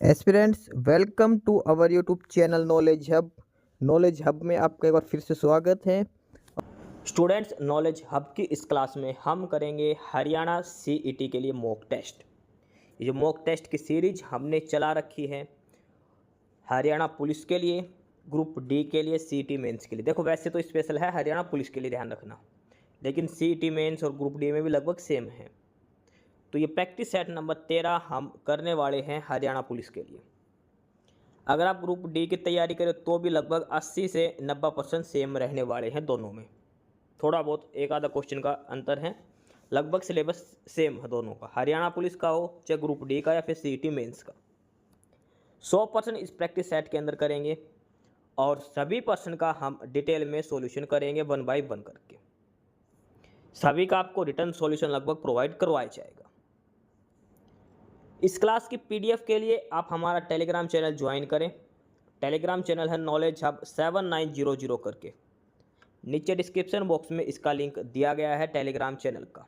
Aspirants welcome to our YouTube channel knowledge hub में आपका एक बार फिर से स्वागत है। स्टूडेंट्स, नॉलेज हब की इस क्लास में हम करेंगे हरियाणा सीईटी के लिए मॉक टेस्ट। ये जो मॉक टेस्ट की सीरीज हमने चला रखी है हरियाणा पुलिस के लिए, ग्रुप डी के लिए, सीईटी मेंस के लिए। देखो वैसे तो स्पेशल है हरियाणा पुलिस के लिए, ध्यान रखना, लेकिन सीईटी मेंस और ग्रुप डी में भी लगभग सेम है। तो ये प्रैक्टिस सेट नंबर 13 हम करने वाले हैं हरियाणा पुलिस के लिए। अगर आप ग्रुप डी की तैयारी करें तो भी लगभग 80 से 90% सेम रहने वाले हैं दोनों में। थोड़ा बहुत एक आधा क्वेश्चन का अंतर है, लगभग सिलेबस सेम है दोनों का, हरियाणा पुलिस का हो चाहे ग्रुप डी का या फिर सीईटी मेंस का। 100% इस प्रैक्टिस सेट के अंदर करेंगे और सभी पर्सन का हम डिटेल में सॉल्यूशन करेंगे 1 बाय 1 करके। सभी का आपको रिटर्न सॉल्यूशन लगभग प्रोवाइड करवाया जाएगा। इस क्लास की पीडीएफ के लिए आप हमारा टेलीग्राम चैनल ज्वाइन करें। टेलीग्राम चैनल है नॉलेज हब 7900 करके। नीचे डिस्क्रिप्शन बॉक्स में इसका लिंक दिया गया है टेलीग्राम चैनल का।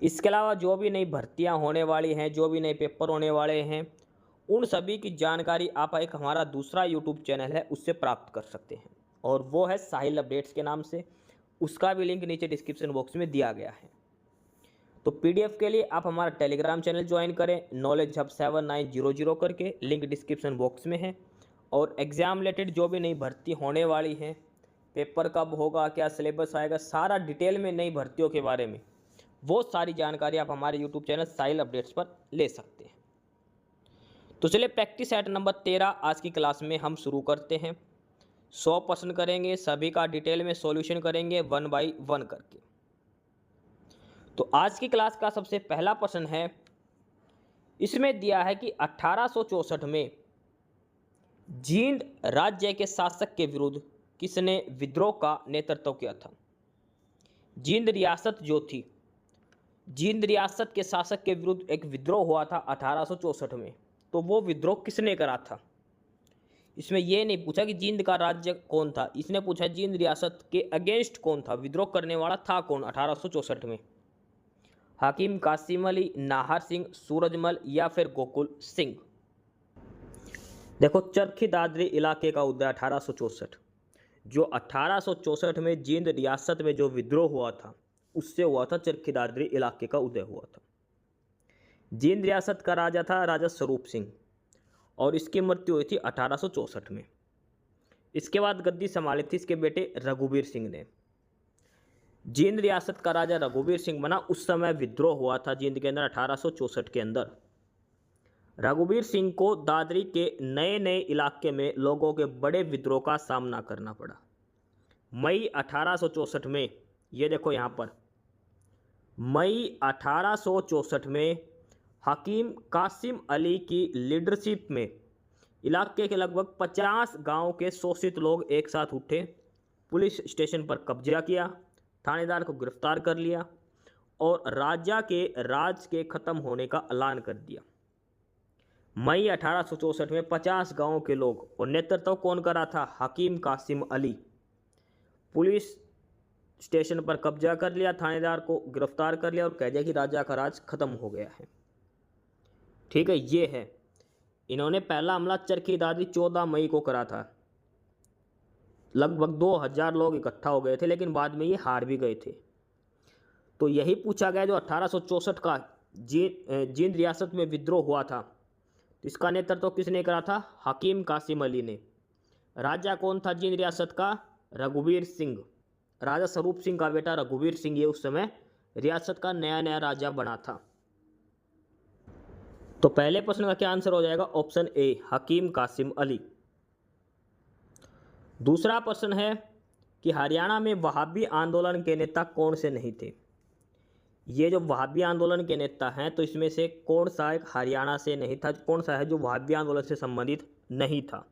इसके अलावा जो भी नई भर्तियां होने वाली हैं, जो भी नए पेपर होने वाले हैं, उन सभी की जानकारी आप एक हमारा दूसरा यूट्यूब चैनल है उससे प्राप्त कर सकते हैं, और वो है साहिल अपडेट्स के नाम से। उसका भी लिंक नीचे डिस्क्रिप्शन बॉक्स में दिया गया है। तो पीडीएफ के लिए आप हमारा टेलीग्राम चैनल ज्वाइन करें, नॉलेज हब 7900 करके, लिंक डिस्क्रिप्शन बॉक्स में है। और एग्ज़ाम रिलेटेड जो भी नई भर्ती होने वाली है, पेपर कब होगा, क्या सिलेबस आएगा, सारा डिटेल में नई भर्तियों के बारे में, वो सारी जानकारी आप हमारे यूट्यूब चैनल साहिल अपडेट्स पर ले सकते हैं। तो चलिए प्रैक्टिस सेट नंबर 13 आज की क्लास में हम शुरू करते हैं। 100% करेंगे, सभी का डिटेल में सॉल्यूशन करेंगे 1 बाय 1 करके। तो आज की क्लास का सबसे पहला प्रश्न है, इसमें दिया है कि 1864 में जींद राज्य के शासक के विरुद्ध किसने विद्रोह का नेतृत्व किया था। जींद रियासत जो थी, जींद रियासत के शासक के विरुद्ध एक विद्रोह हुआ था 1864 में, तो वो विद्रोह किसने करा था। इसमें यह नहीं पूछा कि जींद का राज्य कौन था, इसने पूछा जींद रियासत के अगेंस्ट कौन था, विद्रोह करने वाला था कौन 1864 में। हाकिम कासिम अली, नाहर सिंह, सूरजमल या फिर गोकुल सिंह। देखो चरखी दादरी इलाके का उदय 1864, जो 1864 में जींद रियासत में जो विद्रोह हुआ था उससे हुआ था, चरखी दादरी इलाके का उदय हुआ था। जींद रियासत का राजा था राजा स्वरूप सिंह, और इसकी मृत्यु हुई थी 1864 में। इसके बाद गद्दी संभाली थी इसके बेटे रघुवीर सिंह ने। जींद रियासत का राजा रघुवीर सिंह बना, उस समय विद्रोह हुआ था जींद के अंदर 1864 के अंदर। रघुवीर सिंह को दादरी के नए नए इलाके में लोगों के बड़े विद्रोह का सामना करना पड़ा। मई 1864 में, ये देखो यहाँ पर, मई 1864 में हकीम कासिम अली की लीडरशिप में इलाके के लगभग 50 गांव के शोषित लोग एक साथ उठे, पुलिस स्टेशन पर कब्जा किया, थानेदार को गिरफ्तार कर लिया और राजा के राज के खत्म होने का ऐलान कर दिया। मई 1864 में 50 गांवों के लोग, और नेतृत्व कौन करा था, हकीम कासिम अली। पुलिस स्टेशन पर कब्जा कर लिया, थानेदार को गिरफ्तार कर लिया और कह दिया कि राजा का राज खत्म हो गया है। ठीक है, ये है। इन्होंने पहला हमला चरखी दादरी 14 मई को करा था। लगभग 2000 लोग इकट्ठा हो गए थे, लेकिन बाद में ये हार भी गए थे। तो यही पूछा गया जो 1864 का जींद रियासत में विद्रोह हुआ था, तो इसका नेतृत्व किसने करा था, हकीम कासिम अली ने। राजा कौन था जींद रियासत का, रघुवीर सिंह। राजा स्वरूप सिंह का बेटा रघुवीर सिंह ये उस समय रियासत का नया नया राजा बना था। तो पहले प्रश्न का क्या आंसर हो जाएगा, ऑप्शन ए, हकीम कासिम अली। दूसरा प्रश्न है कि हरियाणा में वहाबी आंदोलन के नेता कौन से नहीं थे। ये जो वहाबी आंदोलन के नेता हैं, तो इसमें से कौन सा एक हरियाणा से नहीं था, कौन सा है जो वहाबी आंदोलन से संबंधित नहीं था।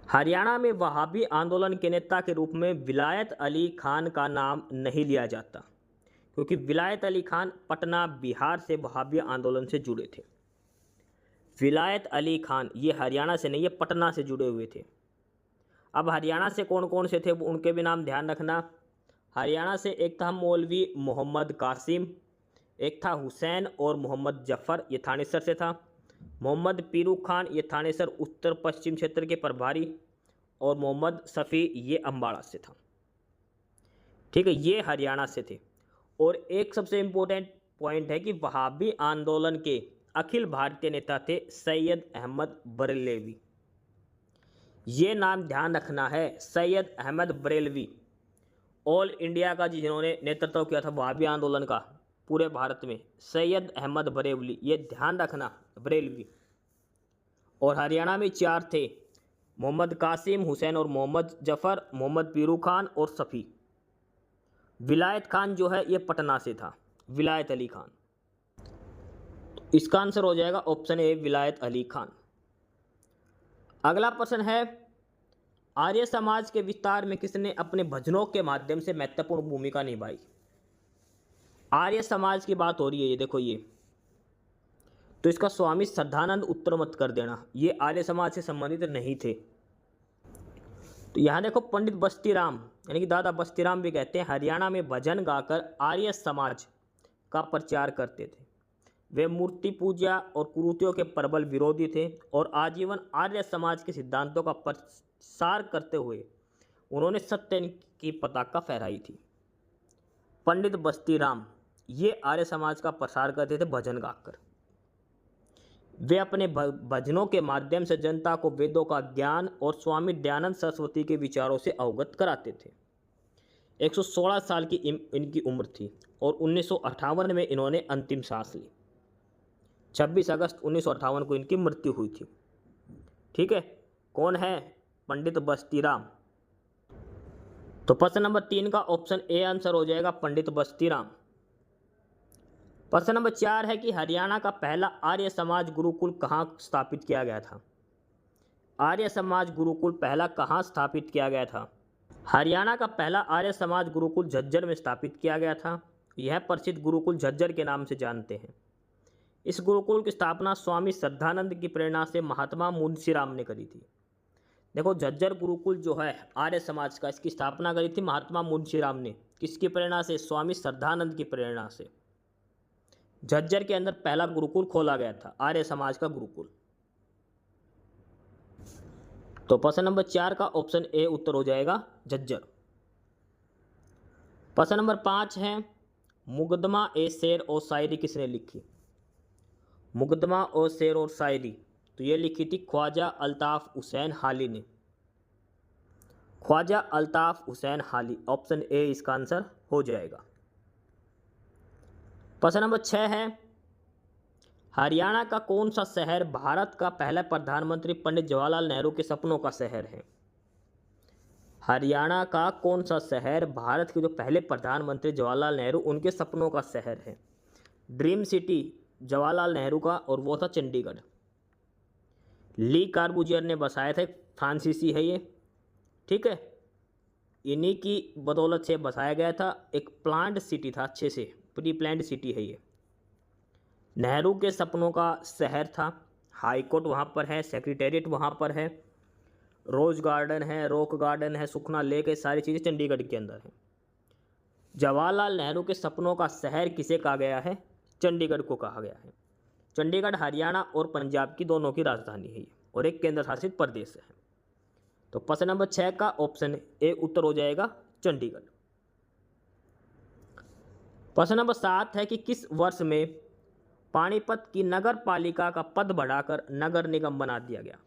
हरियाणा में वहाबी आंदोलन के नेता के रूप में विलायत अली खान का नाम नहीं लिया जाता, क्योंकि विलायत अली खान पटना बिहार से वहाबी आंदोलन से जुड़े थे। विलायत अली खान ये हरियाणा से नहीं, ये पटना से जुड़े हुए थे। अब हरियाणा से कौन कौन से थे उनके भी नाम ध्यान रखना। हरियाणा से एक था मौलवी मोहम्मद कासिम, एक था हुसैन और मोहम्मद जफ़र, ये थानेसर से था। मोहम्मद पीरू खान, ये थानेसर उत्तर पश्चिम क्षेत्र के प्रभारी। और मोहम्मद शफ़ी, ये अम्बाड़ा से था। ठीक है, ये हरियाणा से थे। और एक सबसे इम्पोर्टेंट पॉइंट है कि वहाबी आंदोलन के अखिल भारतीय नेता थे सैयद अहमद बरेलवी। ये नाम ध्यान रखना है, सैयद अहमद बरेलवी। ऑल इंडिया का जिन्होंने नेतृत्व किया था वहाबी आंदोलन का पूरे भारत में, सैयद अहमद बरेलवी, ये ध्यान रखना, बरेलवी। और हरियाणा में 4 थे, मोहम्मद कासिम, हुसैन और मोहम्मद जफ़र, मोहम्मद पीरू खान और शफ़ी। विलायत खान जो है ये पटना से था, विलायत अली खान। तो इसका आंसर हो जाएगा ऑप्शन ए, विलायत अली खान। अगला प्रश्न है, आर्य समाज के विस्तार में किसने अपने भजनों के माध्यम से महत्वपूर्ण भूमिका निभाई? आर्य समाज की बात हो रही है, ये देखो ये। तो इसका स्वामी श्रद्धानंद उत्तर मत कर देना, ये आर्य समाज से संबंधित नहीं थे। तो यहाँ देखो पंडित बस्तीराम, यानी कि दादा बस्तीराम भी कहते हैं, हरियाणा में भजन गाकर आर्य समाज का प्रचार करते थे। वे मूर्ति पूजा और कुरीतियों के प्रबल विरोधी थे और आजीवन आर्य समाज के सिद्धांतों का प्रसार करते हुए उन्होंने सत्य की पताका फहराई थी। पंडित बस्तीराम ये आर्य समाज का प्रसार करते थे भजन गाकर। वे अपने भजनों के माध्यम से जनता को वेदों का ज्ञान और स्वामी दयानंद सरस्वती के विचारों से अवगत कराते थे। 116 साल की इनकी उम्र थी और 1958 में इन्होंने अंतिम सांस ली। 26 अगस्त 1958 को इनकी मृत्यु हुई थी। ठीक है, कौन है? पंडित बस्तीराम। तो प्रश्न नंबर 3 का ऑप्शन ए आंसर हो जाएगा, पंडित बस्तीराम। प्रश्न नंबर 4 है कि हरियाणा का पहला आर्य समाज गुरुकुल कहाँ स्थापित किया गया था? आर्य समाज गुरुकुल पहला कहाँ स्थापित किया गया था? हरियाणा का पहला आर्य समाज गुरुकुल झज्जर में स्थापित किया गया था। यह प्रसिद्ध गुरुकुल झज्जर के नाम से जानते हैं। इस गुरुकुल की स्थापना स्वामी श्रद्धानंद की प्रेरणा से महात्मा मुंशीराम ने करी थी। देखो झज्जर गुरुकुल जो है आर्य समाज का, इसकी स्थापना करी थी महात्मा मुंशीराम ने। किसकी प्रेरणा से? स्वामी श्रद्धानंद की प्रेरणा से। झज्जर के अंदर पहला गुरुकुल खोला गया था, आर्य समाज का गुरुकुल। तो प्रश्न नंबर 4 का ऑप्शन ए उत्तर हो जाएगा, झज्जर। प्रश्न नंबर 5 है, मुकदमा ए शेर और शायरी किसने लिखी? मुकदमा और शेर और शायरी, तो ये लिखी थी ख्वाजा अल्ताफ हुसैन हाली ने। ख्वाजा अल्ताफ हुसैन हाली, ऑप्शन ए इसका आंसर हो जाएगा। प्रश्न नंबर 6 है, हरियाणा का कौन सा शहर भारत का पहला प्रधानमंत्री पंडित जवाहरलाल नेहरू के सपनों का शहर है? हरियाणा का कौन सा शहर भारत के जो पहले प्रधानमंत्री जवाहरलाल नेहरू उनके सपनों का शहर है? ड्रीम सिटी जवाहरलाल नेहरू का, और वो था चंडीगढ़। ली कार्बूजियर ने बसाया था, फ्रांसीसी है ये। ठीक है, इन्हीं की बदौलत से बसाया गया था। एक प्लान्ड सिटी था, अच्छे से प्री प्लान्ड सिटी है ये। नेहरू के सपनों का शहर था। हाई कोर्ट वहाँ पर है, सेक्रेटेरिएट वहाँ पर है, रोज गार्डन है, रॉक गार्डन है, सुखना लेक है, सारी चीज़ें चंडीगढ़ के अंदर है। जवाहरलाल नेहरू के सपनों का शहर किसे कहा गया है? चंडीगढ़ को कहा गया है। चंडीगढ़ हरियाणा और पंजाब की दोनों की राजधानी है ये, और एक केंद्र शासित प्रदेश है। तो प्रश्न नंबर 6 का ऑप्शन ए उत्तर हो जाएगा, चंडीगढ़। प्रश्न नंबर 7 है कि किस वर्ष में पानीपत की नगर पालिका का पद बढ़ाकर नगर निगम बना दिया गया?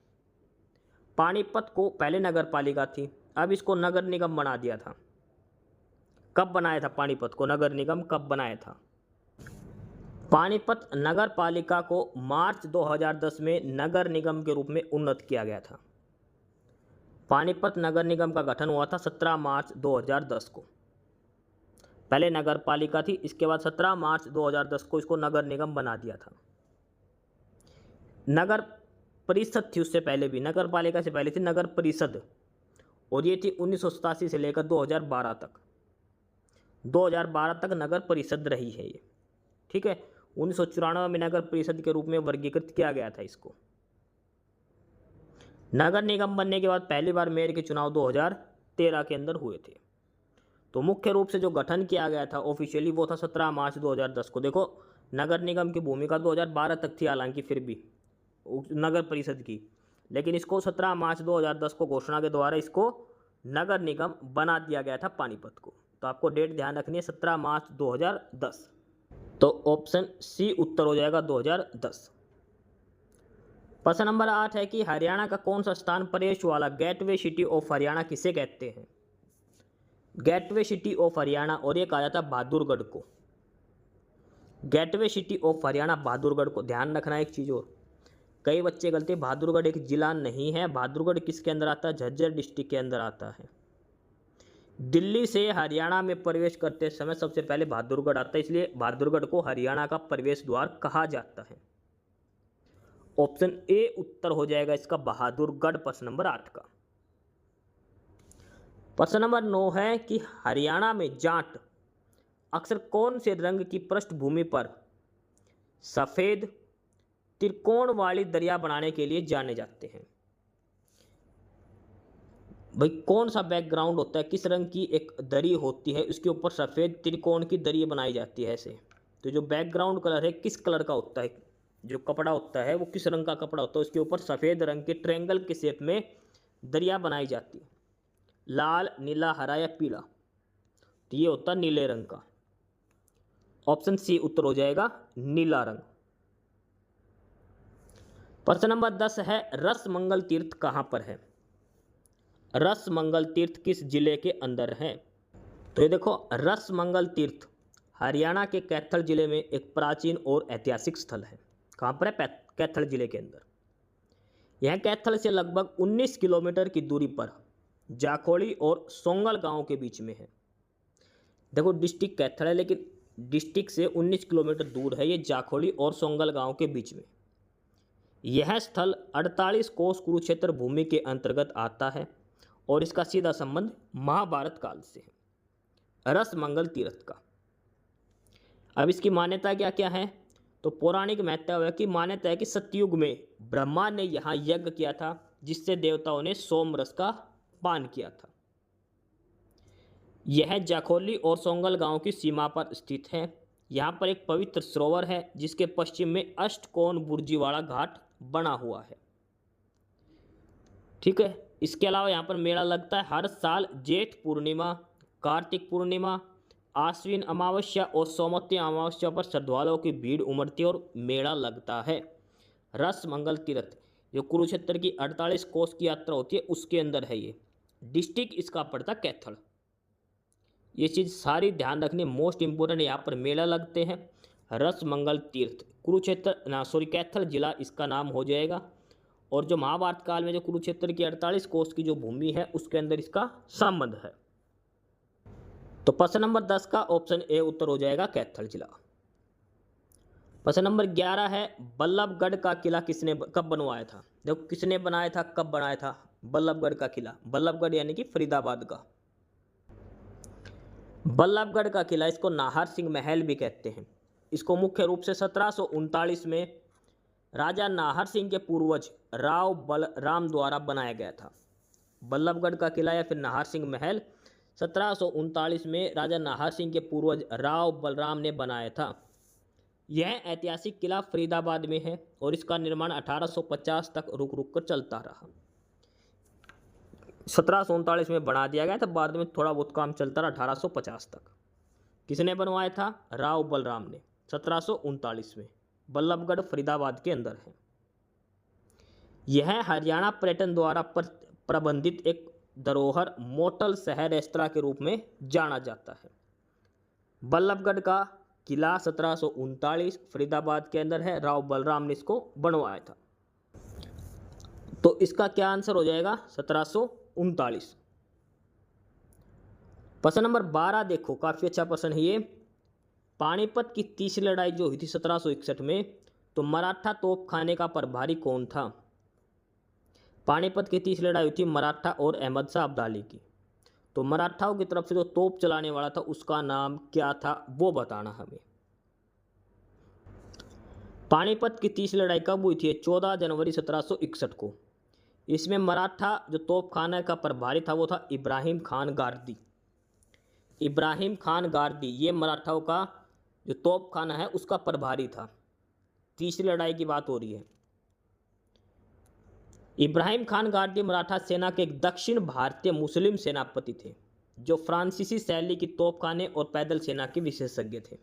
पानीपत को पहले नगर पालिका थी, अब इसको नगर निगम बना दिया था। कब बनाया था पानीपत को नगर निगम, कब बनाया था? पानीपत नगर पालिका को मार्च 2010 में नगर निगम के रूप में उन्नत किया गया था। पानीपत नगर निगम का गठन हुआ था 17 मार्च 2010 को। पहले नगर पालिका थी, इसके बाद 17 मार्च 2010 को इसको नगर निगम बना दिया था। नगर परिषद थी उससे पहले भी, नगर पालिका से पहले थी नगर परिषद, और ये थी 1987 से लेकर 2012 तक। 2012 तक नगर परिषद रही है ये। ठीक है, 1994 में नगर परिषद के रूप में वर्गीकृत किया गया था इसको। नगर निगम बनने के बाद पहली बार मेयर के चुनाव 2013 के अंदर हुए थे। तो मुख्य रूप से जो गठन किया गया था ऑफिशियली वो था 17 मार्च 2010 को। देखो नगर निगम की भूमिका 2012 तक थी, हालांकि फिर भी नगर परिषद की, लेकिन इसको 17 मार्च 2010 को घोषणा के द्वारा इसको नगर निगम बना दिया गया था पानीपत को। तो आपको डेट ध्यान रखनी है 17 मार्च 2010। तो ऑप्शन सी उत्तर हो जाएगा 2010। प्रश्न नंबर 8 है कि हरियाणा का कौन सा स्थान प्रवेश वाला गेटवे सिटी ऑफ हरियाणा किसे कहते हैं? गेटवे सिटी ऑफ हरियाणा, और ये कहा जाता है बहादुरगढ़ को। Gateway city of Haryana Bahadurgarh को। ध्यान रखना एक चीज़ और, कई बच्चे गलती, बहादुरगढ़ एक जिला नहीं है। बहादुरगढ़ किसके अंदर आता है? झज्जर डिस्ट्रिक्ट के अंदर आता है। दिल्ली से हरियाणा में प्रवेश करते समय सबसे पहले बहादुरगढ़ आता है, इसलिए बहादुरगढ़ को हरियाणा का प्रवेश द्वार कहा जाता है। ऑप्शन ए उत्तर हो जाएगा इसका बहादुरगढ़, प्रश्न नंबर 8 का। प्रश्न नंबर 9 है कि हरियाणा में जाट अक्सर कौन से रंग की पृष्ठभूमि पर सफेद त्रिकोण वाली दरिया बनाने के लिए जाने जाते हैं? भाई कौन सा बैकग्राउंड होता है, किस रंग की एक दरी होती है, उसके ऊपर सफेद त्रिकोण की दरी बनाई जाती है ऐसे। तो जो बैकग्राउंड कलर है किस कलर का होता है, जो कपड़ा होता है वो किस रंग का कपड़ा होता है, उसके ऊपर सफेद रंग के ट्रायंगल के शेप में दरिया बनाई जाती है। लाल, नीला, हरा या पीला? तो ये होता है नीले रंग का। ऑप्शन सी उत्तर हो जाएगा नीला रंग। प्रश्न नंबर 10 है रसमंगल तीर्थ कहां पर है? रसमंगल तीर्थ किस जिले के अंदर है? तो ये देखो रसमंगल तीर्थ हरियाणा के कैथल जिले में एक प्राचीन और ऐतिहासिक स्थल है। कहां पर है? कैथल जिले के अंदर। यह कैथल से लगभग 19 किलोमीटर की दूरी पर जाखोली और सोंगल गांव के बीच में है। देखो डिस्ट्रिक्ट कैथल है, लेकिन डिस्ट्रिक्ट से 19 किलोमीटर दूर है ये जाखोली और सोंगल गांव के बीच में। यह स्थल 48 कोस कुरुक्षेत्र भूमि के अंतर्गत आता है और इसका सीधा संबंध महाभारत काल से है, रसमंगल तीर्थ का। अब इसकी मान्यता क्या क्या है? तो पौराणिक महत्व है कि मान्यता है कि सतयुग में ब्रह्मा ने यहाँ यज्ञ किया था जिससे देवताओं ने सोम रस का पान किया था। यह जाखोली और सोंगल गांव की सीमा पर स्थित है। यहाँ पर एक पवित्र सरोवर है जिसके पश्चिम में अष्टकोण बुर्जीवाड़ा घाट बना हुआ है। ठीक है, इसके अलावा यहाँ पर मेला लगता है हर साल जेठ पूर्णिमा, कार्तिक पूर्णिमा, आश्विन अमावस्या और सोमवती अमावस्या पर श्रद्धालुओं की भीड़ उमड़ती है और मेला लगता है। रसमंगल तीर्थ जो कुरुक्षेत्र की 48 कोस की यात्रा होती है उसके अंदर है ये। डिस्ट्रिक्ट इसका पड़ता कैथल। ये चीज़ सारी ध्यान रखनी, मोस्ट इंपोर्टेंट। यहाँ पर मेला लगते हैं। रसमंगल तीर्थ कैथल जिला इसका नाम हो जाएगा। और जो महाभारत काल में जो कुरुक्षेत्र की 48 कोस की जो भूमि है उसके अंदर इसका संबंध है। तो प्रश्न नंबर 10 का ऑप्शन ए उत्तर हो जाएगा कैथल जिला। प्रश्न नंबर 11 है बल्लभगढ़ का किला किसने कब बनवाया था? देखो किसने बनाया था, कब बनाया था बल्लभगढ़ का किला? बल्लभगढ़ यानी कि फरीदाबाद का। बल्लभगढ़ का किला, इसको नाहर सिंह महल भी कहते हैं। इसको मुख्य रूप से 1739 में राजा नाहर सिंह के पूर्वज राव बलराम द्वारा बनाया गया था। बल्लभगढ़ का किला या फिर नाहर सिंह महल 1739 में राजा नाहर सिंह के पूर्वज राव बलराम ने बनाया था। यह ऐतिहासिक किला फरीदाबाद में है और इसका निर्माण 1850 तक रुक रुक कर चलता रहा। 1739 में बना दिया गया था, बाद में थोड़ा बहुत काम चलता रहा 1850 तक। किसने बनवाया था? राव बलराम ने 1739 में। बल्लभगढ़ फरीदाबाद के अंदर है। यह हरियाणा पर्यटन द्वारा प्रबंधित एक धरोहर मोटल शहर रेस्तरां के रूप में जाना जाता है। बल्लभगढ़ का किला 1739 फरीदाबाद के अंदर है। राव बलराम ने इसको बनवाया था। तो इसका क्या आंसर हो जाएगा? 1739। प्रश्न नंबर 12 देखो, काफी अच्छा प्रश्न है ये। पानीपत की तीसरी लड़ाई जो हुई थी 1761 में, तो मराठा तोपखाने का प्रभारी कौन था? पानीपत की तीसरी लड़ाई हुई थी मराठा और अहमद शाह अब्दाली की। तो मराठाओं की तरफ से जो तोप चलाने वाला था उसका नाम क्या था वो बताना हमें। पानीपत की तीसरी लड़ाई कब हुई थी? 14 जनवरी 1761 को। इसमें मराठा जो तोपखाने का प्रभारी था वो था इब्राहिम खान गारदी। इब्राहिम खान गारदी ये मराठाओं का जो तोप खाना है उसका प्रभारी था। तीसरी लड़ाई की बात हो रही है। इब्राहिम खान गारदी मराठा सेना के एक दक्षिण भारतीय मुस्लिम सेनापति थे जो फ्रांसीसी शैली की तोपखाने और पैदल सेना के विशेषज्ञ थे।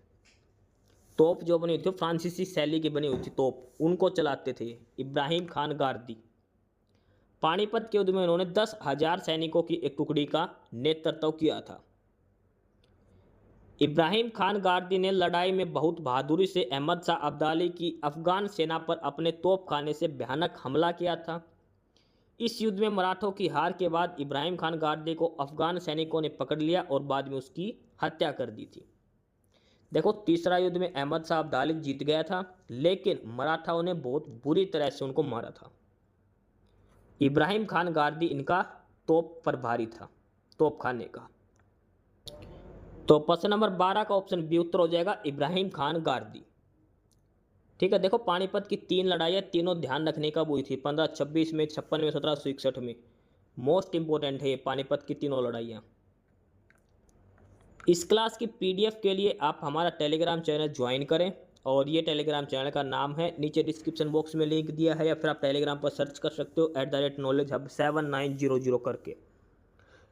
तोप जो बनी हुई थी फ्रांसीसी शैली की बनी हुई थी तोप, उनको चलाते थे इब्राहिम खान गारदी। पानीपत के युद्ध में उन्होंने 10,000 सैनिकों की एक टुकड़ी का नेतृत्व किया था। इब्राहिम खान गारदी ने लड़ाई में बहुत बहादुरी से अहमद शाह अब्दाली की अफगान सेना पर अपने तोपखाने से भयानक हमला किया था। इस युद्ध में मराठों की हार के बाद इब्राहिम खान गारदी को अफगान सैनिकों ने पकड़ लिया और बाद में उसकी हत्या कर दी थी। देखो, तीसरा युद्ध में अहमद शाह अब्दाली जीत गया था, लेकिन मराठाओं ने बहुत बुरी तरह से उनको मारा था। इब्राहिम खान गारदी इनका तोप प्रभारी था, तोपखाने का। तो प्रश्न नंबर 12 का ऑप्शन बी उत्तर हो जाएगा इब्राहिम खान गारदी। ठीक है, देखो पानीपत की 3 लड़ाइयाँ, तीनों ध्यान रखने का हुई थी, 1526 में, 56 में, 1761 में। मोस्ट इंपॉर्टेंट है ये पानीपत की तीनों लड़ाइयाँ। इस क्लास की पीडीएफ के लिए आप हमारा टेलीग्राम चैनल ज्वाइन करें, और ये टेलीग्राम चैनल का नाम है, नीचे डिस्क्रिप्शन बॉक्स में लिंक दिया है, या फिर आप टेलीग्राम पर सर्च कर सकते हो @knowledgehub 7900 करके।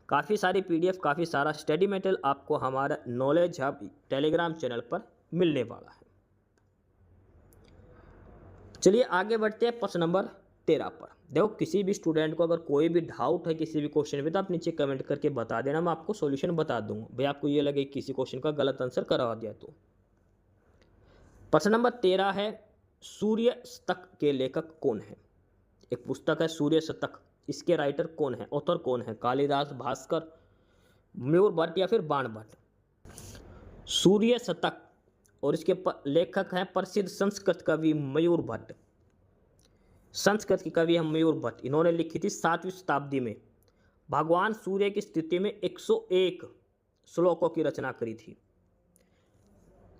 काफ़ी सारी पीडीएफ, काफ़ी सारा स्टडी मटेरियल आपको हमारा नॉलेज हब टेलीग्राम चैनल पर मिलने वाला है। चलिए आगे बढ़ते हैं प्रश्न नंबर 13 पर। देखो, किसी भी स्टूडेंट को अगर कोई भी डाउट है किसी भी क्वेश्चन में, तो आप नीचे कमेंट करके बता देना, मैं आपको सॉल्यूशन बता दूंगा। भाई आपको ये लगे किसी क्वेश्चन का गलत आंसर करवा दिया तो। प्रश्न नंबर 13 है, सूर्य शतक के लेखक कौन है? एक पुस्तक है सूर्य शतक, इसके राइटर कौन है, ऑथर कौन है? कालिदास, भास्कर, मयूर भट्ट या फिर बाण भट्ट? सूर्य शतक, और इसके लेखक हैं प्रसिद्ध संस्कृत कवि मयूर भट्ट। संस्कृत के कवि हैं मयूर भट्ट। इन्होंने लिखी थी 7वीं शताब्दी में। भगवान सूर्य की स्थिति में 101 श्लोकों की रचना करी थी,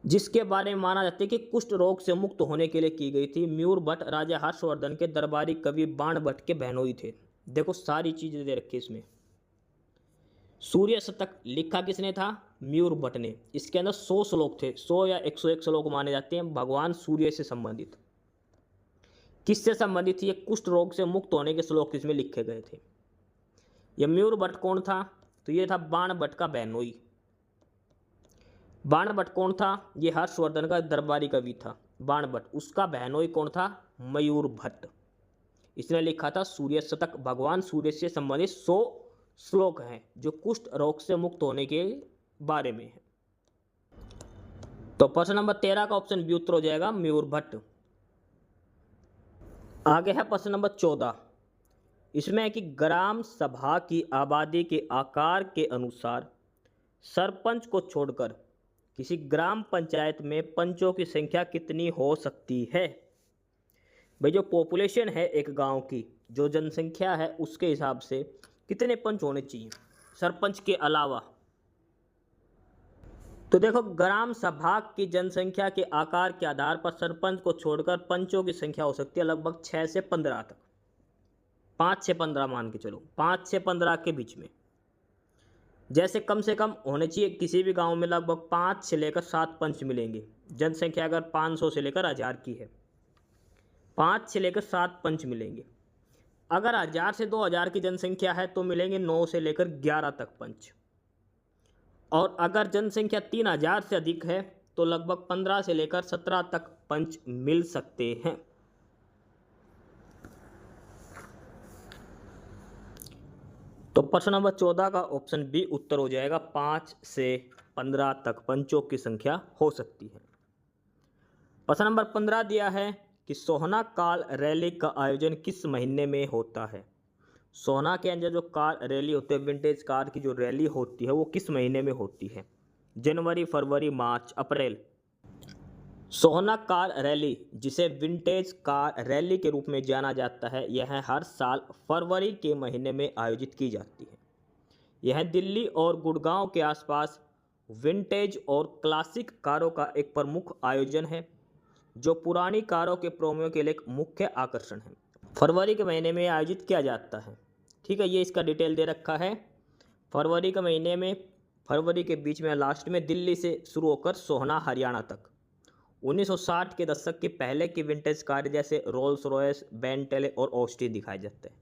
जिसके बारे में माना जाता है कि कुष्ठ रोग से मुक्त होने के लिए की गई थी। मयूर भट्ट राजा हर्षवर्धन के दरबारी कवि बाण भट्ट के बहनोई थे। देखो सारी चीजें दे रखी इसमें। सूर्य शतक लिखा किसने था? मयूर भट्ट ने। इसके अंदर 100 श्लोक थे, 100 या 101 श्लोक माने जाते हैं भगवान सूर्य से संबंधित। किससे संबंधित? ये कुष्ठ रोग से मुक्त होने के श्लोक इसमें लिखे गए थे। ये मयूर भट्ट कौन था? तो ये था बाण भट्ट का बहनोई। बाण भट्ट कौन था? ये हर्षवर्धन का दरबारी कवि था बाण भट्ट। उसका बहनोई कौन था? मयूर भट्ट। इसने लिखा था सूर्य शतक। भगवान सूर्य से संबंधित 100 श्लोक हैं जो कुष्ठ रोग से मुक्त होने के बारे में है। तो प्रश्न नंबर 13 का ऑप्शन बी उत्तर हो जाएगा मयूर भट्ट। आगे है प्रश्न नंबर 14। इसमें है कि ग्राम सभा की आबादी के आकार के अनुसार सरपंच को छोड़कर किसी ग्राम पंचायत में पंचों की संख्या कितनी हो सकती है? भाई जो पॉपुलेशन है एक गांव की, जो जनसंख्या है, उसके हिसाब से कितने पंच होने चाहिए सरपंच के अलावा? तो देखो, ग्राम सभा की जनसंख्या के आकार के आधार पर सरपंच को छोड़कर पंचों की संख्या हो सकती है लगभग 6 से 15 तक। 5 से 15 मान के चलो, 5 से 15 के बीच में। जैसे कम से कम होने चाहिए किसी भी गांव में लगभग 5 से लेकर 7 पंच मिलेंगे। जनसंख्या अगर 500 से लेकर 1000 की है, 5 से लेकर 7 पंच मिलेंगे। अगर 1000 से 2000 की जनसंख्या है तो मिलेंगे 9 से लेकर 11 तक पंच। और अगर जनसंख्या 3000 से अधिक है तो लगभग 15 से लेकर 17 तक पंच मिल सकते हैं। तो प्रश्न नंबर 14 का ऑप्शन बी उत्तर हो जाएगा। 5 से 15 तक पंचों की संख्या हो सकती है। प्रश्न नंबर 15 दिया है कि सोहना कार रैली का आयोजन किस महीने में होता है? सोहना के अंदर जो कार रैली होती है, विंटेज कार की जो रैली होती है, वो किस महीने में होती है? जनवरी, फरवरी, मार्च, अप्रैल? सोहना कार रैली, जिसे विंटेज कार रैली के रूप में जाना जाता है, यह हर साल फरवरी के महीने में आयोजित की जाती है। यह दिल्ली और गुड़गांव के आसपास विंटेज और क्लासिक कारों का एक प्रमुख आयोजन है, जो पुरानी कारों के प्रेमियों के लिए एक मुख्य आकर्षण है। फरवरी के महीने में आयोजित किया जाता है। ठीक है, ये इसका डिटेल दे रखा है। फरवरी के महीने में फरवरी के बीच में लास्ट में दिल्ली से शुरू होकर सोहना हरियाणा तक। 1960 के दशक के पहले की विंटेज कार जैसे रोल्स रॉयस, बेंटले और ऑस्टिन दिखाए जाते हैं।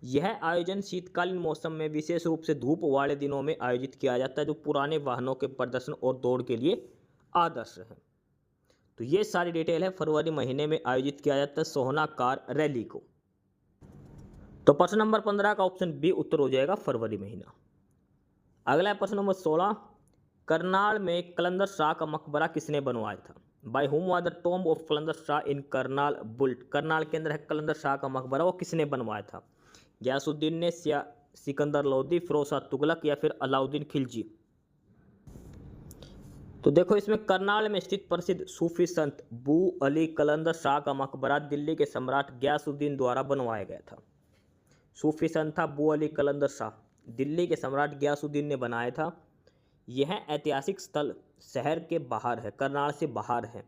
यह आयोजन शीतकालीन मौसम में विशेष रूप से धूप वाले दिनों में आयोजित किया जाता है, जो पुराने वाहनों के प्रदर्शन और दौड़ के लिए आदर्श है। तो ये सारी डिटेल है, फरवरी महीने में आयोजित किया जाता है सोहना कार रैली को। तो प्रश्न नंबर 15 का ऑप्शन बी उत्तर हो जाएगा फरवरी महीना। अगला है प्रश्न नंबर 16, करनाल में कलंदर शाह का मकबरा किसने बनवाया था? By whom was the tomb of Kalandar Shah in Karnal built? Karnal के अंदर है कलंदर शाह का मकबरा, वो किसने बनवाया था? गयासुद्दीन ने, सिकंदर लोदी, फिरोज शाह तुगलक या फिर अलाउद्दीन खिलजी? तो देखो इसमें करनाल में स्थित प्रसिद्ध सूफी संत बू अली कलंदर शाह का मकबरा दिल्ली के सम्राट गयासुद्दीन द्वारा बनवाया गया था। सूफी संत था बू अली कलंदर शाह, दिल्ली के सम्राट गयासुद्दीन ने बनाया था। यह ऐतिहासिक स्थल शहर के बाहर है, करनाल से बाहर है,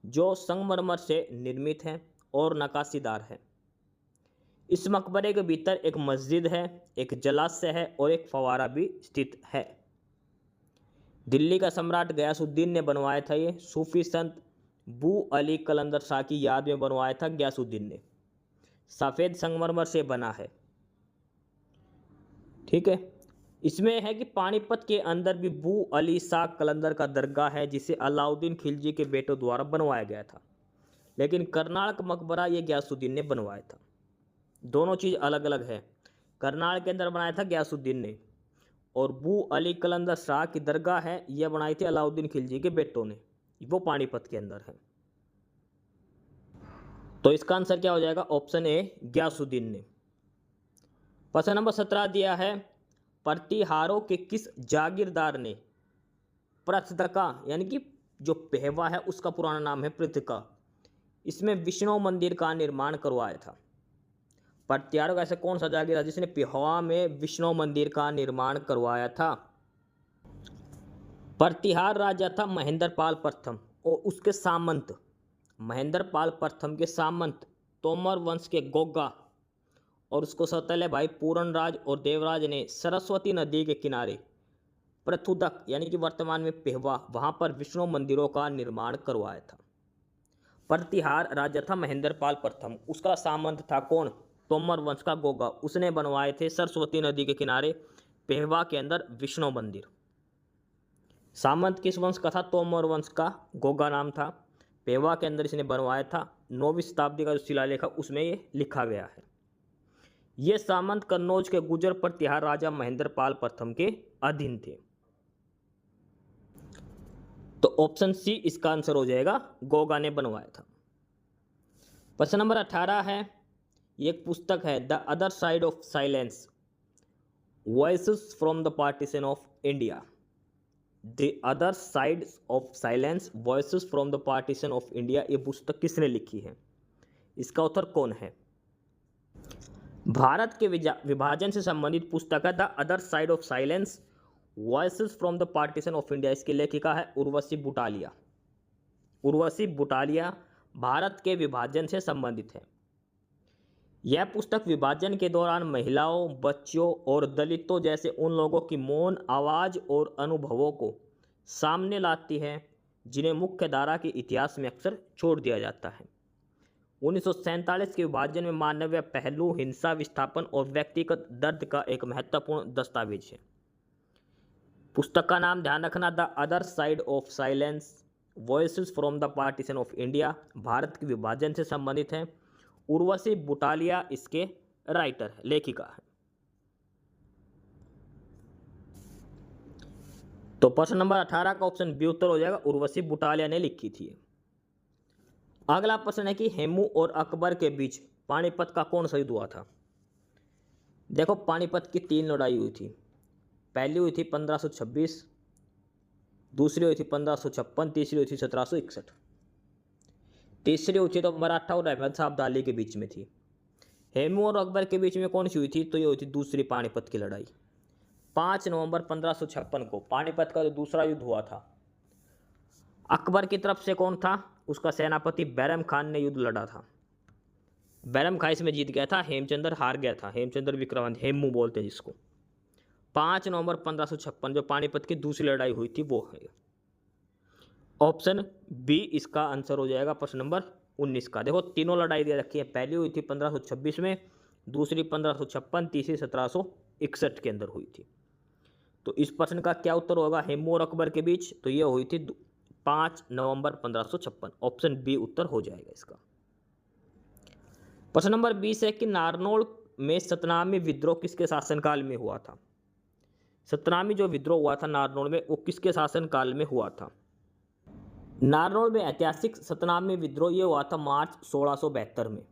जो संगमरमर से निर्मित है और नक्काशीदार है। इस मकबरे के भीतर एक मस्जिद है, एक जलाशय है और एक फवारा भी स्थित है। दिल्ली का सम्राट गयासुद्दीन ने बनवाया था। ये सूफी संत बू अली कलंदर शाह की याद में बनवाया था गयासुद्दीन ने। सफ़ेद संगमरमर से बना है, ठीक है। इसमें है कि पानीपत के अंदर भी बू अली शाह कलंदर का दरगाह है, जिसे अलाउद्दीन खिलजी के बेटों द्वारा बनवाया गया था, लेकिन करनाल का मकबरा ये गयासुद्दीन ने बनवाया था। दोनों चीज़ अलग अलग है। करनाल के अंदर बनाया था गयासुद्दीन ने, और बू अली कलंदर शाह की दरगाह है, यह बनाई थी अलाउद्दीन खिलजी के बेटों ने, वो पानीपत के अंदर है। तो इसका आंसर क्या हो जाएगा? ऑप्शन ए गयासुद्दीन ने। प्रश्न नंबर 17 दिया है, प्रतिहारों के किस जागीरदार ने पृथका, यानी कि जो पेहवा है उसका पुराना नाम है पृथका, इसमें विष्णु मंदिर का निर्माण करवाया था? प्रतिहारों का ऐसा कौन सा जागीरदार जिसने पेहवा में विष्णु मंदिर का निर्माण करवाया था? प्रतिहार राजा था महेंद्रपाल प्रथम और उसके सामंत, महेंद्रपाल प्रथम के सामंत तोमर वंश के गोगा और उसको सौतेले भाई पूरनराज और देवराज ने सरस्वती नदी के किनारे पृथुदक, यानी कि वर्तमान में पेहवा, वहां पर विष्णु मंदिरों का निर्माण करवाया था। प्रतिहार राजा था महेंद्रपाल प्रथम, उसका सामंत था कौन? तोमर वंश का गोगा, उसने बनवाए थे सरस्वती नदी के किनारे पेहवा के अंदर विष्णु मंदिर। सामंत किस वंश का था? तोमर वंश का, गोगा नाम था, पेहवा के अंदर इसने बनवाया था। 9वीं शताब्दी का जो शिलालेख है उसमें ये लिखा गया है। ये सामंत कन्नौज के गुजर प्रतिहार राजा महेंद्रपाल प्रथम के अधीन थे। तो ऑप्शन सी इसका आंसर हो जाएगा, गोगा ने बनवाया था। प्रश्न नंबर 18 है, ये एक पुस्तक है the other side of silence, voices from the partition of India. The other side of silence, voices from the partition of India, ये पुस्तक किसने लिखी है? इसका author कौन है? भारत के विभाजन से संबंधित पुस्तक है the other side of silence, voices from the partition of India. इसकी लेखिका है उर्वशी बुटालिया। उर्वशी बुटालिया भारत के विभाजन से संबंधित है। यह पुस्तक विभाजन के दौरान महिलाओं, बच्चों और दलितों जैसे उन लोगों की मौन आवाज़ और अनुभवों को सामने लाती है जिन्हें मुख्य धारा के इतिहास में अक्सर छोड़ दिया जाता है। 1947 के विभाजन में मानवीय पहलू, हिंसा, विस्थापन और व्यक्तिगत दर्द का एक महत्वपूर्ण दस्तावेज है। पुस्तक का नाम ध्यान रखना, the other side of silence, voices from the partition of India, Bharat के विभाजन से संबंधित है। उर्वशी बुटालिया इसके राइटर है, लेखिका है। तो प्रश्न नंबर 18 का ऑप्शन बी उत्तर हो जाएगा, उर्वशी बुटालिया ने लिखी थी। अगला प्रश्न है कि हेमू और अकबर के बीच पानीपत का कौन सा युद्ध हुआ था? देखो पानीपत की 3 लड़ाई हुई थी। पहली हुई थी 1526, दूसरी हुई थी 1556, तीसरी हुई थी 1761। तीसरी हुई थी तो मराठा और अहमद शाह अब्दाली के बीच में थी। हेमू और अकबर के बीच में कौन सी हुई थी? तो ये हुई थी दूसरी पानीपत की लड़ाई। 5 नवंबर 1556 को पानीपत का जो दूसरा युद्ध हुआ था, अकबर की तरफ से कौन था? उसका सेनापति बैरम खान ने युद्ध लड़ा था। बैरम खान इसमें जीत गया था, हेमचंद्र हार गया था। हेमचंद्र विक्रमादित्य, हेमू बोलते हैं जिसको। 5 नवंबर 1556 जो पानीपत की दूसरी लड़ाई हुई थी वो है। ऑप्शन बी इसका आंसर हो जाएगा प्रश्न नंबर 19 का। देखो तीनों लड़ाई दे रखी है, पहली हुई थी 1526 में, दूसरी 1556, तीसरी 1761 के अंदर हुई थी। तो इस प्रश्न का क्या उत्तर होगा हेमू और अकबर के बीच, तो ये हुई थी 5 नवंबर 1556। ऑप्शन बी उत्तर हो जाएगा इसका। प्रश्न नंबर 20 है कि नारनौल में सतनामी विद्रोह किसके शासनकाल में हुआ था। सतनामी जो विद्रोह हुआ था नारनौल में वो किसके शासनकाल में हुआ था। नारनौल में ऐतिहासिक सतनामी विद्रोह ये हुआ था मार्च 1672 में।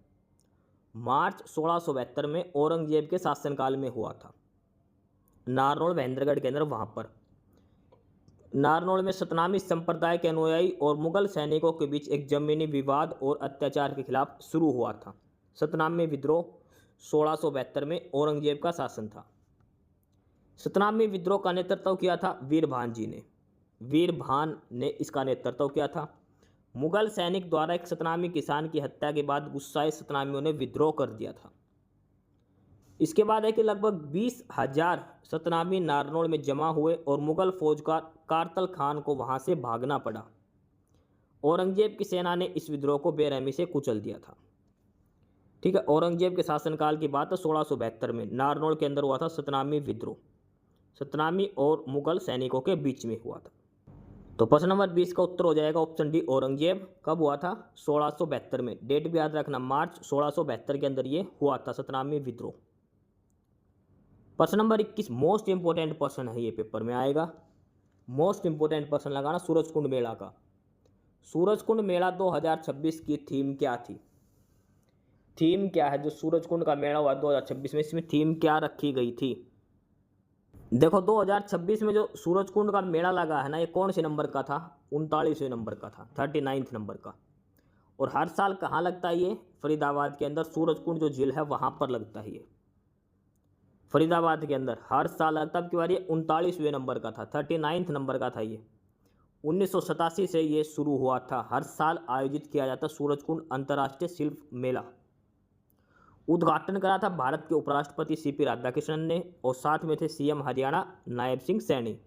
मार्च 1672 में औरंगजेब के शासनकाल में हुआ था। नारनौल महेंद्रगढ़ के अंदर वहां पर नारनौल में सतनामी संप्रदाय के अनुयायी और मुगल सैनिकों के बीच एक जमीनी विवाद और अत्याचार के खिलाफ शुरू हुआ था। सतनामी विद्रोह 1672 में औरंगजेब का शासन था। सतनामी विद्रोह का नेतृत्व किया था वीरभान जी ने। वीरभान ने इसका नेतृत्व किया था। मुगल सैनिक द्वारा एक सतनामी किसान की हत्या के बाद गुस्साए सतनामियों ने विद्रोह कर दिया था। इसके बाद है कि लगभग 20,000 सतनामी नारनौल में जमा हुए और मुगल फौज का कारतल खान को वहां से भागना पड़ा। औरंगजेब की सेना ने इस विद्रोह को बेरहमी से कुचल दिया था। ठीक है, औरंगजेब के शासनकाल की बात है 1672 में नारनौल के अंदर हुआ था सतनामी विद्रोह। सतनामी और मुगल सैनिकों के बीच में हुआ था। तो प्रश्न नंबर 20 का उत्तर हो जाएगा ऑप्शन डी औरंगजेब। कब हुआ था 1672 में। डेट भी याद रखना, मार्च 1672 के अंदर ये हुआ था सतनामी विद्रोह। प्रश्न नंबर 21 मोस्ट इंपोर्टेंट प्रश्न है, ये पेपर में आएगा। मोस्ट इंपोर्टेंट प्रश्न लगाना सूरजकुंड मेला का। सूरजकुंड मेला 2026 की थीम क्या थी। थीम क्या है जो सूरजकुंड का मेला हुआ 2026 में, इसमें थीम क्या रखी गई थी। देखो 2026 में जो सूरजकुंड का मेला लगा है ना, ये कौन से नंबर का था, 39वें नंबर का था, 39th नंबर का। और हर साल कहाँ लगता है ये, फरीदाबाद के अंदर सूरजकुंड जो झील है वहां पर लगता है ये, फरीदाबाद के अंदर हर साल लगता है। अब की बार ये 39वें नंबर का था, 39th नंबर का था ये। 1987 से ये शुरू हुआ था, हर साल आयोजित किया जाता सूरजकुंड अंतर्राष्ट्रीय शिल्प मेला। उद्घाटन करा था भारत के उपराष्ट्रपति सीपी राधाकृष्णन ने और साथ में थे सीएम हरियाणा नायब सिंह सैनी।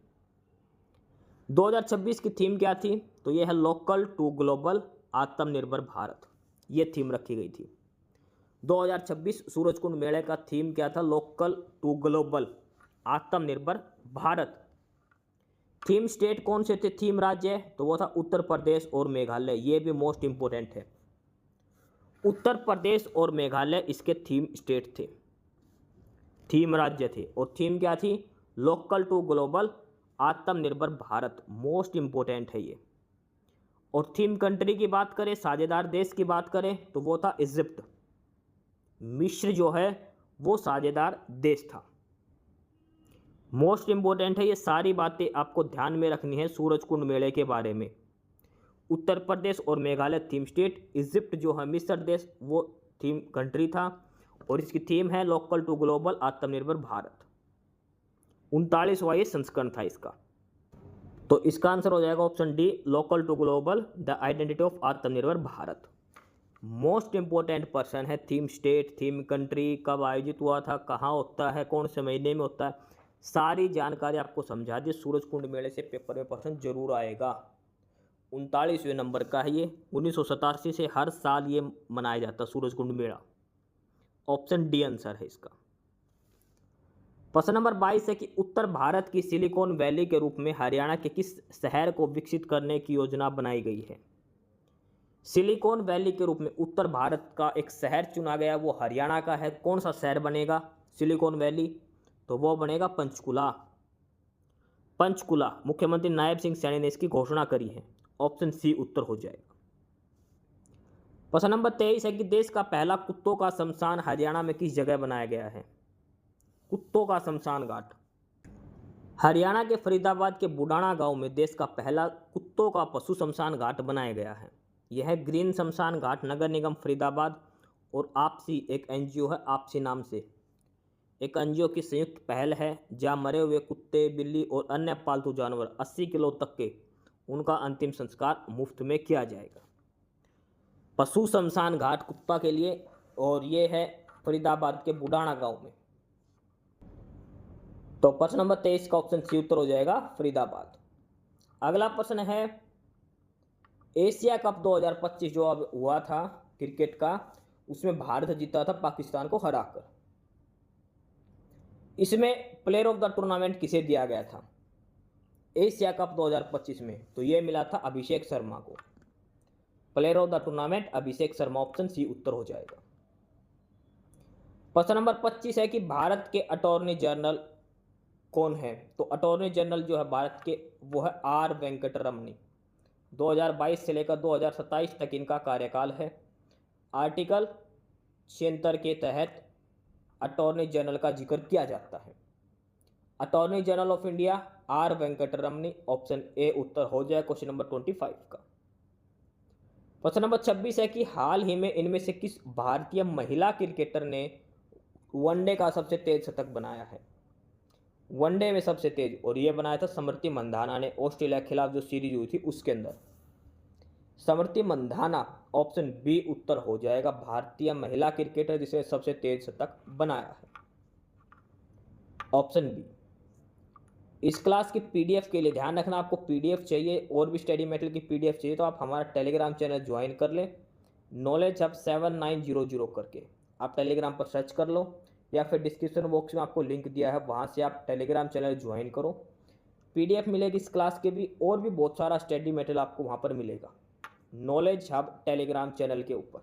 2026 की थीम क्या थी, तो यह है लोकल टू ग्लोबल आत्मनिर्भर भारत, ये थीम रखी गई थी। 2026 सूरजकुंड मेले का थीम क्या था, लोकल टू ग्लोबल आत्मनिर्भर भारत। थीम स्टेट कौन से थे, थीम राज्य, तो वो था उत्तर प्रदेश और मेघालय, ये भी मोस्ट इंपोर्टेंट है। उत्तर प्रदेश और मेघालय इसके थीम स्टेट थे, थीम राज्य थे। और थीम क्या थी, लोकल टू ग्लोबल आत्मनिर्भर भारत, मोस्ट इंपोर्टेंट है ये। और थीम कंट्री की बात करें, साझेदार देश की बात करें, तो वो था इजिप्ट। मिस्र जो है वो साझेदार देश था। मोस्ट इंपोर्टेंट है, ये सारी बातें आपको ध्यान में रखनी है सूरजकुंड मेले के बारे में। उत्तर प्रदेश और मेघालय थीम स्टेट, इजिप्ट जो है मिस्र देश वो थीम कंट्री था। और इसकी थीम है लोकल टू ग्लोबल आत्मनिर्भर भारत। 39वां ये संस्करण था इसका। तो इसका आंसर हो जाएगा option D, local to global the identity of Atmanirbhar Bharat. Most important person है थीम स्टेट, थीम कंट्री, कब आयोजित हुआ था, कहाँ होता है, कौन से महीने में होता है, सारी जानकारी आपको समझा दी। सूरजकुंड मेले से पेपर में प्रश्न जरूर आएगा। 39वें नंबर का है ये। 1987 से हर साल ये मनाया जाता सूरजकुंड मेला। ऑप्शन डी आंसर है इसका। प्रश्न नंबर 22 है कि उत्तर भारत की सिलिकॉन वैली के रूप में हरियाणा के किस शहर को विकसित करने की योजना बनाई गई है। सिलिकॉन वैली के रूप में उत्तर भारत का एक शहर चुना गया, वो हरियाणा का है। कौन सा शहर बनेगा सिलिकॉन वैली, तो वो बनेगा पंचकुला। पंचकुला मुख्यमंत्री नायब सिंह सैनी ने इसकी घोषणा करी है। ऑप्शन सी उत्तर हो जाएगा। प्रश्न नंबर 23 है कि देश का पहला कुत्तों का शमशान हरियाणा में किस जगह बनाया गया है। कुत्तों का शमशान घाट हरियाणा के फरीदाबाद के बुडाना गांव में देश का पहला कुत्तों का पशु शमशान घाट बनाया गया है। यह है ग्रीन शमशान घाट, नगर निगम फरीदाबाद और आपसी एक एनजीओ है, आपसी नाम से एक एनजीओ की संयुक्त पहल है, जहां मरे हुए कुत्ते, बिल्ली और अन्य पालतू जानवर 80 किलो तक के उनका अंतिम संस्कार मुफ्त में किया जाएगा। पशु शमशान घाट कुत्ता के लिए, और ये है फरीदाबाद के बुडाना गांव में। तो प्रश्न नंबर 23 का ऑप्शन सी उत्तर हो जाएगा फरीदाबाद। अगला प्रश्न है एशिया कप 2025 जो अब हुआ था क्रिकेट का, उसमें भारत जीता था पाकिस्तान को हराकर। इसमें प्लेयर ऑफ द टूर्नामेंट किसे दिया गया था एशिया कप 2025 में? तो यह मिला था अभिषेक शर्मा को। Player of the tournament Abhishek Sharma, option C उत्तर हो जाएगा। प्रश्न नंबर 25 है कि भारत के अटॉर्नी जनरल कौन है? तो अटॉर्नी जनरल जो है भारत के वो है आर वेंकटरमनी। 2022 से लेकर 2027 तक इनका कार्यकाल है। आर्टिकल 76 के तहत अटॉर्नी जनरल का जिक्र किया जाता है। Attorney general of India R Venkataramani, option A उत्तर हो जाए क्वेश्चन नंबर 25 का। प्रश्न नंबर 26 है कि हाल ही में इनमें से किस भारतीय महिला क्रिकेटर ने वनडे का सबसे तेज शतक बनाया है? वनडे में सबसे तेज, और यह बनाया था स्मृति मंधाना ने, ऑस्ट्रेलिया के खिलाफ जो सीरीज हुई थी उसके अंदर। स्मृति मंधाना, ऑप्शन बी उत्तर हो जाएगा, भारतीय महिला क्रिकेटर जिसने सबसे तेज शतक बनाया है, ऑप्शन बी। इस क्लास की पीडीएफ के लिए ध्यान रखना, आपको पीडीएफ चाहिए और भी स्टडी मटेरियल की पीडीएफ चाहिए तो आप हमारा टेलीग्राम चैनल ज्वाइन कर लें, नॉलेज हब 7900 करके आप टेलीग्राम पर सर्च कर लो, या फिर डिस्क्रिप्शन बॉक्स में आपको लिंक दिया है, वहाँ से आप टेलीग्राम चैनल ज्वाइन करो। पीडीएफ मिलेगी इस क्लास के भी, और भी बहुत सारा स्टडी मटेरियल आपको वहाँ पर मिलेगा नॉलेज हब टेलीग्राम चैनल के ऊपर।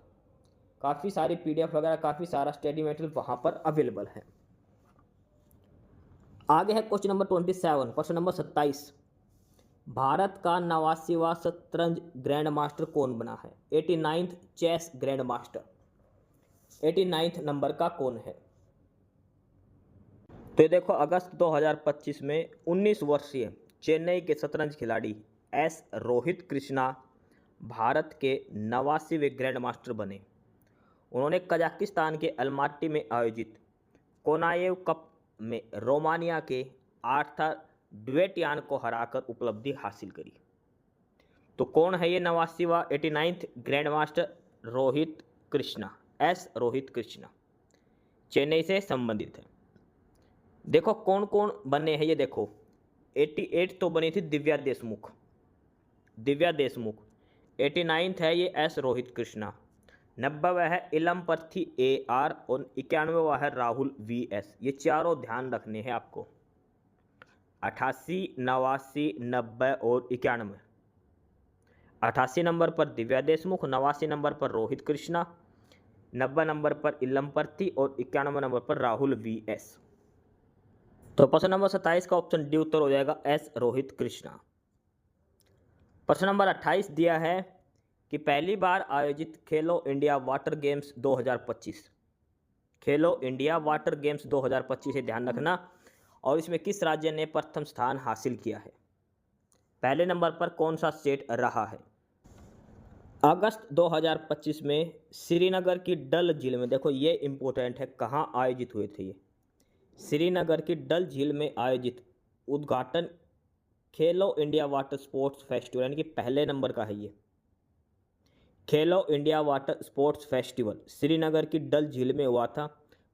काफ़ी सारी पीडीएफ वगैरह, काफ़ी सारा स्टडी मटेरियल वहाँ पर अवेलेबल है। आगे है क्वेश्चन नंबर 27, प्रश्न नंबर 27। भारत का 89वां शतरंज ग्रैंड मास्टर कौन बना है? 89th chess grand master 89th number का कौन है? तो ये देखो, अगस्त 2025 में 19 वर्षीय चेन्नई के शतरंज खिलाड़ी एस रोहित कृष्णा भारत के 89वें ग्रैंड मास्टर बने। उन्होंने कजाकिस्तान के अलमाटी में आयोजित कोनाएव कप में रोमानिया के आर्थर ड्वेटियान को हराकर उपलब्धि हासिल करी। तो कौन है ये 89वां 89th grand master? Rohit Krishna, S Rohit Krishna, Chennai से संबंधित है। देखो कौन कौन बने हैं ये देखो, 88 तो बनी थी दिव्या देशमुख, 89th है ये एस रोहित कृष्णा, 90वां है इलमपर्थी ए आर, और 91वां है राहुल वी एस। ये चारों ध्यान रखने हैं आपको, 88, 89, 90 और 91। 88 नंबर पर दिव्या देशमुख, 89 नंबर पर रोहित कृष्णा, 90 नंबर पर इलमपर्थी और 91 नंबर पर राहुल वी एस। तो प्रश्न नंबर 27 का ऑप्शन डी उत्तर हो जाएगा, एस रोहित कृष्णा। प्रश्न नंबर 28 दिया है कि पहली बार आयोजित खेलो इंडिया वाटर गेम्स 2025, खेलो इंडिया वाटर गेम्स 2025 से ध्यान रखना, और इसमें किस राज्य ने प्रथम स्थान हासिल किया है? पहले नंबर पर कौन सा स्टेट रहा है? अगस्त 2025 में श्रीनगर की डल झील में, देखो ये इंपॉर्टेंट है, कहाँ आयोजित हुए थे ये? श्रीनगर की डल झील में आयोजित उद्घाटन खेलो इंडिया वाटर स्पोर्ट्स फेस्टिवल, यानी कि पहले नंबर का है ये खेलो India water sports festival, Srinagar की डल झील में हुआ था।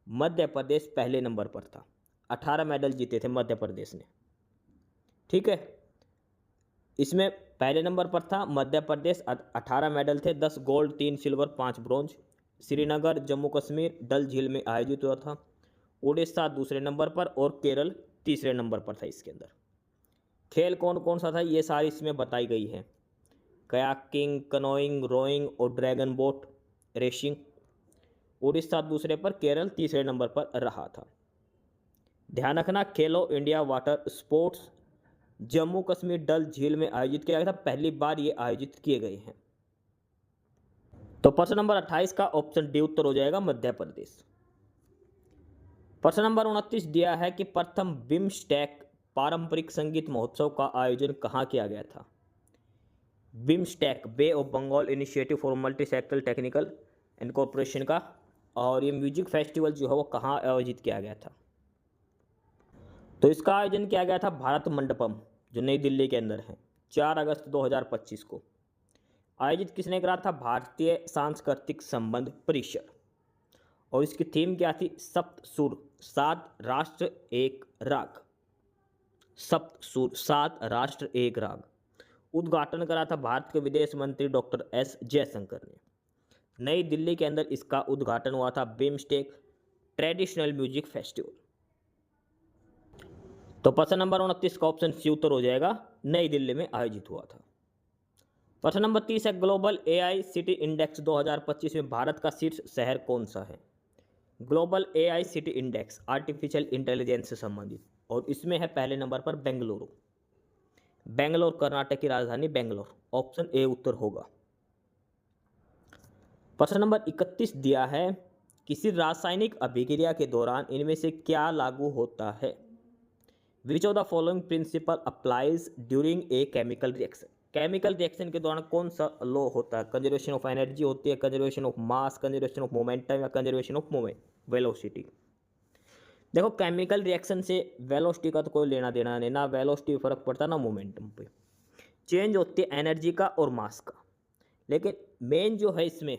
मध्य प्रदेश पहले नंबर पर था, 18 मेडल जीते थे मध्य प्रदेश ने, ठीक है। इसमें पहले नंबर पर था मध्य प्रदेश, 18 मेडल थे, 10 gold, 3 silver, 5 bronze. Srinagar Jammu Kashmir Dal झील में आयोजित हुआ था। उड़ीसा दूसरे नंबर पर और केरल तीसरे नंबर पर था। इसके अंदर खेल कौन कौन सा था ये सारी इसमें बताई गई है, कयाकिंग, कनोइंग, रोइंग और ड्रैगन बोट रेसिंग। उड़ीसा दूसरे पर, केरल तीसरे नंबर पर रहा था। ध्यान रखना, Khelo India water sports Jammu Kashmir Dal झील में आयोजित किया गया था, पहली बार ये आयोजित किए गए हैं। तो प्रश्न नंबर 28 का ऑप्शन डी उत्तर हो जाएगा, मध्य प्रदेश। प्रश्न नंबर 29 दिया है कि प्रथम बिम्स्टेक पारंपरिक संगीत महोत्सव का आयोजन कहाँ किया गया था? BIMSTEC bay of Bengal initiative for multi sectoral technical incorporation का, और ये म्यूजिक फेस्टिवल जो है वो कहाँ आयोजित किया गया था? तो इसका आयोजन किया गया था भारत मंडपम, जो नई दिल्ली के अंदर है, 4 अगस्त 2025 को। आयोजित किसने करा था? भारतीय सांस्कृतिक संबंध परिषद। और इसकी थीम क्या थी? सप्त सुर, 7 राष्ट्र 1 राग। सप्त सुर, 7 राष्ट्र एक राग। उद्घाटन करा था भारत के विदेश मंत्री डॉक्टर एस जयशंकर ने। नई दिल्ली के अंदर इसका उद्घाटन हुआ था बिम्स्टेक ट्रेडिशनल म्यूजिक फेस्टिवल। तो प्रश्न नंबर 29 का ऑप्शन सी उत्तर हो जाएगा, नई दिल्ली में आयोजित हुआ था। प्रश्न नंबर 30 है, ग्लोबल एआई सिटी इंडेक्स 2025 में भारत का शीर्ष शहर कौन सा है? Global AI city index artificial intelligence से संबंधित, और इसमें है पहले नंबर पर बेंगलुरु। बेंगलोर कर्नाटक की राजधानी बेंगलोर, ऑप्शन ए उत्तर होगा। प्रश्न नंबर 31 दिया है, किसी रासायनिक अभिक्रिया के दौरान इनमें से क्या लागू होता है? Which of the following principle applies during a chemical reaction? Chemical reaction के दौरान कौन सा लॉ होता है? कंजर्वेशन ऑफ एनर्जी होती है, conservation of mass, conservation of momentum या कंजर्वेशन ऑफ वेलोसिटी? देखो, केमिकल रिएक्शन से वेलोसिटी का तो कोई लेना देना नहीं, ना वेलोसिटी फर्क पड़ता ना मोमेंटम पे। चेंज होती है एनर्जी का और मास का। लेकिन मेन जो है इसमें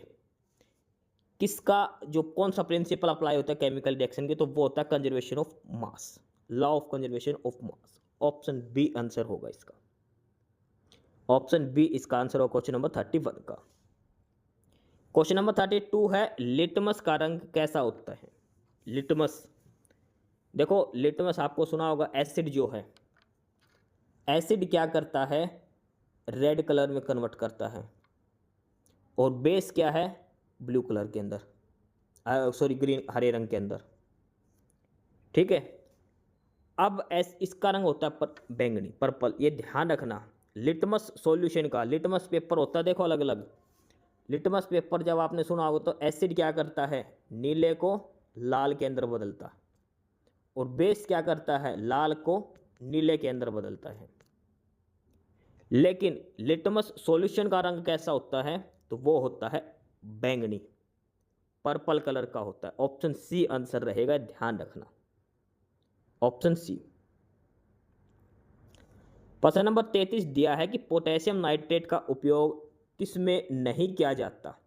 किसका जो कौन सा प्रिंसिपल अप्लाई होता है केमिकल रिएक्शन के, तो वो होता है conservation of mass, law of conservation of mass. Option B answer होगा इसका। ऑप्शन बी इसका आंसर होगा क्वेश्चन नंबर 31 का। क्वेश्चन नंबर 32 है, लिटमस का रंग कैसा होता है? लिटमस, देखो लिटमस आपको सुना होगा, एसिड जो है, एसिड क्या करता है? रेड कलर में कन्वर्ट करता है, और बेस क्या है? ब्लू कलर के अंदर, सॉरी ग्रीन, हरे रंग के अंदर। ठीक है, अब इसका रंग होता है बैंगनी, पर्पल। ये ध्यान रखना, लिटमस सॉल्यूशन का लिटमस पेपर होता है, देखो अलग अलग। लिटमस पेपर जब आपने सुना होगा तो एसिड क्या करता है? नीले को लाल के अंदर बदलता है, और बेस क्या करता है? लाल को नीले के अंदर बदलता है। लेकिन लिटमस सॉल्यूशन का रंग कैसा होता है? तो वो होता है बैंगनी, पर्पल कलर का होता है। ऑप्शन सी आंसर रहेगा, ध्यान रखना, ऑप्शन सी। प्रश्न नंबर 33 दिया है कि पोटेशियम नाइट्रेट का उपयोग किसमें नहीं किया जाता?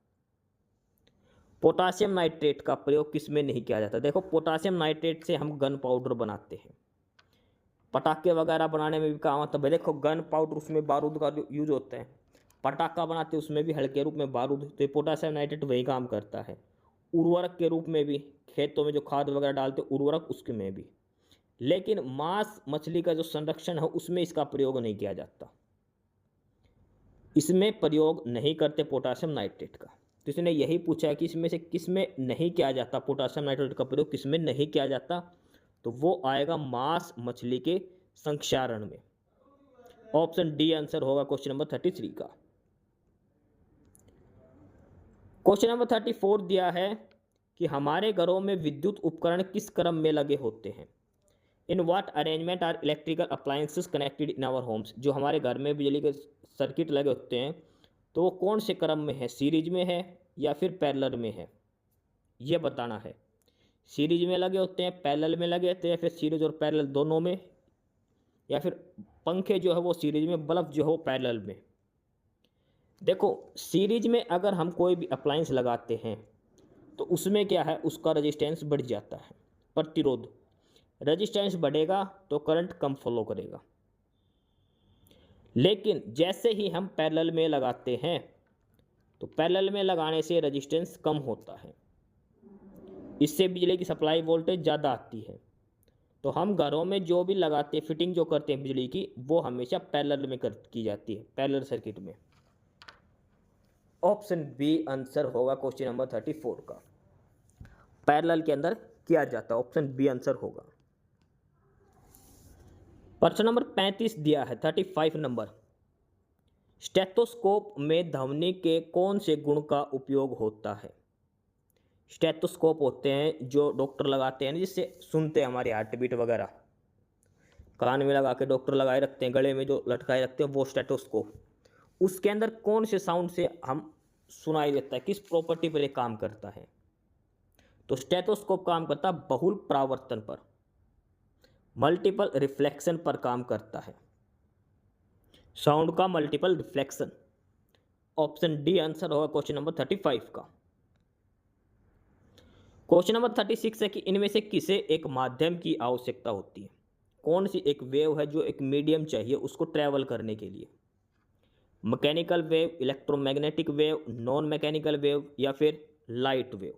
पोटेशियम नाइट्रेट का प्रयोग किसमें नहीं किया जाता? देखो, पोटेशियम नाइट्रेट से हम गन पाउडर बनाते हैं, पटाखे वगैरह बनाने में भी काम आता है। देखो, गन पाउडर उसमें बारूद का यूज होता है, पटाखा बनाते हैं उसमें भी हल्के रूप में बारूद, तो पोटेशियम नाइट्रेट वही काम करता है। उर्वरक के रूप में भी, खेतों में जो खाद वगैरह डालते हैं उर्वरक, उसके में भी। लेकिन मांस मछली का जो संरक्षण है उसमें इसका प्रयोग नहीं किया जाता, इसमें प्रयोग नहीं करते पोटेशियम नाइट्रेट का। तो इसने यही पूछा है कि इसमें से किसमें नहीं किया जाता, पोटेशियम नाइट्रेट का प्रयोग किसमें नहीं किया जाता? तो वो आएगा मांस मछली के संक्षारण में। ऑप्शन डी आंसर होगा क्वेश्चन नंबर 33 का। क्वेश्चन नंबर 34 दिया है कि हमारे घरों में विद्युत उपकरण किस क्रम में लगे होते हैं? In what arrangement are electrical appliances connected in our homes? जो हमारे घर में बिजली के सर्किट लगे होते हैं तो वो कौन से क्रम में है? सीरीज में है या फिर पैरेलल में है, ये बताना है। सीरीज में लगे होते हैं, पैरेलल में लगे होते हैं, फिर सीरीज और पैरेलल दोनों में, या फिर पंखे जो है वो सीरीज में, बल्ब जो है वो पैरेलल में। देखो, सीरीज में अगर हम कोई भी अप्लायंस लगाते हैं तो उसमें क्या है, उसका रेजिस्टेंस बढ़ जाता है, प्रतिरोध। रेजिस्टेंस बढ़ेगा तो करंट कम फ्लो करेगा। लेकिन जैसे ही हम पैरेलल में लगाते हैं तो पैरेलल में लगाने से रेजिस्टेंस कम होता है, इससे बिजली की सप्लाई वोल्टेज ज़्यादा आती है। तो हम घरों में जो भी लगाते हैं, फिटिंग जो करते हैं बिजली की, वो हमेशा पैरेलल में की जाती है, पैरेलल सर्किट में। ऑप्शन बी आंसर होगा क्वेश्चन नंबर 34 का, पैरेलल के अंदर किया जाता है। ऑप्शन बी आंसर होगा। प्रश्न नंबर 35 दिया है, 35 नंबर, स्टेथोस्कोप में ध्वनि के कौन से गुण का उपयोग होता है? स्टेथोस्कोप होते हैं जो डॉक्टर लगाते हैं, जिससे सुनते हैं हमारी हार्ट बीट वगैरह, कान में लगा के डॉक्टर लगाए रखते हैं, गले में जो लटकाए रखते हैं, वो स्टेथोस्कोप। उसके अंदर कौन से साउंड से हम सुनाई देता है, किस प्रॉपर्टी पर ये काम करता है? तो स्टेथोस्कोप काम करता है बहुल परावर्तन पर, मल्टीपल रिफ्लेक्शन पर काम करता है, साउंड का multiple reflection. Option D answer होगा क्वेश्चन नंबर 35 का। क्वेश्चन नंबर 36 है कि इनमें से किसे एक माध्यम की आवश्यकता होती है? कौन सी एक वेव है जो एक मीडियम चाहिए उसको ट्रैवल करने के लिए? Mechanical wave, electromagnetic wave, non mechanical wave या फिर लाइट वेव?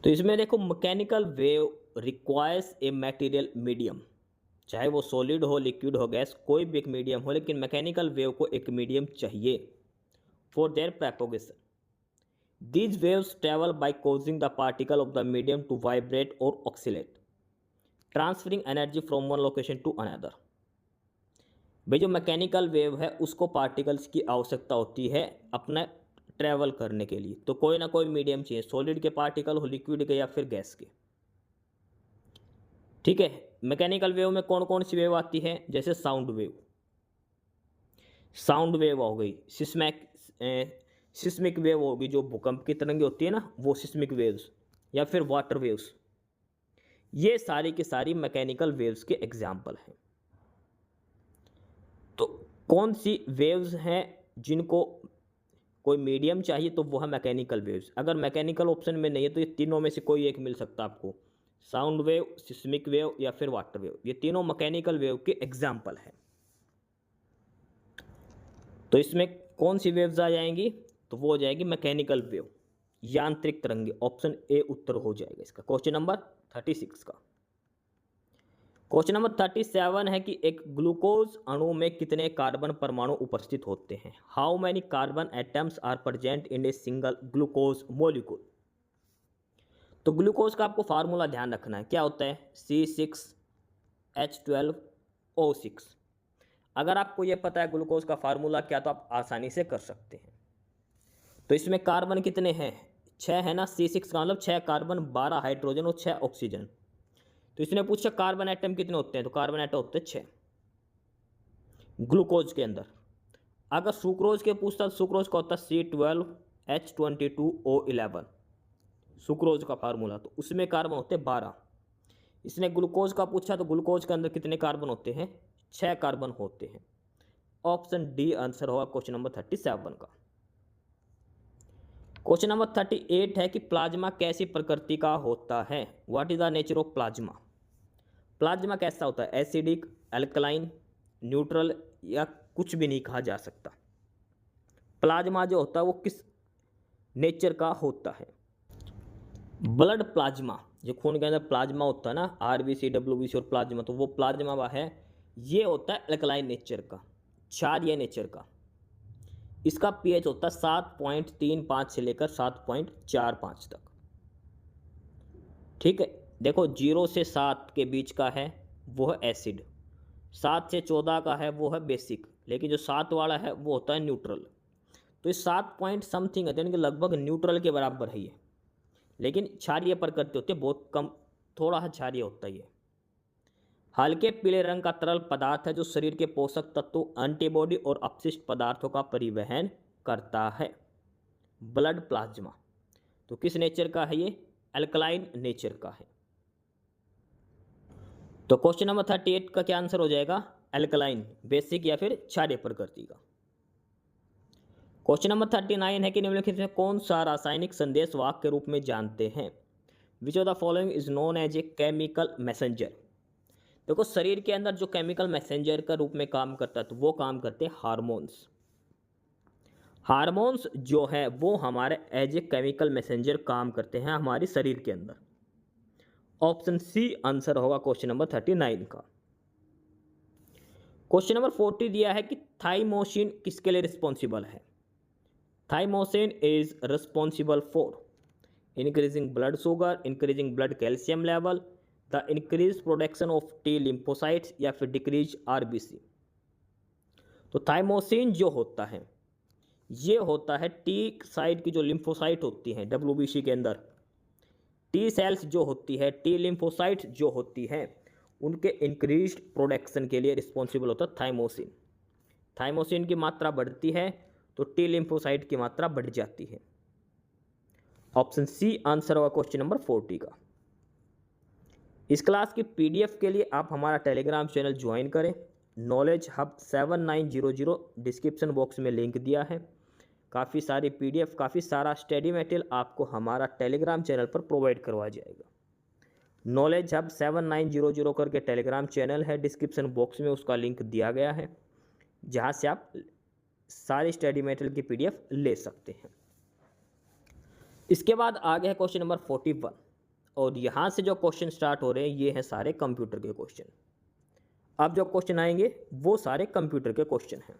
तो इसमें देखो, mechanical wave requires a material medium, चाहे वो सॉलिड हो, लिक्विड हो, गैस, कोई भी एक मीडियम हो, लेकिन मैकेनिकल वेव को एक मीडियम चाहिए for their propagation. These waves travel by causing the particle of the medium to vibrate or oscillate, transferring energy from one location to another। भाई जो मैकेनिकल वेव है उसको पार्टिकल्स की आवश्यकता होती है अपना ट्रैवल करने के लिए, तो कोई ना कोई मीडियम चाहिए, सॉलिड के पार्टिकल हो, लिक्विड के या फिर गैस के। ठीक है, मैकेनिकल वेव में कौन कौन सी वेव आती है? जैसे साउंड वेव, साउंड वेव हो गई, सिस्मिक वेव होगी, जो भूकंप की तरंगे होती है ना, वो सिस्मिक वेव्स, या फिर वाटर वेव्स। ये सारी की सारी मैकेनिकल वेव्स के एग्जाम्पल हैं। तो कौन सी वेव्स हैं जिनको कोई मीडियम चाहिए, तो वो है मैकेनिकल वेव्स। अगर मैकेनिकल ऑप्शन में नहीं है तो ये तीनों में से कोई एक मिल सकता है आपको, साउंड वेव, सिस्मिक वेव या फिर वाटर वेव। ये तीनों मैकेनिकल वेव के एग्जाम्पल हैं। तो इसमें कौन सी वेव्स आ जाएंगी? तो वो हो जाएगी मैकेनिकल वेव, यांत्रिक तरंगे। ऑप्शन ए उत्तर हो जाएगा इसका, क्वेश्चन नंबर 36 का। क्वेश्चन नंबर 37 है कि एक ग्लूकोज अणु में कितने कार्बन परमाणु उपस्थित होते हैं? How many carbon atoms are present in a single glucose molecule? तो ग्लूकोज का आपको फार्मूला ध्यान रखना है, क्या होता है? C6H12O6। अगर आपको यह पता है ग्लूकोज का फार्मूला क्या, तो आप आसानी से कर सकते हैं। तो इसमें कार्बन कितने हैं? 6 है ना। C6 का मतलब 6 कार्बन, 12 हाइड्रोजन और 6 ऑक्सीजन। तो इसने पूछा कार्बन एटम कितने होते हैं, तो कार्बन एटम होते हैं 6 ग्लूकोज के अंदर। अगर सुक्रोज के पूछता तो सुक्रोज का होता है C12H22O11, सुक्रोज का फार्मूला, तो उसमें कार्बन होते हैं 12। इसने ग्लूकोज का पूछा तो ग्लूकोज के अंदर कितने कार्बन होते हैं? 6 कार्बन होते हैं। ऑप्शन डी आंसर होगा क्वेश्चन नंबर 37 का। क्वेश्चन नंबर 38 है कि प्लाज्मा कैसी प्रकृति का होता है? What is the nature of plasma? Plasma कैसा होता है? एसिडिक, अल्कलाइन, न्यूट्रल या कुछ भी नहीं कहा जा सकता। प्लाज्मा जो होता है वो किस नेचर का होता है? ब्लड प्लाज्मा, जो खून के अंदर प्लाज्मा होता है ना, आरबीसी, डब्ल्यूबीसी और प्लाज्मा, तो वो प्लाज्मा है, ये होता है अल्कलाइन नेचर का, क्षारीय नेचर का। इसका पीएच होता है 7.35 से लेकर 7.45 तक। ठीक है, देखो 0 से 7 के बीच का है वो है एसिड, 7 से 14 का है वो है बेसिक, लेकिन जो 7 वाला है वो होता है न्यूट्रल। तो ये 7 पॉइंट समथिंग है, यानी कि लगभग न्यूट्रल के बराबर है ये, लेकिन क्षारीय प्रकृति होती है, बहुत कम, थोड़ा सा क्षारीय होता है ये। हल्के पीले रंग का तरल पदार्थ है जो शरीर के पोषक तत्वों, एंटीबॉडी और अपशिष्ट पदार्थों का परिवहन करता है। ब्लड प्लाज्मा तो किस नेचर का है ये? अल्कलाइन नेचर का है। तो क्वेश्चन नंबर 38 का क्या आंसर हो जाएगा? अल्कलाइन, बेसिक या फिर क्षारीय प्रकृति का। क्वेश्चन नंबर 39 है कि निम्नलिखित में कौन सा रासायनिक संदेश वाहक के रूप में जानते हैं? Which of the following is known as a chemical messenger? देखो शरीर के अंदर जो केमिकल मैसेंजर का रूप में काम करता है तो वो काम करते हैं हार्मोन्स। हार्मोन्स जो है वो हमारे एज ए केमिकल मैसेंजर काम करते हैं हमारे शरीर के अंदर। ऑप्शन सी आंसर होगा क्वेश्चन नंबर 39 का। क्वेश्चन नंबर 40 दिया है कि थाइमोसिन किसके लिए रिस्पॉन्सिबल है? Thymosin is responsible for increasing blood sugar, increasing blood calcium level, the increase production of T lymphocytes या फिर डिक्रीज आरबीसी। तो थाइमोसिन जो होता है ये होता है टी साइड की जो लिम्फोसाइट होती हैं डब्ल्यूबीसी के अंदर, टी सेल्स जो होती है, टी लिम्फोसाइट जो होती हैं, उनके इंक्रीज्ड प्रोडक्शन के लिए रिस्पॉन्सिबल होता है थाइमोसिन। थाइमोसिन की मात्रा बढ़ती है तो टी लिम्फोसाइट की मात्रा बढ़ जाती है। ऑप्शन सी आंसर होगा क्वेश्चन नंबर 40 का। इस क्लास की पीडीएफ के लिए आप हमारा टेलीग्राम चैनल ज्वाइन करें। नॉलेज हब 7900 डिस्क्रिप्शन बॉक्स में लिंक दिया है। काफ़ी सारी पीडीएफ, काफ़ी सारा स्टडी मटेरियल आपको हमारा टेलीग्राम चैनल पर प्रोवाइड करवाया जाएगा। नॉलेज हब 7900 करके टेलीग्राम चैनल है, डिस्क्रिप्शन बॉक्स में उसका लिंक दिया गया है, जहाँ से आप सारी स्टडी मटेरियल की PDF ले सकते हैं। इसके बाद आ गया है क्वेश्चन नंबर 41, और यहाँ से जो क्वेश्चन स्टार्ट हो रहे हैं ये हैं सारे कंप्यूटर के क्वेश्चन। अब जो क्वेश्चन आएंगे वो सारे कंप्यूटर के क्वेश्चन हैं।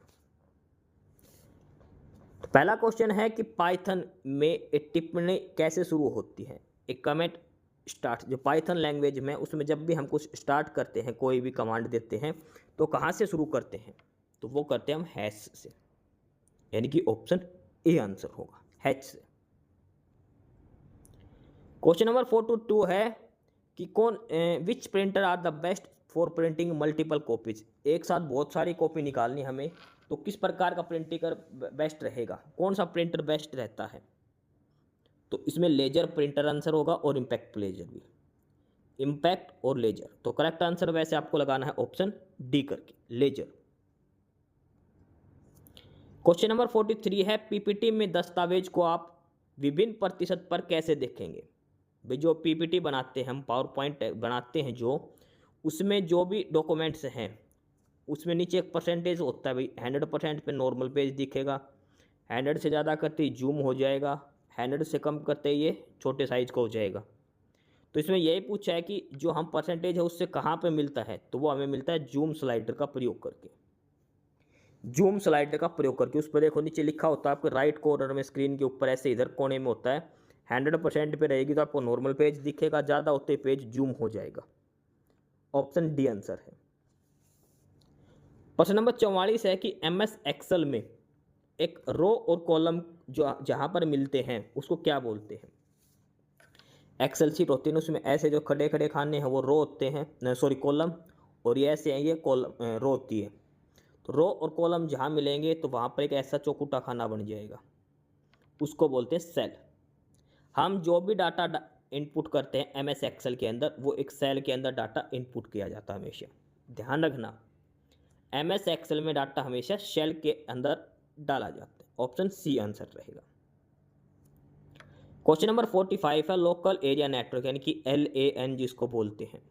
तो पहला क्वेश्चन है कि पाइथन में एक टिप्पणी कैसे शुरू होती है। एक कमेंट स्टार्ट, जो पाइथन लैंग्वेज में उसमें जब भी हम कुछ स्टार्ट करते हैं, कोई भी कमांड देते हैं, तो कहाँ से शुरू करते हैं, तो वो करते हैं हम हैश से, यानी कि ऑप्शन ए आंसर होगा, हैश से। क्वेश्चन नंबर 42 है कि which printer are the best for printing multiple copies. एक साथ बहुत सारी कॉपी निकालनी हमें, तो किस प्रकार का प्रिंटर बेस्ट रहेगा, कौन सा प्रिंटर बेस्ट रहता है, तो इसमें लेजर प्रिंटर आंसर होगा और इम्पैक्ट लेजर भी, इम्पैक्ट और लेजर। तो करेक्ट आंसर वैसे आपको लगाना है ऑप्शन डी करके, लेजर। क्वेश्चन नंबर 43 है पीपीटी में दस्तावेज को आप विभिन्न प्रतिशत पर कैसे देखेंगे। भाई जो पीपीटी बनाते हैं हम, पावर पॉइंट बनाते हैं जो, उसमें जो भी डॉक्यूमेंट्स हैं उसमें नीचे एक परसेंटेज होता है भाई, 100% पे नॉर्मल पेज दिखेगा, 100 से ज़्यादा करते ही जूम हो जाएगा, 100 से कम करते ही ये छोटे साइज का हो जाएगा। तो इसमें यही पूछा है कि जो हम परसेंटेज है उससे कहाँ पे मिलता है, तो वो हमें मिलता है जूम स्लाइडर का प्रयोग करके। जूम स्लाइडर का प्रयोग करके उस पर देखो नीचे लिखा होता है आपके राइट कॉर्नर में, स्क्रीन के ऊपर ऐसे इधर कोने में होता है, 100% पे रहेगी तो आपको नॉर्मल पेज दिखेगा, ज़्यादा होते पेज जूम हो जाएगा। ऑप्शन डी आंसर है। प्रश्न नंबर 44 है कि MS एक्सेल में एक रो और कॉलम जो जहाँ पर मिलते हैं उसको क्या बोलते हैं। एक्सेल शीट होती है ना, उसमें ऐसे जो खड़े खड़े खाने हैं वो रो होते हैं, सॉरी कॉलम, और ये ऐसे हैं, ये कॉलम रो होती है। तो रो और कॉलम जहाँ मिलेंगे तो वहाँ पर एक ऐसा चौकुटा खाना बन जाएगा, उसको बोलते हैं सेल। हम जो भी डाटा इनपुट करते हैं MS एक्सेल के अंदर, वो एक सेल के अंदर डाटा इनपुट किया जाता है हमेशा। ध्यान रखना, MS एक्सेल में डाटा हमेशा शेल के अंदर डाला जाता है। ऑप्शन सी आंसर रहेगा। क्वेश्चन नंबर 45 है लोकल एरिया नेटवर्क, यानी कि LAN जिसको बोलते हैं।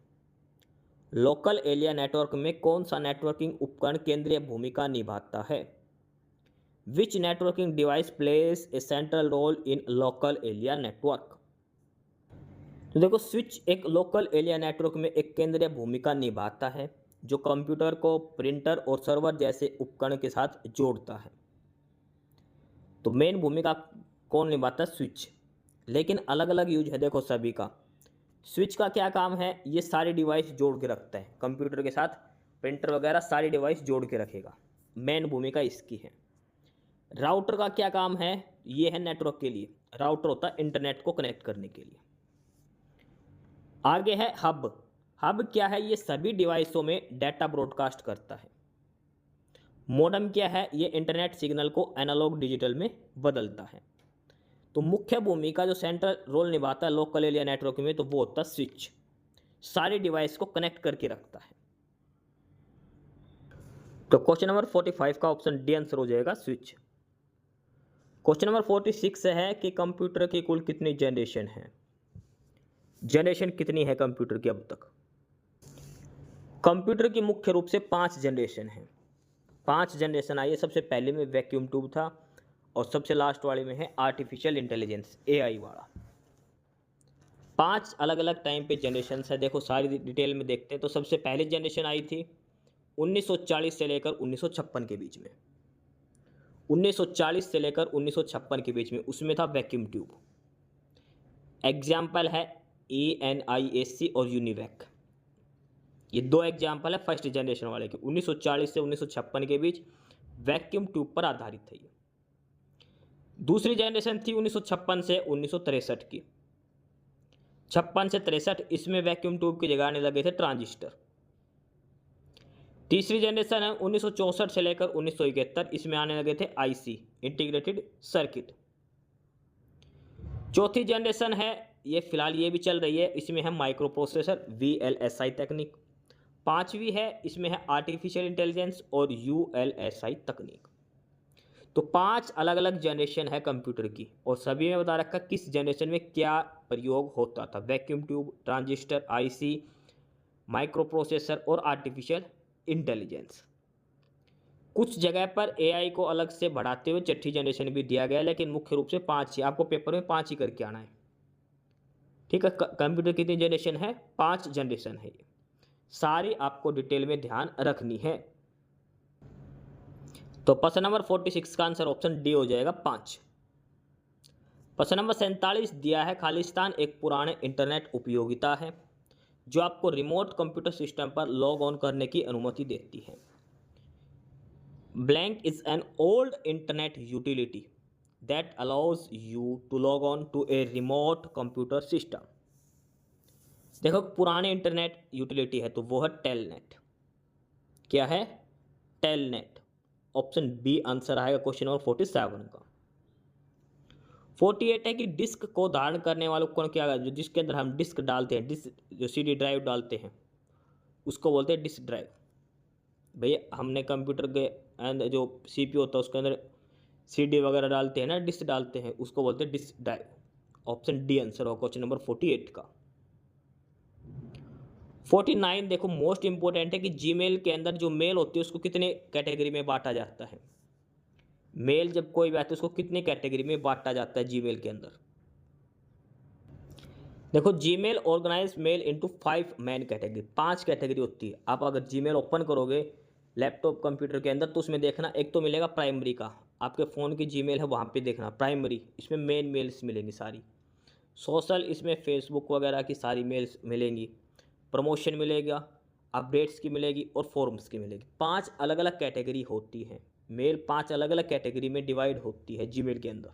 लोकल एरिया नेटवर्क में कौन सा नेटवर्किंग उपकरण केंद्रीय भूमिका निभाता है। Which networking device place a central role in local area network. तो देखो, स्विच एक लोकल एरिया नेटवर्क में एक केंद्रीय भूमिका निभाता है, जो कंप्यूटर को प्रिंटर और सर्वर जैसे उपकरण के साथ जोड़ता है। तो मेन भूमिका कौन निभाता है, स्विच। लेकिन अलग अलग यूज है देखो सभी का। स्विच का क्या काम है, ये सारी डिवाइस जोड़ के रखता है कंप्यूटर के साथ, प्रिंटर वगैरह सारी डिवाइस जोड़ के रखेगा, मेन भूमिका इसकी है। राउटर का क्या काम है, ये है नेटवर्क के लिए, राउटर होता है इंटरनेट को कनेक्ट करने के लिए। आगे है हब। हब क्या है, ये सभी डिवाइसों में डाटा ब्रॉडकास्ट करता है। मॉडेम क्या है, ये इंटरनेट सिग्नल को एनालॉग डिजिटल में बदलता है। तो मुख्य भूमिका जो सेंट्रल रोल निभाता है लोकल एरिया नेटवर्क में, तो वो होता है स्विच, सारी डिवाइस को कनेक्ट करके रखता है। तो क्वेश्चन नंबर 45 का ऑप्शन डी आंसर हो जाएगा, स्विच। क्वेश्चन नंबर 46 है कि कंप्यूटर की कुल कितनी जनरेशन है। जनरेशन कितनी है कंप्यूटर की अब तक। कंप्यूटर की मुख्य रूप से 5 जनरेशन है। 5 जनरेशन आई है। सबसे पहले में वैक्यूम ट्यूब था, और सबसे लास्ट वाले में है आर्टिफिशियल इंटेलिजेंस, AI वाला। 5 अलग अलग टाइम पे जनरेशन है। देखो सारी डिटेल में देखते हैं। तो सबसे पहले जनरेशन आई थी 1940 से लेकर 1956 के बीच में। 1940 से लेकर 1956 के बीच में उसमें था वैक्यूम ट्यूब। एग्जाम्पल है ENIAC और यूनिवैक, ये 2 एग्जाम्पल है फर्स्ट जनरेशन वाले के। 1940 से 1956 के बीच वैक्यूम ट्यूब पर आधारित है ये। दूसरी जनरेशन थी 1956 से 1963 की। 56 से 63 इसमें वैक्यूम ट्यूब की जगह आने लगे थे ट्रांजिस्टर। तीसरी जनरेशन है 1964 से लेकर 1971, इसमें आने लगे थे IC, इंटीग्रेटेड सर्किट। चौथी जनरेशन है, ये फिलहाल ये भी चल रही है, इसमें है माइक्रो प्रोसेसर VLSI तकनीक। 5वीं है, इसमें है आर्टिफिशियल इंटेलिजेंस और ULSI तकनीक। तो 5 अलग अलग जनरेशन है कंप्यूटर की और सभी में बता रखा किस जनरेशन में क्या प्रयोग होता था। Vacuum tube, transistor, IC, micro processor और आर्टिफिशियल इंटेलिजेंस। कुछ जगह पर एआई को अलग से बढ़ाते हुए 6ठी जनरेशन भी दिया गया है, लेकिन मुख्य रूप से 5 ही, आपको पेपर में 5 ही करके आना है। ठीक है, कंप्यूटर कितनी जनरेशन है? 5 जनरेशन है। ये सारी आपको डिटेल में ध्यान रखनी है। तो प्रश्न नंबर 46 का आंसर ऑप्शन डी हो जाएगा 5। प्रश्न नंबर 47 दिया है, खालिस्तान एक पुराने इंटरनेट उपयोगिता है जो आपको रिमोट कंप्यूटर सिस्टम पर लॉग ऑन करने की अनुमति देती है। Blank is an old internet utility that allows you to log on to a remote computer system. देखो पुराने इंटरनेट यूटिलिटी है तो वो है टेलनेट। क्या है? टेलनेट। ऑप्शन बी आंसर आएगा क्वेश्चन नंबर 47 का। 48 है कि डिस्क को धारण करने वाला उपकरण क्या है? जो जिसके अंदर हम डिस्क डालते हैं, डिस्क जो सीडी ड्राइव डालते हैं उसको बोलते हैं डिस्क ड्राइव। भैया हमने कंप्यूटर के अंदर जो सीपीयू होता है उसके अंदर सीडी वगैरह डालते हैं ना, डिस्क डालते हैं, उसको बोलते हैं disk drive. Option D answer होगा क्वेश्चन नंबर 48 का। 49 देखो मोस्ट इंपॉर्टेंट है कि जीमेल के अंदर जो मेल होती है उसको कितने कैटेगरी में बांटा जाता है। मेल जब कोई भी आता है उसको कितने कैटेगरी में बांटा जाता है जीमेल के अंदर? देखो Gmail organize mail into 5 main category. 5 category होती है। आप अगर जीमेल ओपन करोगे लैपटॉप कंप्यूटर के अंदर तो उसमें देखना, एक तो मिलेगा प्राइमरी का, आपके फ़ोन की जीमेल है वहाँ पे देखना प्राइमरी, इसमें मेन मेल्स मिलेंगी सारी। सोशल, इसमें फेसबुक वगैरह की सारी मेल्स मिलेंगी। प्रमोशन मिलेगा, अपडेट्स की मिलेगी और फॉर्म्स की मिलेगी। 5 अलग अलग कैटेगरी होती हैं। मेल 5 अलग अलग कैटेगरी में डिवाइड होती है जीमेल के अंदर।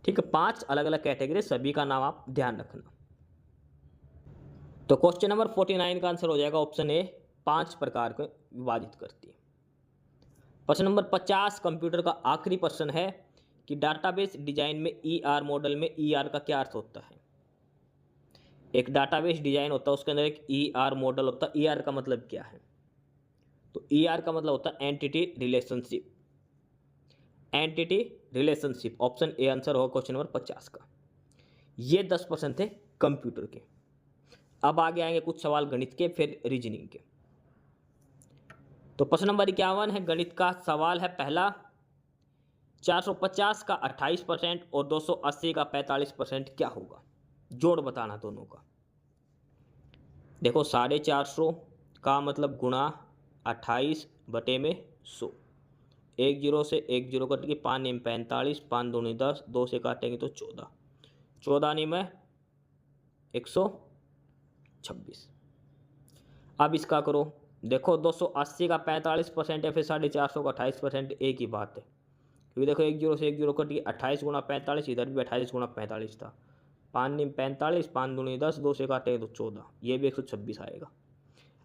ठीक है, 5 अलग अलग कैटेगरी, सभी का नाम आप ध्यान रखना। तो क्वेश्चन नंबर 49 का आंसर हो जाएगा ऑप्शन ए, 5 प्रकार को विभाजित करती है। प्रश्न नंबर 50 कंप्यूटर का आखिरी प्रश्न है कि डाटाबेस डिजाइन में ईआर मॉडल में ईआर का क्या अर्थ होता है? एक डाटाबेस डिजाइन होता है उसके अंदर एक ईआर मॉडल होता है। ईआर का मतलब क्या है? तो ईआर का मतलब होता है entity relationship. Entity relationship. Option A answer होगा क्वेश्चन नंबर 50 का। ये 10% थे कंप्यूटर के। अब आगे आएंगे कुछ सवाल गणित के, फिर रीजनिंग के। तो प्रश्न नंबर 51 है, गणित का सवाल है पहला, 450 का 28% और 280 का 45% क्या होगा? जोड़ बताना दोनों का। देखो 450 का मतलब गुणा 28 बटे में 100। 1 जीरो से 1 जीरो कटेगी, 5 नीम 45, 5 दूनी 10, 2 से काटेंगे तो 14, 14 नीम है 126। अब इसका करो, देखो 280 का 45% है, फिर 450 का 28%, एक ही बात है। क्योंकि देखो 1 जीरो से 1 जीरो कटेगी, 28 गुणा 45, इधर भी 28 गुणा 45 था। 5 नीम 45, 5 दूनी 10, 2 से काटेंगे तो 14, ये भी 126 आएगा।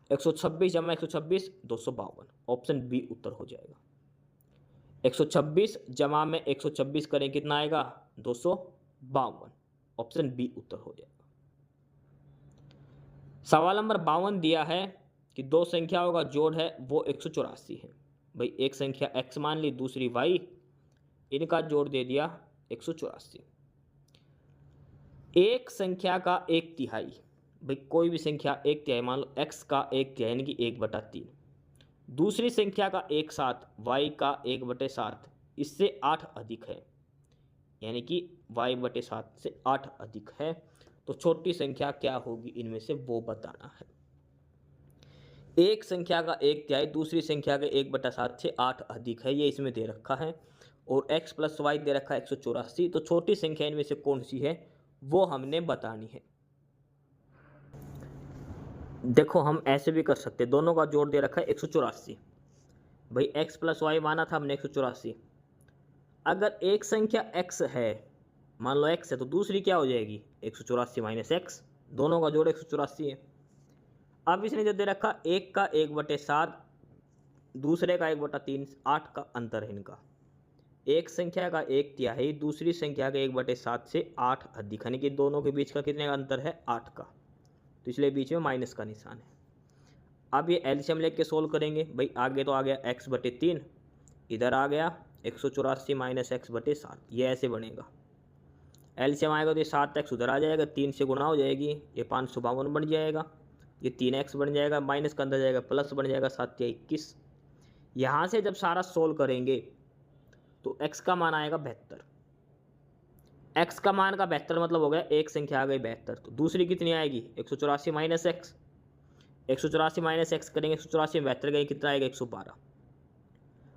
126 जमा 126 252। ऑप्शन बी उत्तर हो जाएगा। 126 जमा में 126 करें कितना आएगा? 252। ऑप्शन बी उत्तर हो जाएगा। सवाल नंबर 52 दिया है कि दो संख्याओं का जोड़ है वो 184 है। भाई एक संख्या x मान ली, दूसरी y, इनका जोड़ दे दिया 184। एक संख्या का 1/3, भाई कोई भी संख्या 1/3 मान लो, x का 1/3 यानी कि 1/3। दूसरी संख्या का 1/7, y का 1/7, इससे 8 अधिक है, यानी कि y/7 से 8 अधिक है। तो छोटी संख्या क्या होगी इनमें से वो बताना है। एक संख्या का 1/3 दूसरी संख्या के 1/7 से 8 अधिक है, ये इसमें दे रखा है, और x प्लस वाई दे रखा है 184। तो छोटी संख्या इनमें से कौन सी है वो हमने बतानी है। देखो हम ऐसे भी कर सकते, दोनों का जोड़ दे रखा है 184। भाई x प्लस वाई माना था हमने 184। अगर एक संख्या x है, मान लो x है, तो दूसरी क्या हो जाएगी? 184 माइनस x, दोनों का जोड़ 184 है। अब इसने जो दे रखा, एक का 1/7, दूसरे का 1/3, 8 का अंतर है इनका। एक संख्या का 1/3, दूसरी संख्या के 1/7 से 8 अधिक, यानी कि दोनों के बीच का कितने का अंतर है? 8 का। तो इसलिए बीच में माइनस का निशान है। अब ये एलसीएम लेके सोल्व करेंगे। भाई आगे तो आ गया x/3, इधर आ गया 184 माइनस एक्स बटे 7, ये ऐसे बनेगा। एलसीएम आएगा तो ये 7x उधर आ जाएगा, 3 से गुणा हो जाएगी, ये 552 बन जाएगा, ये 3x बन जाएगा, माइनस का अंदर जाएगा प्लस बन जाएगा, 7 या 21। यहाँ से जब सारा सोल्व करेंगे तो x का मान आएगा 72। x का मान का 72 मतलब हो गया एक संख्या आ गई 72। तो दूसरी कितनी आएगी 184 माइनस एक्स, 184 माइनस एक्स करेंगे, 184 में 72 गई, कितना आएगा 112।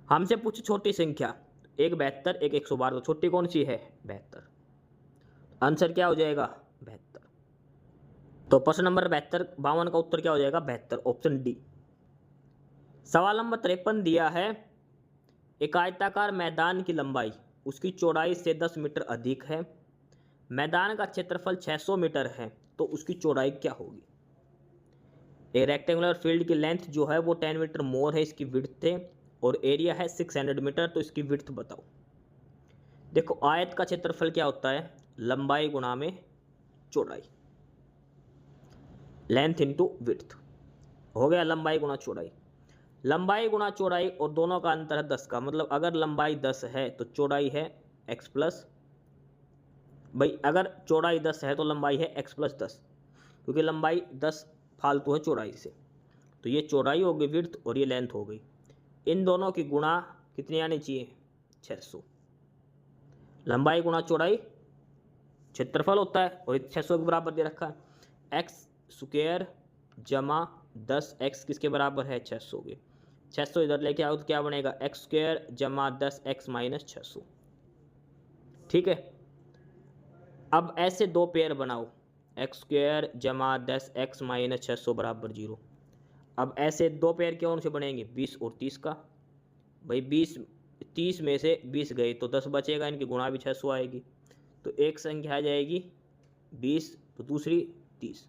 हमसे पूछे छोटी संख्या, एक 72 एक 112, तो छोटी कौन सी है 72। आंसर क्या हो जाएगा 72। तो प्रश्न नंबर 52 का उत्तर क्या हो जाएगा 72, ऑप्शन डी। सवाल नंबर 53 दिया है, एक आयताकार मैदान की लंबाई उसकी चौड़ाई से 10 मीटर अधिक है, मैदान का क्षेत्रफल 600 मीटर है, तो उसकी चौड़ाई क्या होगी। एक रेक्टेंगुलर फील्ड की लेंथ जो है वो 10 मीटर मोर है इसकी विड्थ है, और एरिया है 600 मीटर, तो इसकी विड्थ बताओ। देखो आयत का क्षेत्रफल क्या होता है, लंबाई गुणा में चौड़ाई, लेंथ इंटू विड्थ हो गया, लंबाई गुणा चौड़ाई। लंबाई गुणा चौड़ाई और दोनों का अंतर है 10 का, मतलब अगर लंबाई 10 है तो चौड़ाई है x प्लस, भाई अगर चौड़ाई 10 है तो लंबाई है x प्लस 10, क्योंकि लंबाई 10 फालतू है चौड़ाई से, तो ये चौड़ाई हो गई विड्थ और ये लेंथ हो गई। इन दोनों की गुणा कितनी आनी चाहिए 600। लंबाई गुणा चौड़ाई क्षेत्रफल होता है और 600 के बराबर दे रखा है, एक्स स्क्वायर जमा 10x किसके बराबर है 600 के। 600 इधर लेके आओ तो क्या बनेगा एक्स स्क्वायर जमा 10x माइनस 600। ठीक है, अब ऐसे दो पेयर बनाओ, एक्स स्क्वायर जमा 10x माइनस 600 बराबर 0। अब ऐसे दो पेयर कौन से बनेंगे 20 और 30 का, भाई 30 में से 20 गए तो 10 बचेगा, इनकी गुणा भी 600 आएगी, तो एक संख्या आ जाएगी 20 तो दूसरी 30।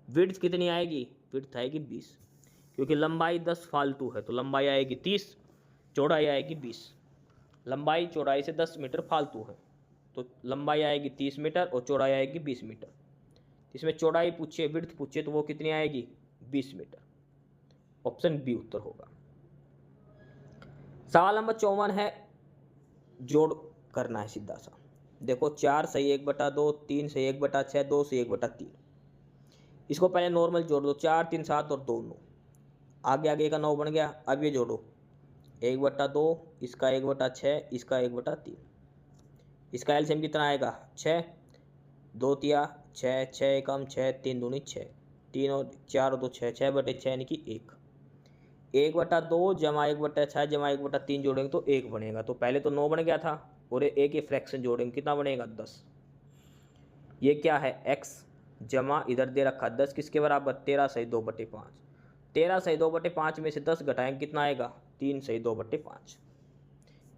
विड्थ कितनी आएगी, विड्थ आएगी 20, क्योंकि लंबाई 10 फालतू है तो लंबाई आएगी 30, चौड़ाई आएगी 20। लंबाई चौड़ाई से 10 मीटर फालतू है तो लंबाई आएगी 30 मीटर और चौड़ाई आएगी 20 मीटर। इसमें चौड़ाई पूछिए विड्थ पूछिए तो वो कितनी आएगी 20 मीटर, ऑप्शन बी उत्तर होगा। सवाल नंबर 54 है, जोड़ करना है सीधा सा। देखो 4 सही 1/2, 3 सही 1/6, 2 सही 1/3। इसको पहले नॉर्मल जोड़ दो, 4 3 7 और 2 9, आगे आगे का 9 बन गया। अब ये जोड़ो 1/2, इसका 1/6, इसका 1/3, इसका एलसीएम कितना आएगा 6, 2 तिया 6, 6 कम 6, 3 दूनी 6, 3 और 4 और 2 6, 6/6 यानी कि 1। 1/2 जमा 1/6 जमा 1/3 जोड़ेंगे तो 1 बनेगा, तो पहले तो 9 बन गया था और एक ही फ्रैक्शन जोड़ेंगे कितना बनेगा 10। ये क्या है x जमा इधर दे रखा 10 किसके बराबर 13 सही 2/5। 13 सही 2/5 में से 10 घटाएंगे कितना आएगा 3 सही 2/5,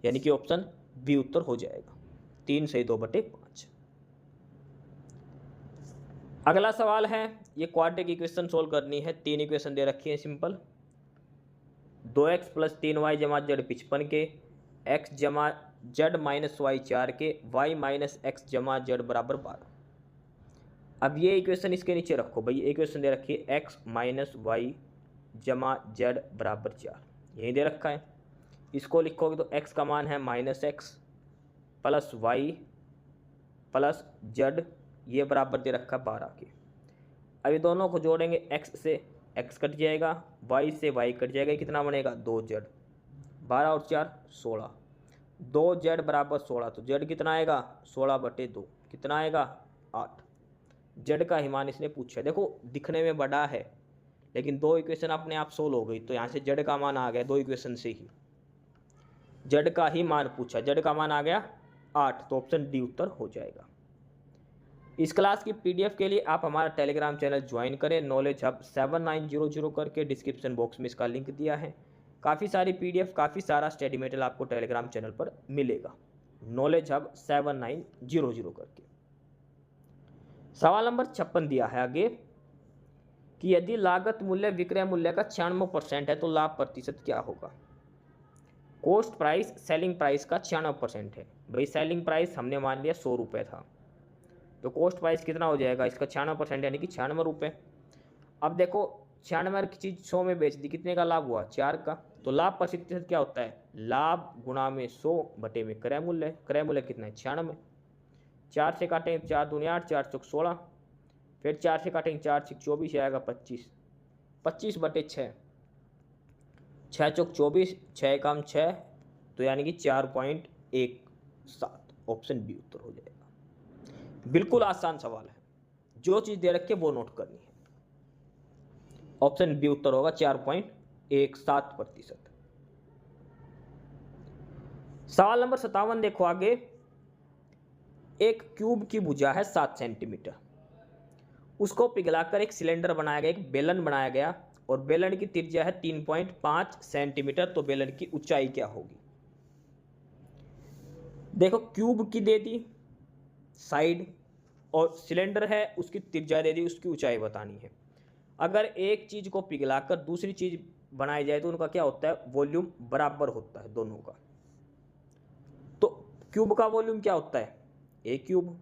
यानी कि ऑप्शन बी उत्तर हो जाएगा 3 सही 2/5। अगला सवाल है, ये क्वाड्रेटिक इक्वेशन सोल्व करनी है। 3 इक्वेशन दे रखी है सिंपल, 2x प्लस 3y जमा z 55 के, x जमा z माइनस वाई 4 के, y माइनस एक्स जमा z बराबर 12। अब ये इक्वेशन इसके नीचे रखो, भाई ये इक्वेशन दे रखी है x माइनस वाई जमा z बराबर 4, यही दे रखा है। इसको लिखोगे तो x का मान है minus x plus y plus z, ये बराबर दे रखा 12 के। अब ये दोनों को जोड़ेंगे, x से x कट जाएगा, y से y कट जाएगा, कितना बनेगा 2z, 12 और 4 16, 2z बराबर 16, तो z कितना आएगा 16/2, कितना आएगा 8। z का ही मान इसने पूछा। देखो दिखने में बड़ा है लेकिन दो इक्वेशन अपने आप सोल्व हो गई, तो यहाँ से z का मान आ गया, दो इक्वेशन से ही z का ही मान पूछा, z का मान आ गया 8, तो ऑप्शन डी उत्तर हो जाएगा। इस क्लास की पीडीएफ के लिए आप हमारा टेलीग्राम चैनल ज्वाइन करें, नॉलेज हब 7900 करके, डिस्क्रिप्शन बॉक्स में इसका लिंक दिया है। काफ़ी सारी पीडीएफ काफ़ी सारा स्टडी मटेरियल आपको टेलीग्राम चैनल पर मिलेगा, नॉलेज हब 7900 करके। सवाल नंबर 56 दिया है आगे कि यदि लागत मूल्य विक्रय मूल्य का 96% है तो लाभ प्रतिशत क्या होगा। कॉस्ट प्राइस सेलिंग प्राइस का 96% है, भाई सेलिंग प्राइस हमने मान लिया 100 रुपये था, तो कॉस्ट प्राइस कितना हो जाएगा इसका 96% यानी कि 96 रुपये। अब देखो 96 की चीज़ 100 में बेच दी, कितने का लाभ हुआ? 4 का। तो लाभ प्रतिशत क्या होता है? लाभ गुणा में 100 बटे में क्रय मूल्य। क्रय मूल्य कितना है? 96। 4 से काटेंगे 4 दूनी 8, 4 चौक 16, फिर 4 से काटेंगे 4 6 24, ये आएगा 25। 25 बटे 6, 6 चौक 24, 6 कम 6, तो यानी कि 4.17। ऑप्शन बी उत्तर हो जाएगा। बिल्कुल आसान सवाल है, जो चीज़ दे रखी है वो नोट करनी है। ऑप्शन बी उत्तर होगा 4.17%। सवाल नंबर 57 देखो आगे। एक क्यूब की भुजा है 7 सेंटीमीटर, उसको पिघलाकर एक सिलेंडर बनाया गया, एक बेलन बनाया गया, और बेलन की त्रिज्या है 3.5 सेंटीमीटर। तो बेलन की ऊंचाई क्या होगी? देखो क्यूब की दे दी साइड, और सिलेंडर है उसकी त्रिज्या दे दी, उसकी ऊंचाई बतानी है। अगर एक चीज को पिघलाकर दूसरी चीज बनाई जाए तो उनका क्या होता है? वॉल्यूम बराबर होता है दोनों का। तो क्यूब का वॉल्यूम क्या होता है? ए क्यूब,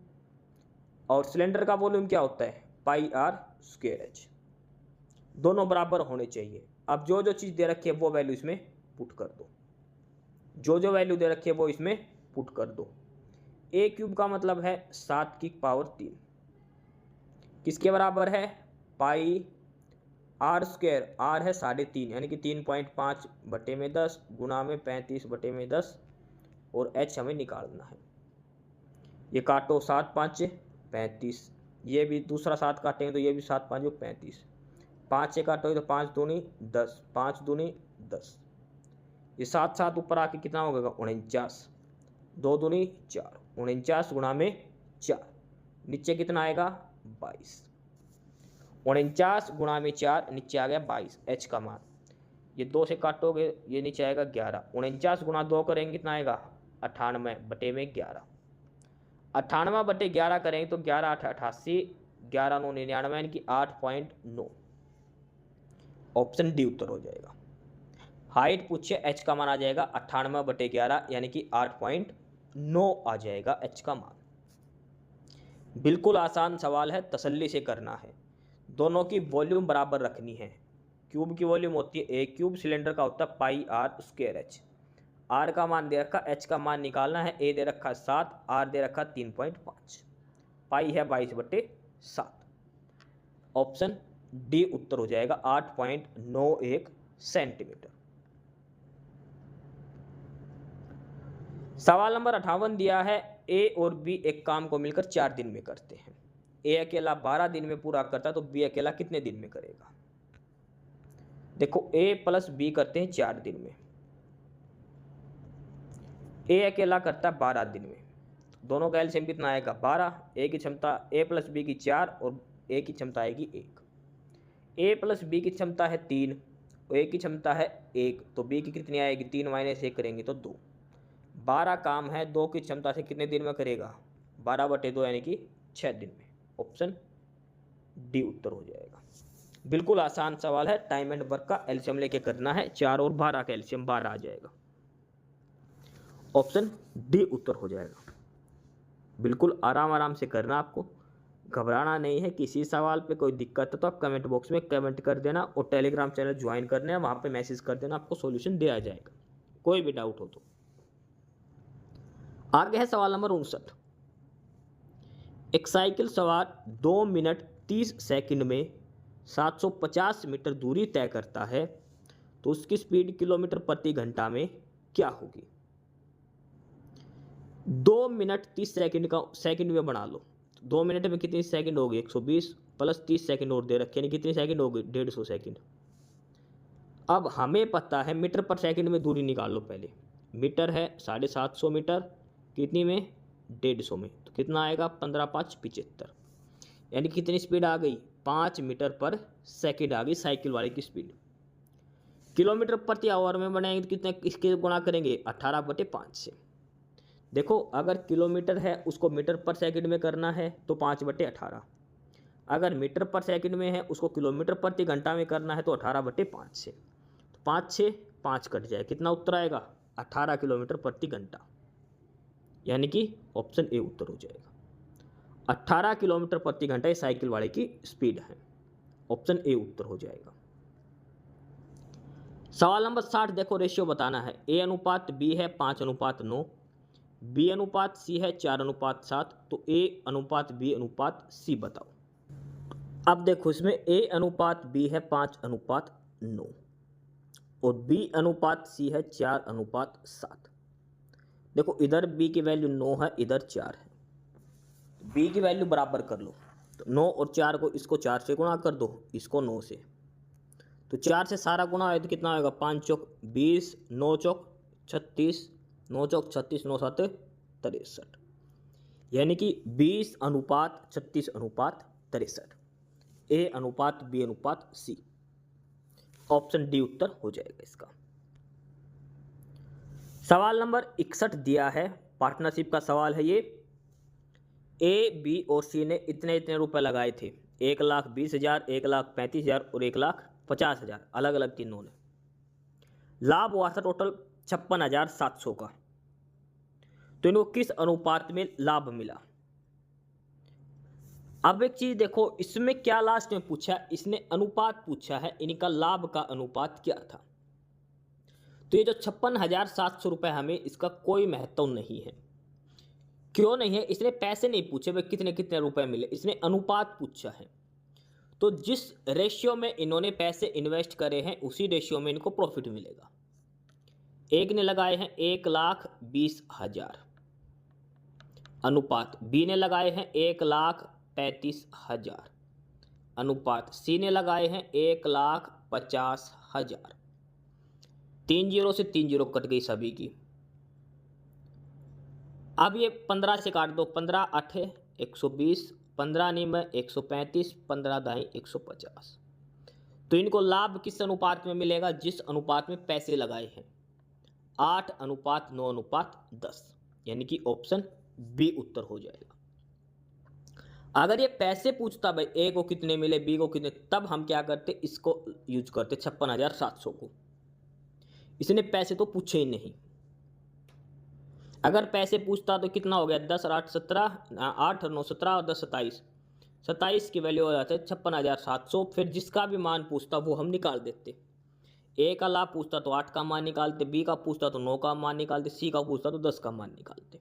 और सिलेंडर का वॉल्यूम क्या होता है? पाई आर स्क्वायर एच। दोनों बराबर होने चाहिए। अब जो जो चीज़ दे रखी है वो वैल्यू इसमें पुट कर दो, जो जो वैल्यू दे रखी है वो इसमें पुट कर दो। ए क्यूब का मतलब है 7 की पावर 3, किसके बराबर है? पाई आर स्क्वायर, आर है 3.5 यानी कि 3.5 बटे में 10 गुणा में 35 बटे में 10, और एच हमें निकालना है। ये काटो 7 5 35, ये भी दूसरा 7 काटेंगे तो ये भी 7 5 35, 5 से काटोगे तो 5 दूनी 10, 5 दूनी 10, ये 7 7 ऊपर आके कितना हो गया? 49, 2 दूनी 4, 49 गुणा में 4, नीचे कितना आएगा? 22। 49 गुणा में 4, नीचे आ गया 22, एच का मान। ये 2 से काटोगे ये नीचे आएगा 11, 49 गुणा 2 करेंगे कितना आएगा? 98 बटे में 11। 98 बटे 11 करेंगे तो 11 8 88, 11 9 99 यानी कि 8.9। ऑप्शन डी उत्तर हो जाएगा। हाइट पूछिए, एच का मान आ जाएगा 98 बटे 11 यानी कि 8.9 आ जाएगा एच का मान। बिल्कुल आसान सवाल है, तसल्ली से करना है। दोनों की वॉल्यूम बराबर रखनी है। क्यूब की वॉल्यूम होती है ए क्यूब, सिलेंडर का होता है पाई आर स्क्वायर एच। आर का मान दे रखा, एच का मान निकालना है। ए दे रखा 7, आर दे रखा 3.5, पाई है 22/7। ऑप्शन डी उत्तर हो जाएगा 8.91 सेंटीमीटर। सवाल नंबर 58 दिया है। ए और बी एक काम को मिलकर 4 दिन में करते हैं। ए अकेला 12 दिन में पूरा करता है तो बी अकेला कितने दिन में करेगा? देखो ए प्लस बी करते हैं 4 दिन में, ए अकेला करता है 12 दिन में। दोनों का एलसीएम कितना आएगा? 12। ए की क्षमता ए प्लस बी की 4 और ए की क्षमता आएगी 1। ए प्लस बी की क्षमता है 3 और ए की क्षमता है 1, तो बी की कितनी आएगी? 3 माइनस 1 करेंगे तो 2। 12 काम है 2 की क्षमता से कितने दिन में करेगा? 12/2 यानी कि 6 दिन में। ऑप्शन डी उत्तर हो जाएगा। बिल्कुल आसान सवाल है, टाइम एंड वर्क का एलसीएम लेके करना है। 4 और 12 का एलसीएम 12 आ जाएगा। ऑप्शन डी उत्तर हो जाएगा। बिल्कुल आराम आराम से करना, आपको घबराना नहीं है। किसी सवाल पे कोई दिक्कत है तो आप कमेंट बॉक्स में कमेंट कर देना, और टेलीग्राम चैनल ज्वाइन करना है, वहाँ पे मैसेज कर देना, आपको सॉल्यूशन दिया जाएगा कोई भी डाउट हो तो। आगे है सवाल नंबर 59। एक साइकिल सवार 2 मिनट 30 सेकंड में 750 मीटर दूरी तय करता है, तो उसकी स्पीड किलोमीटर प्रति घंटा में क्या होगी? 2 मिनट 30 सेकंड का सेकंड में बना लो। 2 मिनट में कितनी सेकंड होगी? 120 प्लस 30 सेकंड और दे रखे, यानी कितनी सेकंड होगी? 150 सेकंड। अब हमें पता है मीटर पर सेकंड में दूरी निकाल लो पहले। मीटर है 750 मीटर, कितनी में? 150 में, तो कितना आएगा? 15 5 75, यानी कितनी स्पीड आ गई? 5 मीटर पर सेकंड आ गई साइकिल वाले की स्पीड। किलोमीटर प्रति आवर में बनाएंगे तो कितने इसके गुणा करेंगे? 18/5 से। देखो अगर किलोमीटर है उसको मीटर पर सेकंड में करना है तो 5/18, अगर मीटर पर सेकंड में है उसको किलोमीटर प्रति घंटा में करना है तो 18/5 से। तो 5 से 5 कट जाए, कितना उत्तर आएगा? 18 किलोमीटर प्रति घंटा, यानी कि ऑप्शन ए उत्तर हो जाएगा। 18 किलोमीटर प्रति घंटा ये साइकिल वाले की स्पीड है। ऑप्शन ए उत्तर हो जाएगा। सवाल नंबर 60 देखो, रेशियो बताना है। ए अनुपात बी है 5:9, बी अनुपात सी है 4:7, तो ए अनुपात बी अनुपात सी बताओ। अब देखो, इसमें ए अनुपात बी है 5:9 और बी अनुपात सी है 4:7। देखो, इधर बी की वैल्यू 9 है, इधर 4 है, बी की वैल्यू बराबर कर लो। तो 9 और 4 को, इसको 4 से गुणा कर दो, इसको 9 से। तो 4 से सारा गुणा है तो कितना होगा, 5 चौक 20, 9 चौक 36, 9 चौक 36, 9 7 63, यानी कि 20:36:63। ए अनुपात बी अनुपात सी, ऑप्शन डी उत्तर हो जाएगा इसका। सवाल नंबर 61 दिया है, पार्टनरशिप का सवाल है ये। ए बी और सी ने इतने इतने रुपए लगाए थे, 1,20,000, 1,35,000 और 1,50,000, अलग अलग तीनों ने। लाभ हुआ था टोटल 56,700 का। तो इनको किस अनुपात में लाभ मिला? अब एक चीज देखो, इसमें क्या लास्ट में पूछा, इसने अनुपात पूछा है, इनका लाभ का अनुपात क्या था। तो ये जो 56,700 रुपए, हमें इसका कोई महत्व नहीं है। क्यों नहीं है? इसने पैसे नहीं पूछे भाई कितने कितने रुपए मिले, इसने अनुपात पूछा है। तो जिस रेशियो में इन्होंने पैसे इन्वेस्ट करे हैं, उसी रेशियो में इनको प्रॉफिट मिलेगा। एक ने लगाए हैं 1,20,000, अनुपात बी ने लगाए हैं 1,35,000, अनुपात सी ने लगाए हैं 1,50,000। 3 जीरो से 3 जीरो कट गई सभी की। अब ये 15 से काट दो, 15 8 120, 15 9 135, 15 दाई 150। तो इनको लाभ किस अनुपात में मिलेगा? जिस अनुपात में पैसे लगाए हैं, 8:9:10, यानी कि ऑप्शन बी उत्तर हो जाएगा। अगर ये पैसे पूछता भाई ए को कितने मिले, बी को कितने, तब हम क्या करते, इसको यूज करते 56,700 को। इसने पैसे तो पूछे ही नहीं। अगर पैसे पूछता तो कितना हो गया, 10 और 8 17, 8 और 9 17 और 10 27, 27 की वैल्यू हो जाती है 56,700। फिर जिसका भी मान पूछता वो हम निकाल देते। ए का लाभ पूछता तो 8 का मान निकालते, बी का पूछता तो 9 का मान निकालते, सी का पूछता तो 10 का मान निकालते।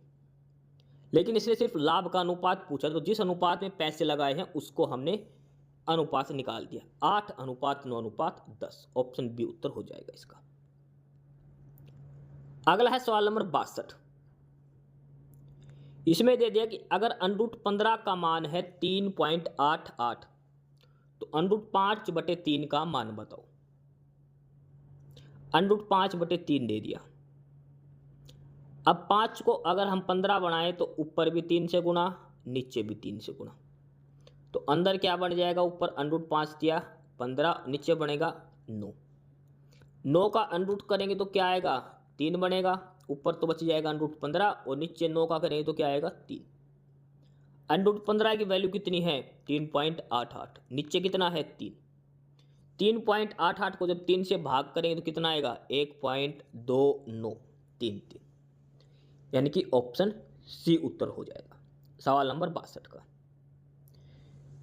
लेकिन इसने सिर्फ लाभ का अनुपात पूछा, तो जिस अनुपात में पैसे लगाए हैं उसको हमने अनुपात निकाल दिया, 8:9:10, ऑप्शन बी उत्तर हो जाएगा इसका। अगला है सवाल नंबर 62। इसमें दे दिया कि अगर √15 का मान है 3.88, तो √5/3 का मान बताओ। √5/3 दे दिया। अब 5 को अगर हम 15 बनाएं तो ऊपर भी 3 से गुणा, नीचे भी 3 से गुणा, तो अंदर क्या बन जाएगा, ऊपर √5 दिया 15, नीचे बनेगा 9। 9 का √ करेंगे तो क्या आएगा, 3 बनेगा, ऊपर तो बच जाएगा √15 और नीचे 9 का करेंगे तो क्या आएगा, 3। √15 की वैल्यू कितनी है, 3.88, नीचे कितना है, 3। 3.88 को जब 3 से भाग करेंगे तो कितना आएगा, 1.2933, यानी कि ऑप्शन सी उत्तर हो जाएगा सवाल नंबर 62 का।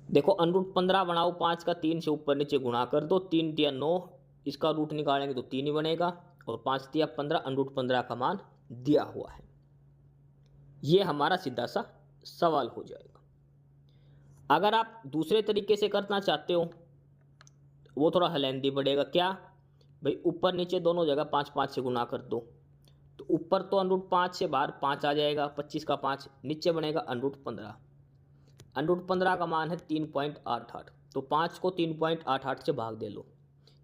देखो, √15 बनाओ, 5 का 3 से ऊपर नीचे गुणा कर दो, 3 दिया 9, इसका रूट निकालेंगे तो 3 ही बनेगा, और 5 दिया 15, √15 का मान दिया हुआ है। ये हमारा सीधा सा सवाल हो जाएगा। अगर आप दूसरे तरीके से करना चाहते हो वो थोड़ा लेंथी बढ़ेगा। क्या भाई, ऊपर नीचे दोनों जगह 5 से गुणा कर दो, तो ऊपर तो √5 से बाहर 5 आ जाएगा, 25 का 5, नीचे बनेगा √15। √15 का मान है 3.88, तो 5 को 3.88 से भाग दे लो,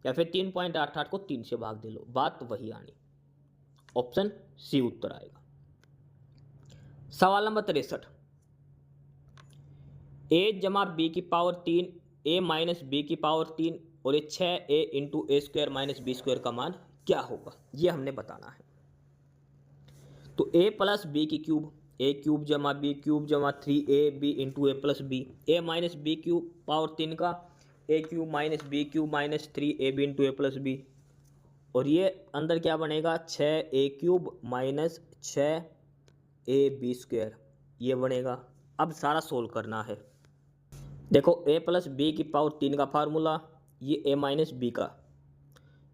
या फिर 3.88 को 3 से भाग दे लो, बात वही आनी, ऑप्शन सी उत्तर आएगा। सवाल नंबर 63। a जमा b की पावर 3, a माइनस बी की पावर 3 और ये 6a into A² minus B² का मान क्या होगा, ये हमने बताना है। तो a प्लस बी की क्यूब, a³ जमा b³ जमा 3ab into a plus b, a minus b³ power 3 का a³ minus b³ minus 3ab into a plus b, और ये अंदर क्या बनेगा, 6a³ माइनस 6ab², ये बनेगा। अब सारा सोल्व करना है। देखो, a प्लस बी की पावर 3 का फार्मूला, ये a माइनस बी का,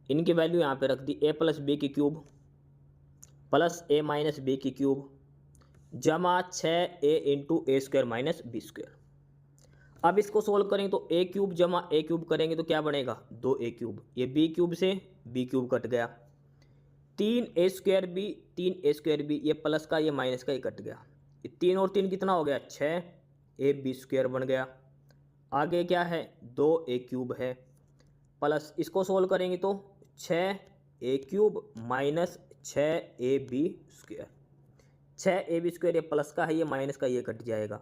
इनकी वैल्यू यहाँ पे रख दी, a प्लस बी की cube plus a minus b की क्यूब जमा 6a into a square minus b square. अब इसको सोल्व करेंगे तो a क्यूब जमा a क्यूब करेंगे तो क्या बनेगा 2a क्यूब, ये b क्यूब से b क्यूब कट गया, 3a square b, 3a square b, ये प्लस का ये माइनस का ये कट गया, ये 3 और 3 कितना हो गया 6ab स्क्वायर बन गया। आगे क्या है 2a क्यूब है प्लस इसको सोल्व करेंगे तो 6a cube minus 6ab square, 6ab square ये प्लस का है, ये माइनस का ये कट जाएगा,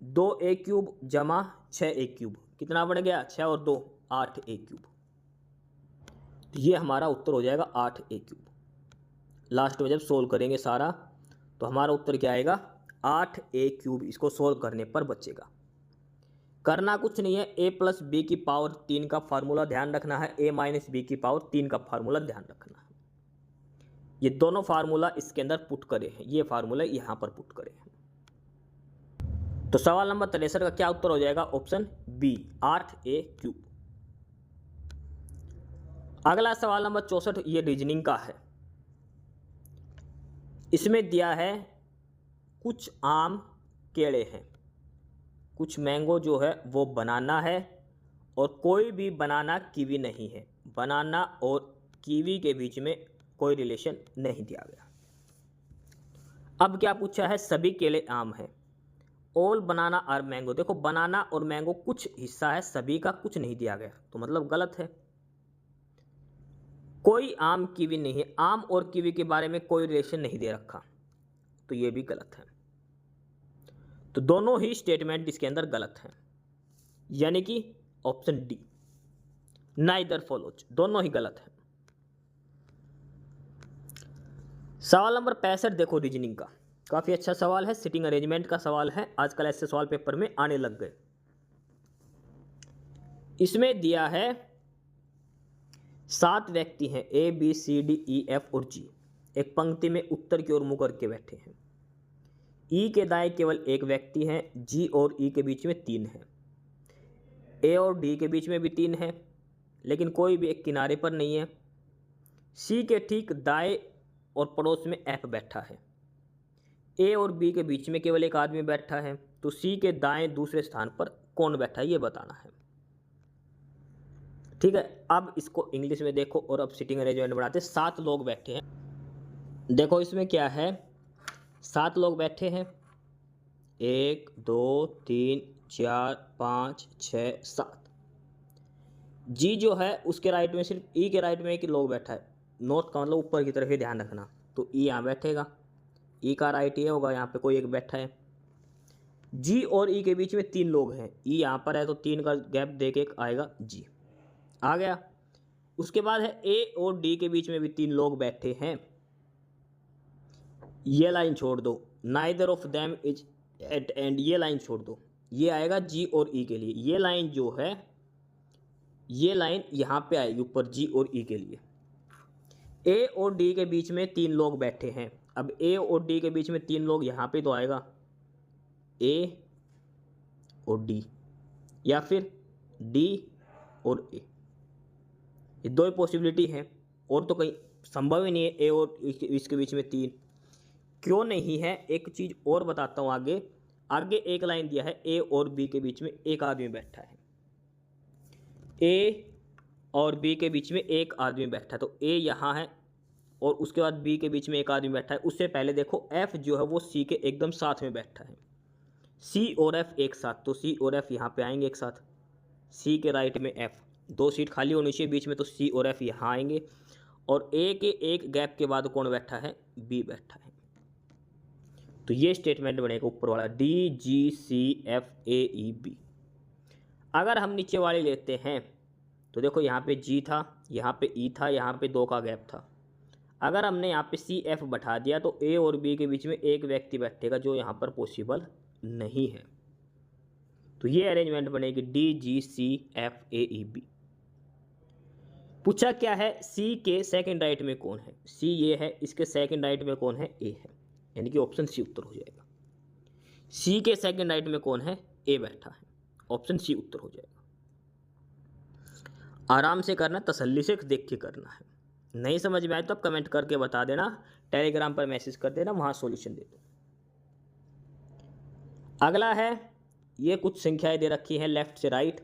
2a क्यूब जमा 6a क्यूब कितना बन गया 6 और 2 8a क्यूब। तो ये हमारा उत्तर हो जाएगा 8a क्यूब। लास्ट में जब सोल्व करेंगे सारा तो हमारा उत्तर क्या आएगा 8a क्यूब। इसको सोल्व करने पर बचेगा। करना कुछ नहीं है, a प्लस बी की पावर 3 का फार्मूला ध्यान रखना है, a माइनस बी की पावर 3 का फार्मूला ध्यान रखना है। ये दोनों फार्मूला इसके अंदर पुट करे हैं, ये फार्मूला यहाँ पर पुट करे हैं। तो सवाल नंबर 63 का क्या उत्तर हो जाएगा ऑप्शन बी 8a क्यूब। अगला सवाल नंबर 64 ये रीजनिंग का है। इसमें दिया है कुछ आम केले हैं, कुछ मैंगो जो है वो बनाना है और कोई भी बनाना कीवी नहीं है। बनाना और कीवी के बीच में कोई रिलेशन नहीं दिया गया। अब क्या पूछा है सभी केले आम हैं, ऑल बनाना और मैंगो। देखो बनाना और मैंगो कुछ हिस्सा है, सभी का कुछ नहीं दिया गया, तो मतलब गलत है। कोई आम कीवी नहीं है, आम और कीवी के बारे में कोई रिलेशन नहीं दे रखा, तो ये भी गलत है। तो दोनों ही स्टेटमेंट इसके अंदर गलत हैं, यानी कि ऑप्शन डी नाइदर फॉलोज, दोनों ही गलत हैं। सवाल नंबर 65 देखो रीजनिंग का, काफी अच्छा सवाल है, सिटिंग अरेंजमेंट का सवाल है, आजकल ऐसे सवाल पेपर में आने लग गए। इसमें दिया है 7 व्यक्ति हैं A B C D E F और जी, एक पंक्ति में उत्तर की ओर मुंह करके बैठे हैं। ई के दाएं केवल एक व्यक्ति है, जी और ई के बीच में 3 है, ए और डी के बीच में भी 3 है, लेकिन कोई भी एक किनारे पर नहीं है। सी के ठीक दाएं और पड़ोस में एफ बैठा है। ए और बी के बीच में केवल एक आदमी बैठा है, तो सी के दाएं दूसरे स्थान पर कौन बैठा है ये बताना है। ठीक है, अब इसको इंग्लिश में देखो और अब सिटिंग अरेंजमेंट बनाते। 7 लोग बैठे हैं, देखो इसमें क्या है 7 लोग बैठे हैं, 1 2 3 4 5 6 7। जी जो है उसके राइट में सिर्फ ई के राइट में एक लोग बैठा है, नॉर्थ का मतलब ऊपर की तरफ ही ध्यान रखना, तो ई यहाँ बैठेगा, ई का राइट ये होगा, यहाँ पे कोई एक बैठा है। जी और ई के बीच में 3 लोग हैं, ई यहाँ पर है तो 3 का गैप दे के एक आएगा जी, आ गया। उसके बाद है ए और डी के बीच में भी 3 लोग बैठे हैं, ये लाइन छोड़ दो, neither of them is at end, ये लाइन छोड़ दो, ये आएगा जी और ई के लिए। ये लाइन जो है ये लाइन यहाँ पे आएगी ऊपर जी और ई के लिए। ए और डी के बीच में 3 लोग बैठे हैं, अब ए और डी के बीच में 3 लोग यहाँ पे तो आएगा ए और डी, या फिर डी और ए, ये 2 पॉसिबिलिटी है, और तो कहीं संभव ही नहीं है ए और इसके बीच में 3। क्यों नहीं है एक चीज़ और बताता हूँ आगे। आगे एक लाइन दिया है ए और बी के बीच में एक आदमी बैठा है, ए और बी के बीच में एक आदमी बैठा है, तो ए यहाँ है और उसके बाद बी के बीच में एक आदमी बैठा है। उससे पहले देखो एफ जो है वो सी के एकदम साथ में बैठा है, सी और एफ एक साथ, तो सी और एफ यहाँ पे आएंगे एक साथ, सी के राइट में एफ, 2 सीट खाली होनी चाहिए बीच में, तो सी और एफ यहाँ आएंगे, और ए के एक गैप के बाद कौन बैठा है बी बैठा है। तो ये स्टेटमेंट बनेगा ऊपर वाला D G C F A E B. अगर हम नीचे वाले लेते हैं तो देखो यहाँ पे जी था, यहाँ पे ई था, यहाँ पे 2 का गैप था। अगर हमने यहाँ पे सी एफ बैठा दिया तो ए और बी के बीच में एक व्यक्ति बैठेगा, जो यहाँ पर पॉसिबल नहीं है। तो ये अरेंजमेंट बनेगी D G C F A E B. पूछा क्या है सी के सेकंड राइट में कौन है, सी ये है, इसके सेकंड राइट में कौन है ए है, यानी कि ऑप्शन सी उत्तर हो जाएगा। सी के सेकंड राइट में कौन है ए बैठा है, ऑप्शन सी उत्तर हो जाएगा। आराम से करना, तसल्ली से देख के करना है। नहीं समझ में आए तो आप कमेंट करके बता देना, टेलीग्राम पर मैसेज कर देना, वहाँ सॉल्यूशन दे दो। अगला है, ये कुछ संख्याएं दे रखी हैं लेफ्ट से राइट।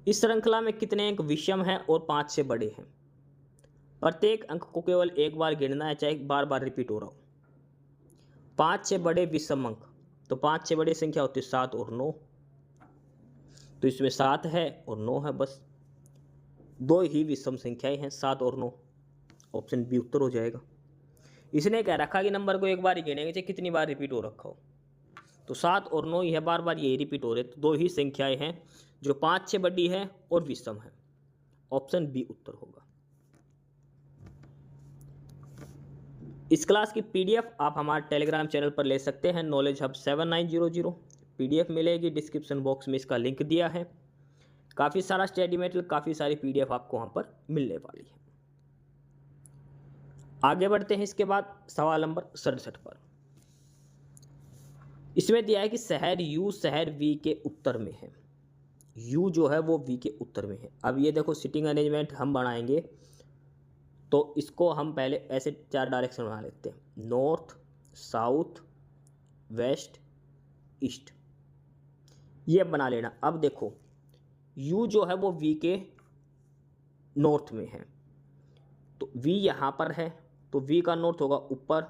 इस श्रृंखला में कितने अंक विषम हैं और 5 से बड़े हैं। प्रत्येक अंक को केवल एक बार गिनना है, चाहे बार बार रिपीट हो रहा हो। 5 से बड़े विषम अंक, तो 5 से बड़ी संख्या होती है 7 और 9, तो इसमें 7 है और 9 है, बस दो ही विषम संख्याएं हैं, 7 और 9। ऑप्शन बी उत्तर हो जाएगा। इसने कह रखा कि नंबर को एक बार ही गिनेंगे, चाहे कितनी बार रिपीट हो रखा हो, तो 7 और 9 ही है, बार बार यही रिपीट हो रहे, तो दो ही संख्याएं हैं जो 5 से बड़ी है और विषम है। ऑप्शन बी उत्तर होगा। इस क्लास की पीडीएफ आप हमारे टेलीग्राम चैनल पर ले सकते हैं, नॉलेज हब 7900। पीडीएफ मिलेगी, डिस्क्रिप्शन बॉक्स में इसका लिंक दिया है। काफ़ी सारा स्टडी मटेरियल, काफ़ी सारी पीडीएफ आपको वहाँ पर मिलने वाली है। आगे बढ़ते हैं, इसके बाद सवाल नंबर 67 पर। इसमें दिया है कि शहर यू शहर वी के उत्तर में है। यू जो है वो वी के उत्तर में है। अब ये देखो सिटिंग अरेंजमेंट हम बनाएंगे, तो इसको हम पहले ऐसे 4 डायरेक्शन बना लेते हैं, नॉर्थ, साउथ, वेस्ट, ईस्ट, ये बना लेना। अब देखो यू जो है वो वी के नॉर्थ में है, तो वी यहाँ पर है, तो वी का नॉर्थ होगा ऊपर,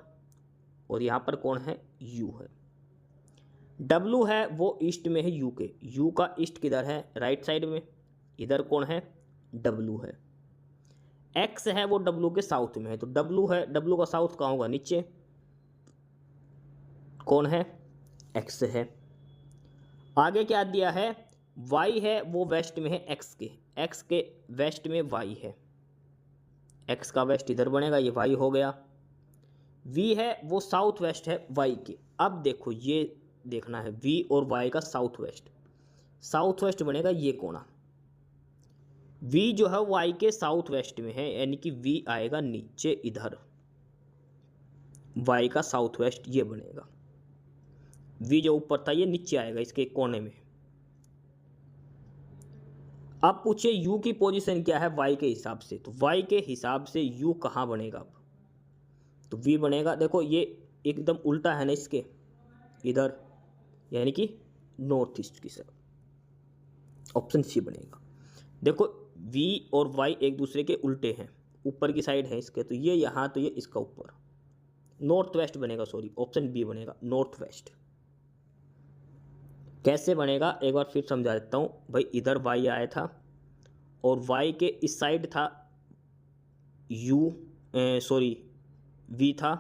और यहाँ पर कौन है, यू है। डब्लू है वो ईस्ट में है यू के, यू का ईस्ट किधर है, राइट साइड में, इधर कौन है, डब्लू है। एक्स है वो डब्लू के साउथ में है, तो डब्लू है, डब्लू का साउथ कहाँ होगा, नीचे, कौन है, एक्स है। आगे क्या दिया है, वाई है वो वेस्ट में है एक्स के वेस्ट में वाई है, एक्स का वेस्ट इधर बनेगा, ये वाई हो गया। वी है वो साउथ वेस्ट है वाई के। अब देखो ये देखना है वी और वाई का साउथ वेस्ट बनेगा ये कोना। वी जो है वाई के साउथ वेस्ट में है, यानी कि वी आएगा नीचे इधर, वाई का साउथ वेस्ट ये बनेगा। वी जो ऊपर था ये नीचे आएगा इसके कोने में। अब पूछिए यू की पोजीशन क्या है वाई के हिसाब से, तो वाई के हिसाब से यू कहाँ बनेगा। अब तो वी बनेगा, देखो ये एकदम उल्टा है ना इसके, इधर, यानी कि नॉर्थ ईस्ट की तरफ। ऑप्शन सी बनेगा। देखो वी और वाई एक दूसरे के उल्टे हैं, ऊपर की साइड है इसके, तो ये यहाँ, तो ये इसका ऊपर, नॉर्थ वेस्ट बनेगा, सॉरी ऑप्शन बी बनेगा नॉर्थ वेस्ट। कैसे बनेगा एक बार फिर समझा देता हूँ भाई। इधर वाई आया था और वाई के इस साइड था यू, सॉरी वी था,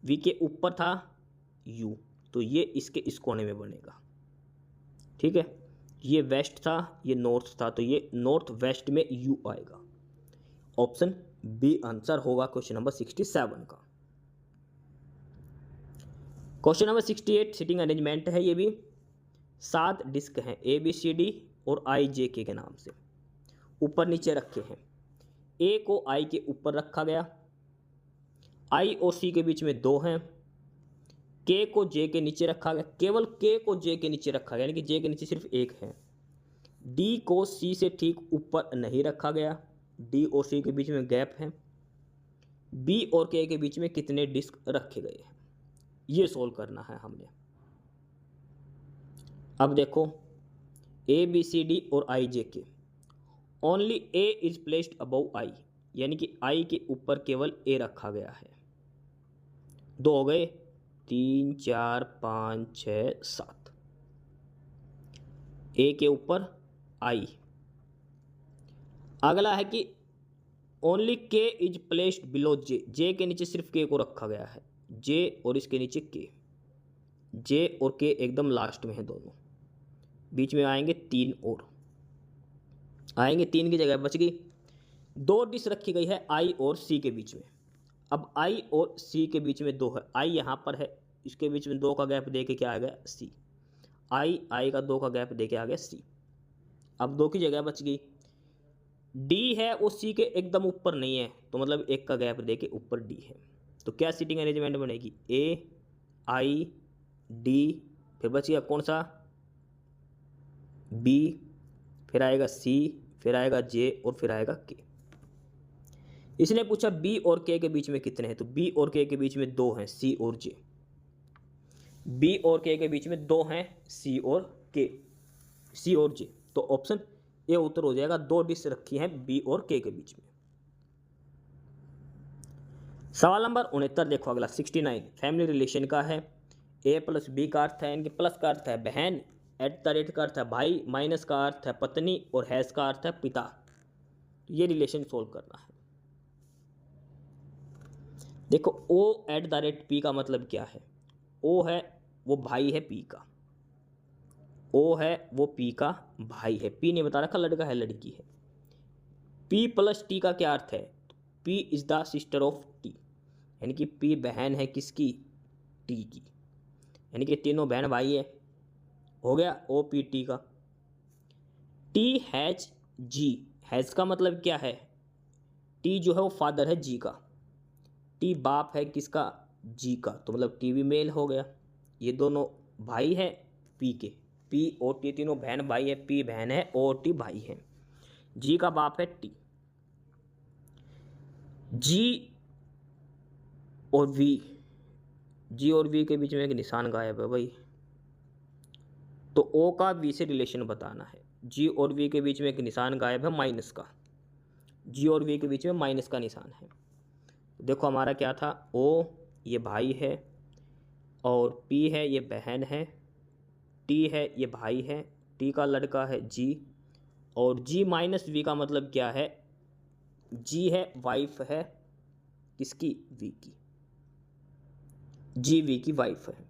वी के ऊपर था यू, तो ये इसके इस कोने में बनेगा, ठीक है। ये वेस्ट था, ये नॉर्थ था, तो ये नॉर्थ वेस्ट में यू आएगा। ऑप्शन बी आंसर होगा क्वेश्चन नंबर 67 का। क्वेश्चन नंबर 68 सिटिंग अरेंजमेंट है। ये भी 7 डिस्क हैं ए बी सी डी और आई जे के नाम से, ऊपर नीचे रखे हैं। ए को आई के ऊपर रखा गया, आई और सी के बीच में 2 हैं, के को जे के नीचे रखा गया, केवल के को जे के नीचे रखा गया, यानी कि जे के नीचे सिर्फ एक है। डी को सी से ठीक ऊपर नहीं रखा गया, डी और सी के बीच में गैप है। बी और के बीच में कितने डिस्क रखे गए हैं, ये सोल्व करना है हमने। अब देखो ए बी सी डी और आई जे के, only A is placed above I, यानी कि आई के ऊपर केवल ए रखा गया है। 2 हो गए, 3 4 5 6 7, ए के ऊपर आई। अगला है कि ओनली के इज प्लेस्ड बिलो जे, जे के नीचे सिर्फ के को रखा गया है, जे और इसके नीचे के, जे और के एकदम लास्ट में है दोनों, बीच में आएंगे 3 और आएंगे, 3 की जगह बच गई। 2 डिश रखी गई है आई और सी के बीच में। अब आई और सी के बीच में 2 है, आई यहाँ पर है, इसके बीच में 2 का गैप दे के क्या आ गया सी, आई का 2 का गैप दे के आ गया सी। अब 2 की जगह बच गई। डी है वो सी के एकदम ऊपर नहीं है, तो मतलब 1 का गैप दे के ऊपर डी है, तो क्या सीटिंग अरेंजमेंट बनेगी, ए आई डी, फिर बच गया कौन सा बी, फिर आएगा सी, फिर आएगा जे और फिर आएगा के। इसने पूछा बी और के बीच में कितने हैं, तो बी और के बीच में 2 हैं, सी और जे। बी और के बीच में 2 हैं, सी और के, सी और जे। तो ऑप्शन ए उत्तर हो जाएगा। 2 डिश रखी हैं बी और के बीच में। सवाल नंबर 69 देखो अगला 69 फैमिली रिलेशन का है। ए प्लस बी का अर्थ है, इनके प्लस का अर्थ है बहन, एट द रेट का अर्थ है भाई, माइनस का अर्थ है पत्नी और हैश का अर्थ है पिता। ये रिलेशन सोल्व करना है। देखो ओ एट द रेट पी का मतलब क्या है। ओ है वो भाई है पी का, ओ है वो पी का भाई है। पी ने बता रखा लड़का है लड़की है। पी प्लस टी का क्या अर्थ है, P is the sister of T, यानी कि पी बहन है किसकी, टी की, यानी कि तीनों बहन भाई है। हो गया ओ पी टी का। टी हैज जी, हैज का मतलब क्या है, टी जो है वो फादर है जी का, टी बाप है किसका, जी का, तो मतलब टी भी मेल हो गया। ये दोनों भाई है पी के, पी और टी तीनों बहन भाई है, पी बहन है और टी भाई है। जी का बाप है टी। जी और वी, जी और वी के बीच में एक निशान गायब है भाई, तो ओ का वी से रिलेशन बताना है। जी और वी के बीच में एक निशान गायब है माइनस का, जी और वी के बीच में माइनस का निशान है। देखो हमारा क्या था, ओ ये भाई है और पी है ये बहन है, टी है ये भाई है, टी का लड़का है जी, और जी माइनस वी का मतलब क्या है, जी है वाइफ है किसकी, वी की, जी वी की वाइफ है,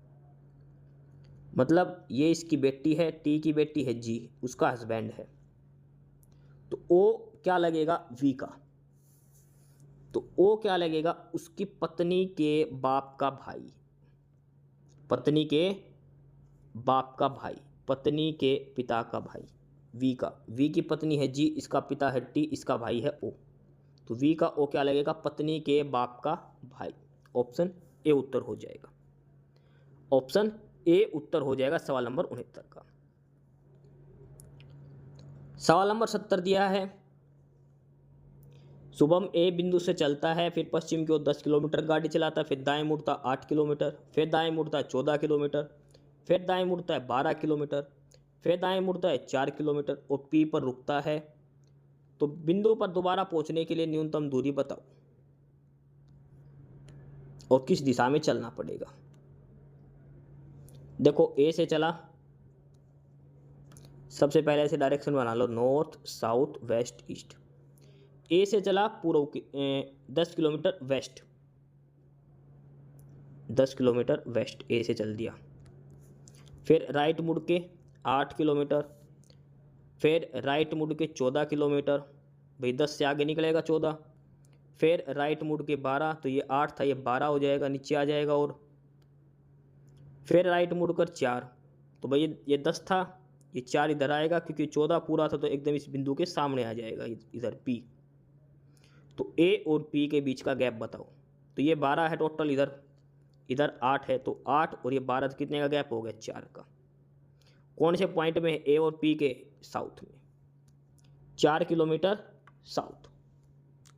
मतलब ये इसकी बेटी है, टी की बेटी है जी, उसका हस्बैंड है। तो ओ क्या लगेगा, वी का, तो ओ क्या लगेगा, उसकी पत्नी के बाप का भाई, पत्नी के बाप का भाई, पत्नी के पिता का भाई, वी का, वी की पत्नी है जी, इसका पिता है टी, इसका भाई है ओ, तो वी का ओ क्या लगेगा, पत्नी के बाप का भाई। ऑप्शन ए उत्तर हो जाएगा, ऑप्शन ए उत्तर हो जाएगा सवाल नंबर 69 का। सवाल नंबर 70 दिया है, शुभम ए बिंदु से चलता है, फिर पश्चिम की ओर 10 किलोमीटर गाड़ी चलाता है, फिर दाएं मुड़ता 8 किलोमीटर, फिर दाएं मुड़ता 14 किलोमीटर, फिर दाएं मुड़ता है 12 किलोमीटर, फिर दाएं मुड़ता है 4 किलोमीटर और पी पर रुकता है। तो बिंदु पर दोबारा पहुंचने के लिए न्यूनतम दूरी बताओ और किस दिशा में चलना पड़ेगा। देखो ए से चला, सबसे पहले ऐसे डायरेक्शन बना लो, नॉर्थ साउथ वेस्ट ईस्ट। ए से चला पूर्व की 10 किलोमीटर वेस्ट, 10 किलोमीटर वेस्ट ए से चल दिया, फिर राइट मुड़ के 8 किलोमीटर, फिर राइट मुड़ के 14 किलोमीटर, भाई 10 से आगे निकलेगा 14, फिर राइट मुड़ के 12, तो ये 8 था ये 12 हो जाएगा, नीचे आ जाएगा, और फिर राइट मुड़कर 4, तो भाई ये 10 था, ये 4 इधर आएगा क्योंकि 14 पूरा था, तो एकदम इस बिंदु के सामने आ जाएगा इधर पी। तो ए और पी के बीच का गैप बताओ, तो ये 12 है टोटल, इधर इधर 8 है, तो 8 और ये 12 कितने का गैप हो गया, 4 का। कौन से पॉइंट में है, ए और पी के साउथ में, 4 किलोमीटर साउथ।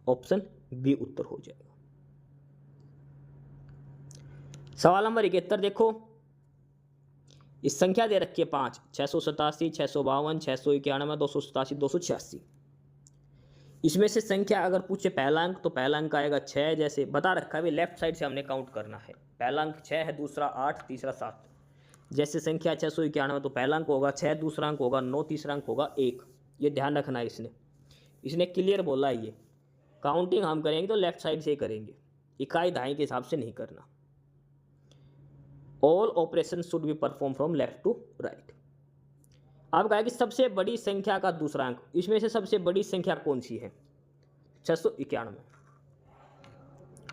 ऑप्शन बी उत्तर हो जाएगा। सवाल नंबर 71 देखो, इस संख्या दे रखी है 5, 687, 652, 691, 287, 286। इसमें से संख्या अगर पूछे पहला अंक, तो पहला अंक आएगा 6, जैसे बता रखा है लेफ्ट साइड से हमने काउंट करना है। पहला अंक 6 है, दूसरा 8, तीसरा 7। जैसे संख्या 691 तो पहला अंक होगा 6, दूसरा अंक होगा 9, तीसरा अंक होगा 1। ये ध्यान रखना है, इसने क्लियर बोला है। ये काउंटिंग हम करेंगे तो लेफ्ट साइड से ही करेंगे, इकाई दहाई के हिसाब से नहीं करना। All operation should be perform from left to right. अब कहा कि सबसे बड़ी संख्या का दूसरा अंक, इसमें से सबसे बड़ी संख्या कौन सी है, 691,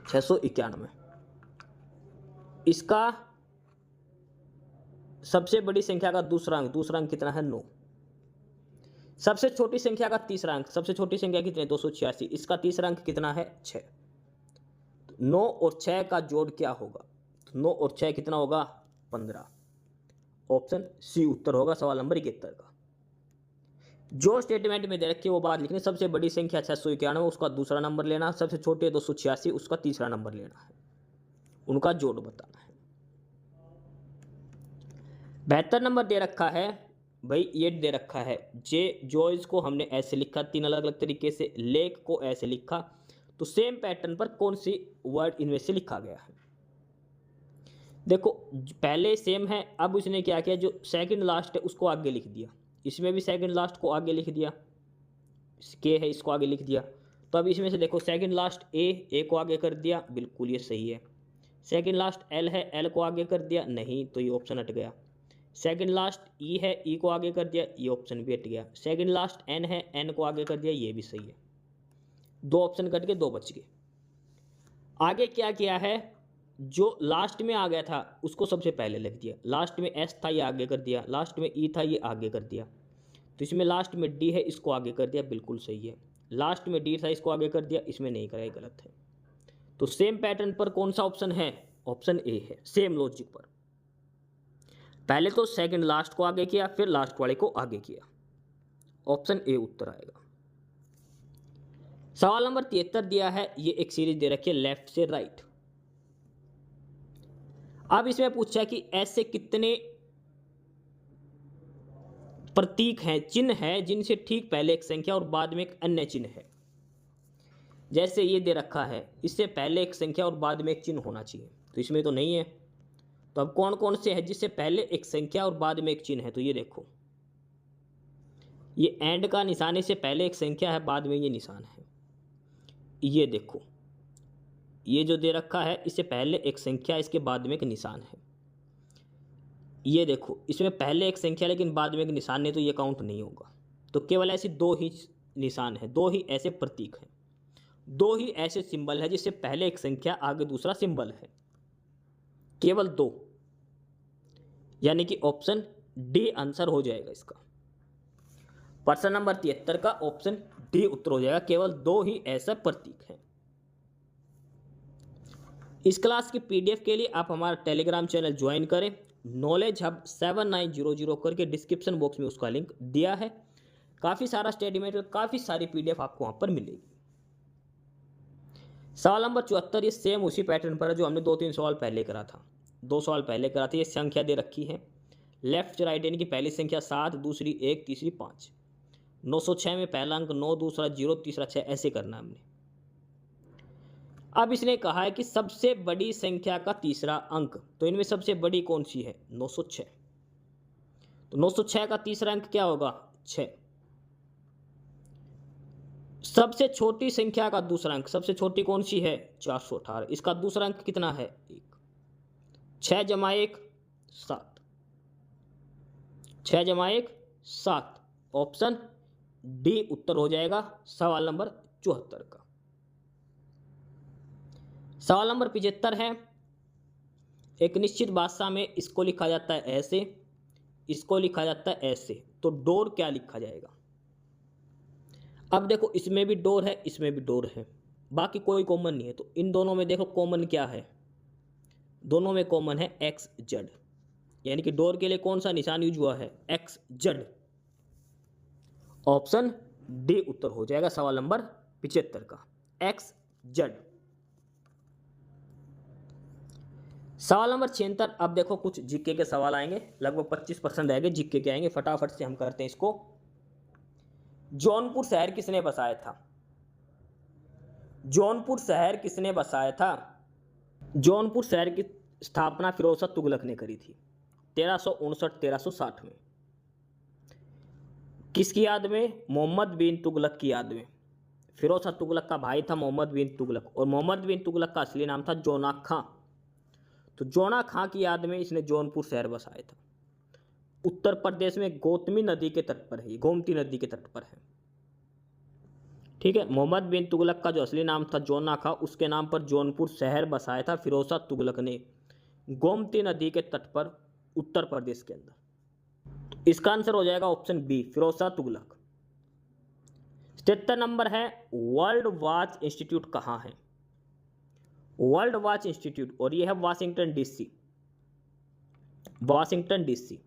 691। इसका सबसे बड़ी संख्या का दूसरा अंक कितना है, 9। सबसे छोटी संख्या का तीसरा अंक, सबसे छोटी संख्या कितनी है, 286। इसका तीसरा अंक कितना है, 6। 9 और 6 का जोड़ क्या होगा, 9 और 6 कितना होगा, 15। ऑप्शन सी उत्तर होगा सवाल नंबर 71 का। जो स्टेटमेंट में दे रखी है वो बात लिखनी। सबसे बड़ी संख्या 691, उसका दूसरा नंबर लेना। सबसे छोटी है 286, उसका तीसरा नंबर लेना है। उनका जोड़ बताना है। 72 नंबर दे रखा है भाई, ये दे रखा है जो इसको हमने ऐसे लिखा, 3 अलग अलग तरीके से। लेक को ऐसे लिखा, तो सेम पैटर्न पर कौन सी वर्ड इनमें से लिखा गया है। देखो पहले सेम है, अब उसने क्या किया, जो सेकंड लास्ट है उसको आगे लिख दिया। इसमें भी सेकंड लास्ट को आगे लिख दिया, के है इसको आगे लिख दिया। तो अब इसमें से देखो सेकंड लास्ट ए को आगे कर दिया, बिल्कुल ये सही है। सेकंड लास्ट एल है, एल को आगे कर दिया, नहीं तो ये ऑप्शन हट गया। सेकंड लास्ट ई है, ई को आगे कर दिया, ये ऑप्शन भी हट गया। सेकंड लास्ट एन है, एन को आगे कर दिया, ये भी सही है। 2 ऑप्शन कट के 2 बच गए। आगे क्या किया है, जो लास्ट में आ गया था उसको सबसे पहले लिख दिया। लास्ट में एस था, ये आगे कर दिया। लास्ट में ई था, ये आगे कर दिया। तो इसमें लास्ट में डी है, इसको आगे कर दिया, बिल्कुल सही है। लास्ट में डी था, इसको आगे कर दिया, इसमें नहीं करा, गलत है। तो सेम पैटर्न पर कौन सा ऑप्शन है, ऑप्शन ए है। सेम लॉजिक पर पहले तो सेकंड लास्ट को आगे किया, फिर लास्ट वाले को आगे किया, ऑप्शन ए उत्तर आएगा। सवाल नंबर 73 दिया है, ये एक सीरीज दे रखी है लेफ्ट से राइट। अब इसमें पूछा है कि ऐसे कितने प्रतीक हैं, चिन्ह है, जिनसे ठीक पहले एक संख्या और बाद में एक अन्य चिन्ह है। जैसे ये दे रखा है, इससे पहले एक संख्या और बाद में एक चिन्ह होना चाहिए, तो इसमें तो नहीं है। तो अब कौन कौन से हैं जिससे पहले एक संख्या और बाद में एक चिन्ह है, तो ये देखो, ये एंड का निशान, इससे पहले एक संख्या है, बाद में ये निशान है। ये देखो, ये जो दे रखा है, इससे पहले एक संख्या, इसके बाद में एक निशान है। ये देखो, इसमें पहले एक संख्या लेकिन बाद में एक निशान नहीं, तो ये काउंट नहीं होगा। तो केवल ऐसे 2 ही निशान है, 2 ही ऐसे प्रतीक हैं, 2 ही ऐसे सिंबल है जिससे पहले एक संख्या आगे दूसरा सिंबल है, केवल 2। यानी कि ऑप्शन डी आंसर हो जाएगा इसका। प्रश्न नंबर 73 का ऑप्शन डी उत्तर हो जाएगा, केवल 2 ही ऐसा प्रतीक है। इस क्लास की पीडीएफ के लिए आप हमारा टेलीग्राम चैनल ज्वाइन करें, नॉलेज हब 7900 करके डिस्क्रिप्शन बॉक्स में उसका लिंक दिया है। काफ़ी सारा स्टडी मटेरियल, काफ़ी सारी पीडीएफ आपको वहाँ पर मिलेगी। सवाल नंबर 74, ये सेम उसी पैटर्न पर है जो हमने 2-3 सवाल पहले करा था। 2 सवाल पहले करा था। ये संख्या दे रखी है लेफ्ट से राइट, यानी कि पहली संख्या 7, दूसरी 1, तीसरी 5। 906 में पहला अंक 9, दूसरा 0, तीसरा 6, ऐसे करना हमने। अब इसने कहा है कि सबसे बड़ी संख्या का तीसरा अंक, तो इनमें सबसे बड़ी कौन सी है, 906। तो 906 का तीसरा अंक क्या होगा, 6। सबसे छोटी संख्या का दूसरा अंक, सबसे छोटी कौन सी है, 418। इसका दूसरा अंक कितना है, 1। 6 जमा 1 7, 6 जमा 1 7, ऑप्शन डी उत्तर हो जाएगा सवाल नंबर 74 का। सवाल नंबर 75 है, एक निश्चित भाषा में इसको लिखा जाता है ऐसे, इसको लिखा जाता है ऐसे, तो डोर क्या लिखा जाएगा। अब देखो, इसमें भी डोर है, इसमें भी डोर है, बाकी कोई कॉमन नहीं है। तो इन दोनों में देखो कॉमन क्या है, दोनों में कॉमन है XZ, यानी कि डोर के लिए कौन सा निशान यूज हुआ है, XZ। ऑप्शन डी उत्तर हो जाएगा सवाल नंबर 75 का, XZ। सवाल नंबर 76, अब देखो कुछ जीके के सवाल आएंगे, लगभग 25% आएंगे जीके के आएंगे। फटाफट से हम करते हैं इसको। जौनपुर शहर किसने बसाया था, जौनपुर शहर किसने बसाया था। जौनपुर शहर की स्थापना फिरोज शाह तुगलक ने करी थी 1359-1360 में। किसकी याद में, मोहम्मद बिन तुगलक की याद में। फिरोज शाह तुगलक का भाई था मोहम्मद बिन तुगलक, और मोहम्मद बिन तुगलक का असली नाम था जोना खां। तो जोना खां की याद में इसने जौनपुर शहर बसाया था। उत्तर प्रदेश में गोतमी नदी के तट पर है, ये गोमती नदी के तट पर है, ठीक है। मोहम्मद बिन तुगलक का जो असली नाम था जोना खां, उसके नाम पर जौनपुर शहर बसाया था फिरोज शाह तुगलक ने, गोमती नदी के तट पर, उत्तर प्रदेश के अंदर। तो इसका आंसर हो जाएगा option B, Firoz Shah Tughlaq. 73 number है, वर्ल्ड वॉच इंस्टीट्यूट कहाँ है। वर्ल्ड वॉच इंस्टीट्यूट, और यह है वाशिंगटन डीसी, वाशिंगटन डीसी।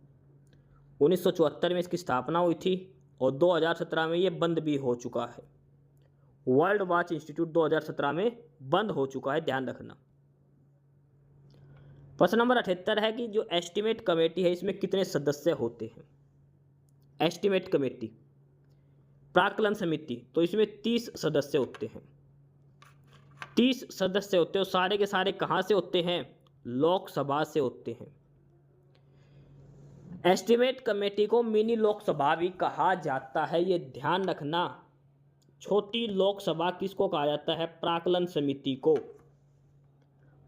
1974 में इसकी स्थापना हुई थी, और 2017 में ये बंद भी हो चुका है। वर्ल्ड वॉच इंस्टीट्यूट 2017 में बंद हो चुका है, ध्यान रखना। प्रश्न नंबर 78 है कि जो एस्टीमेट कमेटी है इसमें कितने सदस्य होते हैं। एस्टीमेट कमेटी, प्राक्कलन समिति, तो इसमें 30 सदस्य होते हैं। 30 सदस्य होते हैं और सारे के सारे कहाँ से होते हैं, लोकसभा से होते हैं। एस्टीमेट कमेटी को मिनी लोकसभा भी कहा जाता है, ये ध्यान रखना। छोटी लोकसभा किसको कहा जाता है, प्राक्कलन समिति को।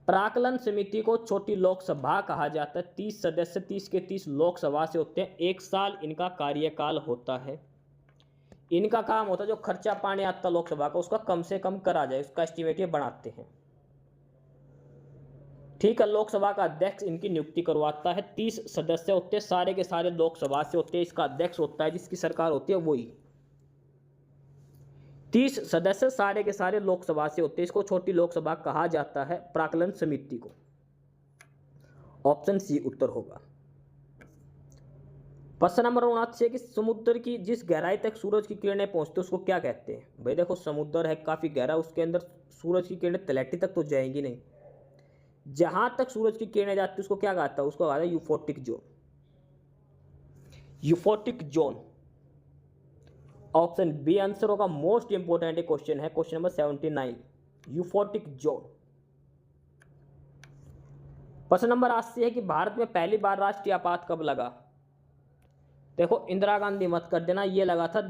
प्राक्कलन समिति को छोटी लोकसभा कहा जाता है। 30 सदस्य, 30 के 30 लोकसभा से होते हैं। 1 साल इनका कार्यकाल होता है। इनका काम होता है जो खर्चा पानी आता है लोकसभा का उसका कम से कम करा जाए, उसका एस्टीमेट ये बनाते हैं। ठीक है, लोकसभा का अध्यक्ष इनकी नियुक्ति करवाता है। 30 सदस्य होते हैं, सारे के सारे लोकसभा से होते हैं। इसका अध्यक्ष होता है, जिसकी सरकार होती है वही। 30 सदस्य सारे के सारे लोकसभा से होते हैं। इसको छोटी लोकसभा कहा जाता है, प्राक्कलन समिति को। ऑप्शन सी उत्तर होगा। प्रश्न नंबर 79 है कि समुद्र की जिस गहराई तक सूरज की किरणें पहुंचती है उसको क्या कहते हैं। भाई देखो, समुद्र है काफी गहरा, उसके अंदर सूरज की किरणें तलहटी तक तो जाएंगी नहीं। जहां तक सूरज की किरणें जाती है उसको क्या कहता है, उसको कहता है euphotic zone. Euphotic zone, option B answer होगा। मोस्ट इंपोर्टेंट क्वेश्चन है, क्वेश्चन नंबर 79, यूफोटिक जोन। प्रश्न नंबर 80 है कि भारत में पहली बार राष्ट्रीय आपात कब लगा। देखो, इंदिरा गांधी मत कर देना, ये लगा था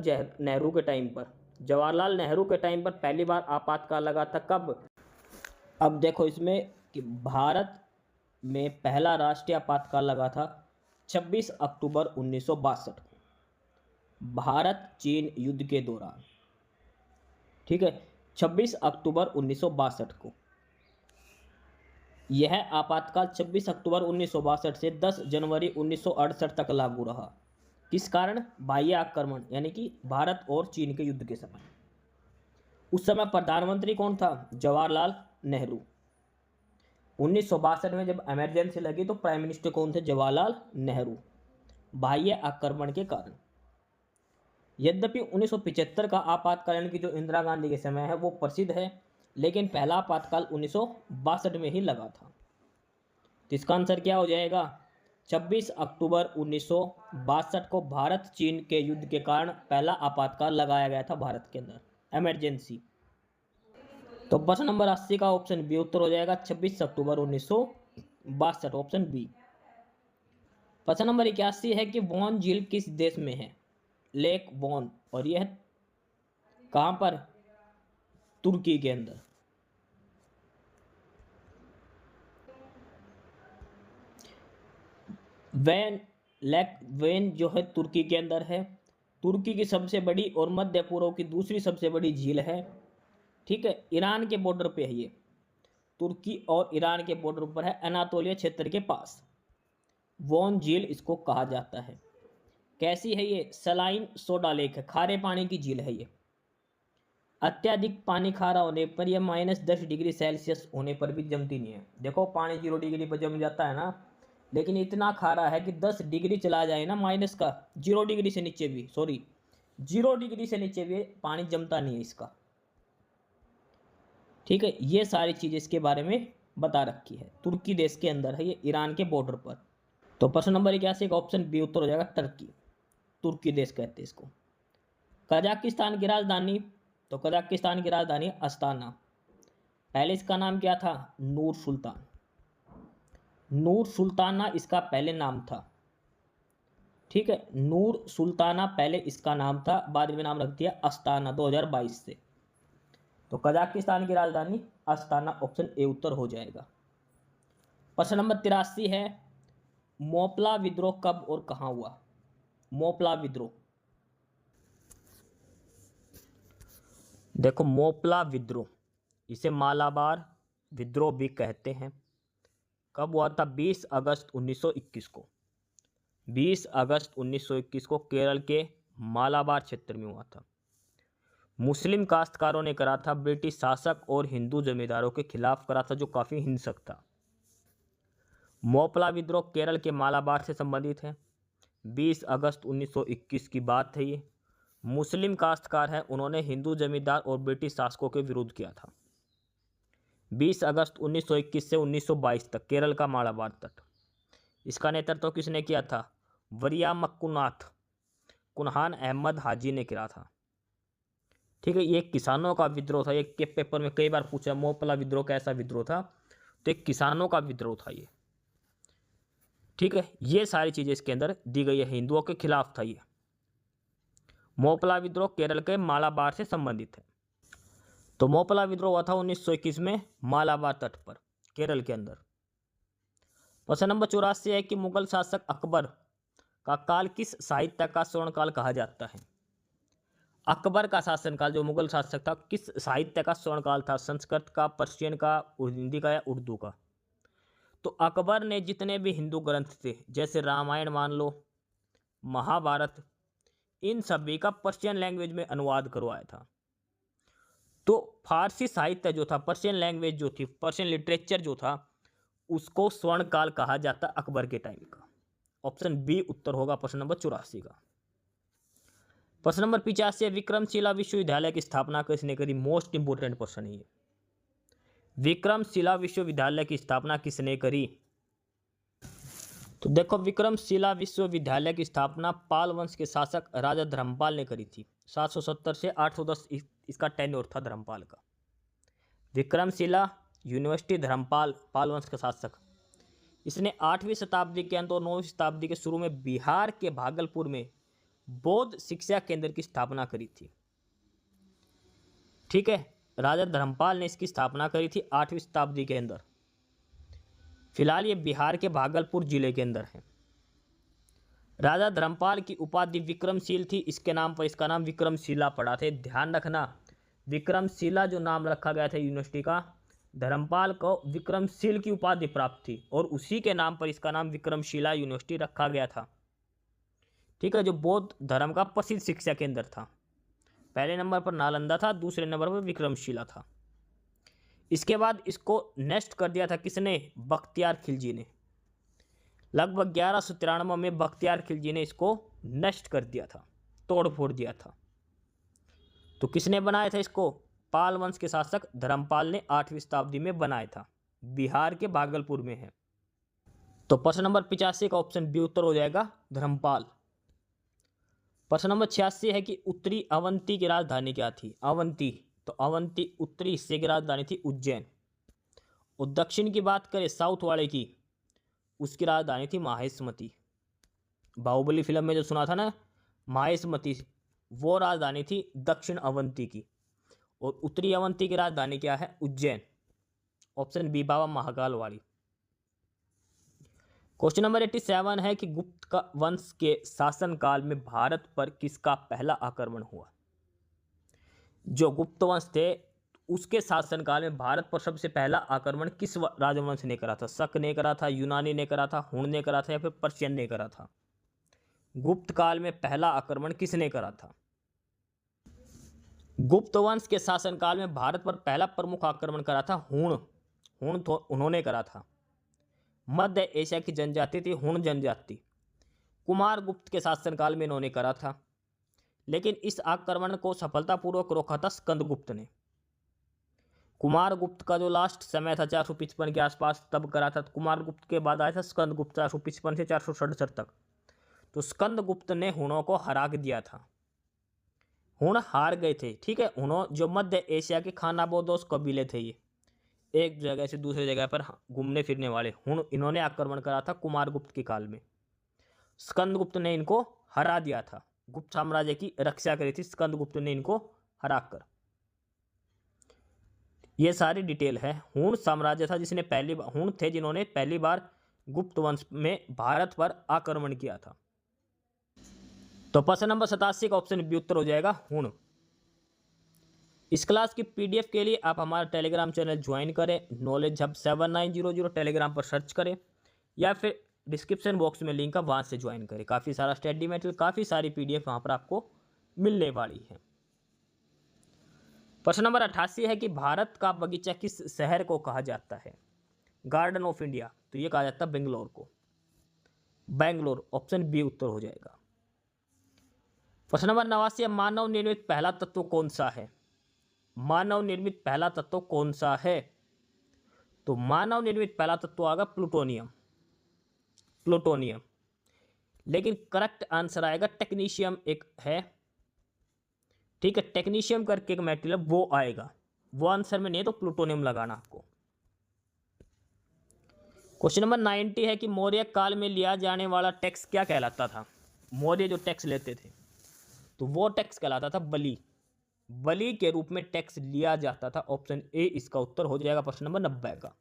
नेहरू के टाइम पर, जवाहरलाल नेहरू के टाइम पर पहली बार आपातकाल लगा था। कब? अब देखो इसमें कि भारत में पहला राष्ट्रीय आपातकाल लगा था 26 अक्टूबर 1962 को, भारत चीन युद्ध के दौरान। ठीक है, 26 अक्टूबर 1962 को यह आपातकाल 26 अक्टूबर 1962 से 10 जनवरी 1968 तक लागू रहा। किस कारण? बाह्य आक्रमण, यानी कि भारत और चीन के युद्ध के समय। उस समय प्रधानमंत्री कौन था? जवाहरलाल नेहरू। 1962 में जब इमरजेंसी लगी तो प्राइम मिनिस्टर कौन थे? जवाहरलाल नेहरू। बाह्य आक्रमण के कारण। यद्यपि 1975 का आपातकाल की जो इंदिरा गांधी के समय है वो प्रसिद्ध है, लेकिन पहला आपातकाल 1962 में ही लगा था। तो इसका आंसर क्या हो जाएगा? 26 अक्टूबर 1962 को भारत चीन के युद्ध के कारण पहला आपातकाल लगाया गया था भारत के अंदर, इमरजेंसी। तो प्रश्न नंबर 80 का ऑप्शन बी उत्तर हो जाएगा, 26 अक्टूबर 1962, ऑप्शन बी। प्रश्न नंबर 81 है कि वॉन झील किस देश में है? लेक वॉन, और यह कहां पर? तुर्की के अंदर। लेक वेन जो है तुर्की के अंदर है। तुर्की की सबसे बड़ी और मध्य पूर्व की दूसरी सबसे बड़ी झील है। ठीक है, ईरान के बॉर्डर पे है ये, तुर्की और ईरान के बॉर्डर पर है, अनातोलिया क्षेत्र के पास वॉन झील इसको कहा जाता है। कैसी है ये? सलाइन सोडा लेक है, खारे पानी की झील है ये। अत्यधिक पानी खारा होने पर यह -10 डिग्री सेल्सियस होने पर भी जमती नहीं है। देखो, पानी 0 डिग्री पर जम जाता है ना, लेकिन इतना खारा है कि 10 डिग्री चला जाए ना माइनस का, 0 डिग्री से नीचे भी, 0 डिग्री से नीचे भी पानी जमता नहीं है इसका। ठीक है, ये सारी चीज़ इसके बारे में बता रखी है। तुर्की देश के अंदर है ये, ईरान के बॉर्डर पर। तो प्रश्न नंबर 81 का ऑप्शन बी उत्तर हो जाएगा, टर्की। तुर्की देश कहते हैं इसको। कजाकिस्तान की राजधानी, तो कजाकिस्तान की राजधानी अस्ताना। पहले इसका नाम क्या था? नूर सुल्तान। नूर सुल्ताना इसका पहले नाम था। ठीक है, नूर सुल्ताना पहले इसका नाम था, बाद में नाम रख दिया अस्ताना 2022 से। तो कजाकिस्तान की राजधानी अस्ताना, ऑप्शन ए उत्तर हो जाएगा। प्रश्न नंबर 83 है, मोपला विद्रोह कब और कहां हुआ? मोपला विद्रोह, देखो मोपला विद्रोह, इसे मालाबार विद्रोह भी कहते हैं। कब हुआ था? 20 अगस्त 1921 को। 20 अगस्त 1921 को केरल के मालाबार क्षेत्र में हुआ था। मुस्लिम काश्तकारों ने करा था, ब्रिटिश शासक और हिंदू जमींदारों के खिलाफ करा था, जो काफ़ी हिंसक था। मोपला विद्रोह केरल के मालाबार से संबंधित है। 20 अगस्त 1921 की बात है ये। मुस्लिम काश्तकार हैं, उन्होंने हिंदू जमींदार और ब्रिटिश शासकों के विरुद्ध किया था। 20 अगस्त 1921 से 1922 तक केरल का मालाबार तट, इसका नेतृत्व किसने किया था? वरियामक्कुनाथ कुनहान अहमद हाजी ने किया था। ठीक है, ये किसानों का विद्रोह था। ये के पेपर में कई बार पूछा, मोपला विद्रोह कैसा विद्रोह था? तो एक किसानों का विद्रोह था ये। ठीक है, ये सारी चीजें इसके अंदर दी गई है, हिंदुओं के खिलाफ था ये। मोपला विद्रोह केरल के मालाबार से संबंधित है। तो मोपला विद्रोह हुआ था 1921 में मालाबार तट पर, केरल के अंदर। प्रश्न नंबर 84 है कि मुगल शासक अकबर का काल किस साहित्य का स्वर्णकाल कहा जाता है? अकबर का शासनकाल, जो मुगल शासक था, किस साहित्य का स्वर्णकाल था? संस्कृत का, पर्शियन का, हिंदी का या उर्दू का? तो अकबर ने जितने भी हिंदू ग्रंथ थे, जैसे रामायण मान लो, महाभारत, इन सभी का पर्शियन लैंग्वेज में अनुवाद करवाया था। तो फारसी साहित्य जो था, पर्शियन लैंग्वेज जो थी, पर्शियन लिटरेचर जो था, उसको स्वर्णकाल कहा जाता अकबर के टाइम का। ऑप्शन बी उत्तर होगा प्रश्न नंबर 84 का। प्रश्न नंबर 85 है विक्रमशिला विश्वविद्यालय की स्थापना किसने करी? मोस्ट इंपोर्टेंट क्वेश्चन है ये। विक्रमशिला विश्वविद्यालय की स्थापना किसने करी? तो देखो, विक्रमशिला विश्वविद्यालय की स्थापना पाल वंश के शासक राजा धर्मपाल ने करी थी। 770 से 810 इसका टेन्योर था धर्मपाल का। विक्रमशिला यूनिवर्सिटी, धर्मपाल, पाल वंश का शासक, इसने 8वीं शताब्दी के अंत और 9वीं शताब्दी के शुरू में बिहार के भागलपुर में बौद्ध शिक्षा केंद्र की स्थापना करी थी। ठीक है, राजा धर्मपाल ने इसकी स्थापना करी थी 8वीं शताब्दी के अंदर। फिलहाल ये बिहार के भागलपुर जिले के अंदर है। राजा धर्मपाल की उपाधि विक्रमशील थी, इसके नाम पर इसका नाम विक्रमशिला पड़ा थे। ध्यान रखना, विक्रमशिला जो नाम रखा गया था यूनिवर्सिटी का, धर्मपाल को विक्रमशील की उपाधि प्राप्त थी और उसी के नाम पर इसका नाम विक्रमशिला यूनिवर्सिटी रखा गया था। ठीक है, जो बौद्ध धर्म का प्रसिद्ध शिक्षा केंद्र था। पहले नंबर पर नालंदा था, दूसरे नंबर पर विक्रमशिला था। इसके बाद इसको नेक्स्ट कर दिया था किसने? बख्तियार खिलजी ने। लगभग 1193 में बख्तियार खिलजी ने इसको नष्ट कर दिया था, तोड़ फोड़ दिया था। तो किसने बनाया था इसको? पाल वंश के शासक धर्मपाल ने 8वीं शताब्दी में बनाया था। बिहार के भागलपुर में है। तो प्रश्न नंबर 85 का ऑप्शन बी उत्तर हो जाएगा, धर्मपाल। प्रश्न नंबर 86 है कि उत्तरी अवंती की राजधानी क्या थी? अवंती, तो अवंती उत्तरी हिस्से की राजधानी थी उज्जैन। और दक्षिण की बात करें साउथ वाले की, उसकी राजधानी थी माहेशमती। बाहुबली फिल्म में जो सुना था ना, माहेशमती, वो राजधानी थी दक्षिण अवंती की। और उत्तरी अवंती की राजधानी क्या है? उज्जैन। ऑप्शन बी बाबा महाकाल वाली। क्वेश्चन नंबर 87 है कि गुप्त का वंश के शासनकाल में भारत पर किसका पहला आक्रमण हुआ? जो गुप्त वंश थे उसके शासनकाल में भारत पर सबसे पहला आक्रमण किस राजवंश ने करा था? शक ने करा था, यूनानी ने करा था, हुण ने करा था, या फिर पर्शियन ने करा था? गुप्त काल में पहला आक्रमण किसने करा था? गुप्त वंश के शासनकाल में भारत पर पहला प्रमुख आक्रमण करा था हुण। हुण तो उन्होंने करा था। मध्य एशिया की जनजाति थी हुण जनजाति। कुमार गुप्त के शासनकाल में इन्होंने करा था, लेकिन इस आक्रमण को सफलतापूर्वक रोका था स्कंदगुप्त ने। कुमार गुप्त का जो लास्ट समय था 455 के आसपास, तब करा था। कुमार गुप्त के बाद आया था स्कंदगुप्त 455 से 467 तक। तो स्कंदगुप्त ने हुणों को हरा दिया था। हुण हार गए थे। ठीक है, हुणों जो मध्य एशिया के खानाबदोश कबीले थे, ये एक जगह से दूसरी जगह पर घूमने फिरने वाले हुण, इन्होंने आक्रमण करा था कुमारगुप्त के काल में। स्कंदगुप्त ने इनको हरा दिया था। गुप्त साम्राज्य की रक्षा करी थी स्कंदगुप्त ने इनको हराकर। ये सारी डिटेल है। हुण साम्राज्य था जिसने पहली बार, हुण थे जिन्होंने पहली बार गुप्त वंश में भारत पर आक्रमण किया था। तो प्रश्न नंबर 87 का ऑप्शन बी उत्तर हो जाएगा, हुण। इस क्लास की पीडीएफ के लिए आप हमारा टेलीग्राम चैनल ज्वाइन करें, नॉलेज हब 7900 टेलीग्राम पर सर्च करें, या फिर डिस्क्रिप्शन बॉक्स में लिंक है, वहाँ से ज्वाइन करें। काफ़ी सारा स्टडी मटेरियल, काफ़ी सारी पीडीएफ वहाँ पर आपको मिलने वाली है। प्रश्न नंबर 88 है कि भारत का बगीचा किस शहर को कहा जाता है? गार्डन ऑफ इंडिया, तो ये कहा जाता है बेंगलोर को। बेंगलोर, ऑप्शन बी उत्तर हो जाएगा। प्रश्न नंबर 89 है, मानव निर्मित पहला तत्व कौन सा है? मानव निर्मित पहला तत्व कौन सा है? तो मानव निर्मित पहला तत्व आएगा प्लूटोनियम। प्लूटोनियम। लेकिन करेक्ट आंसर आएगा टेक्नीशियम, एक है, ठीक है, टेक्नीशियम करके एक मेटेरियल वो आएगा, वो आंसर में नहीं है तो प्लूटोनियम लगाना आपको। क्वेश्चन नंबर 90 है कि मौर्य काल में लिया जाने वाला टैक्स क्या कहलाता था? मौर्य जो टैक्स लेते थे तो वो टैक्स कहलाता था बलि। बलि के रूप में टैक्स लिया जाता था। ऑप्शन ए इसका उत्तर हो जाएगा प्रश्न नंबर 90 का।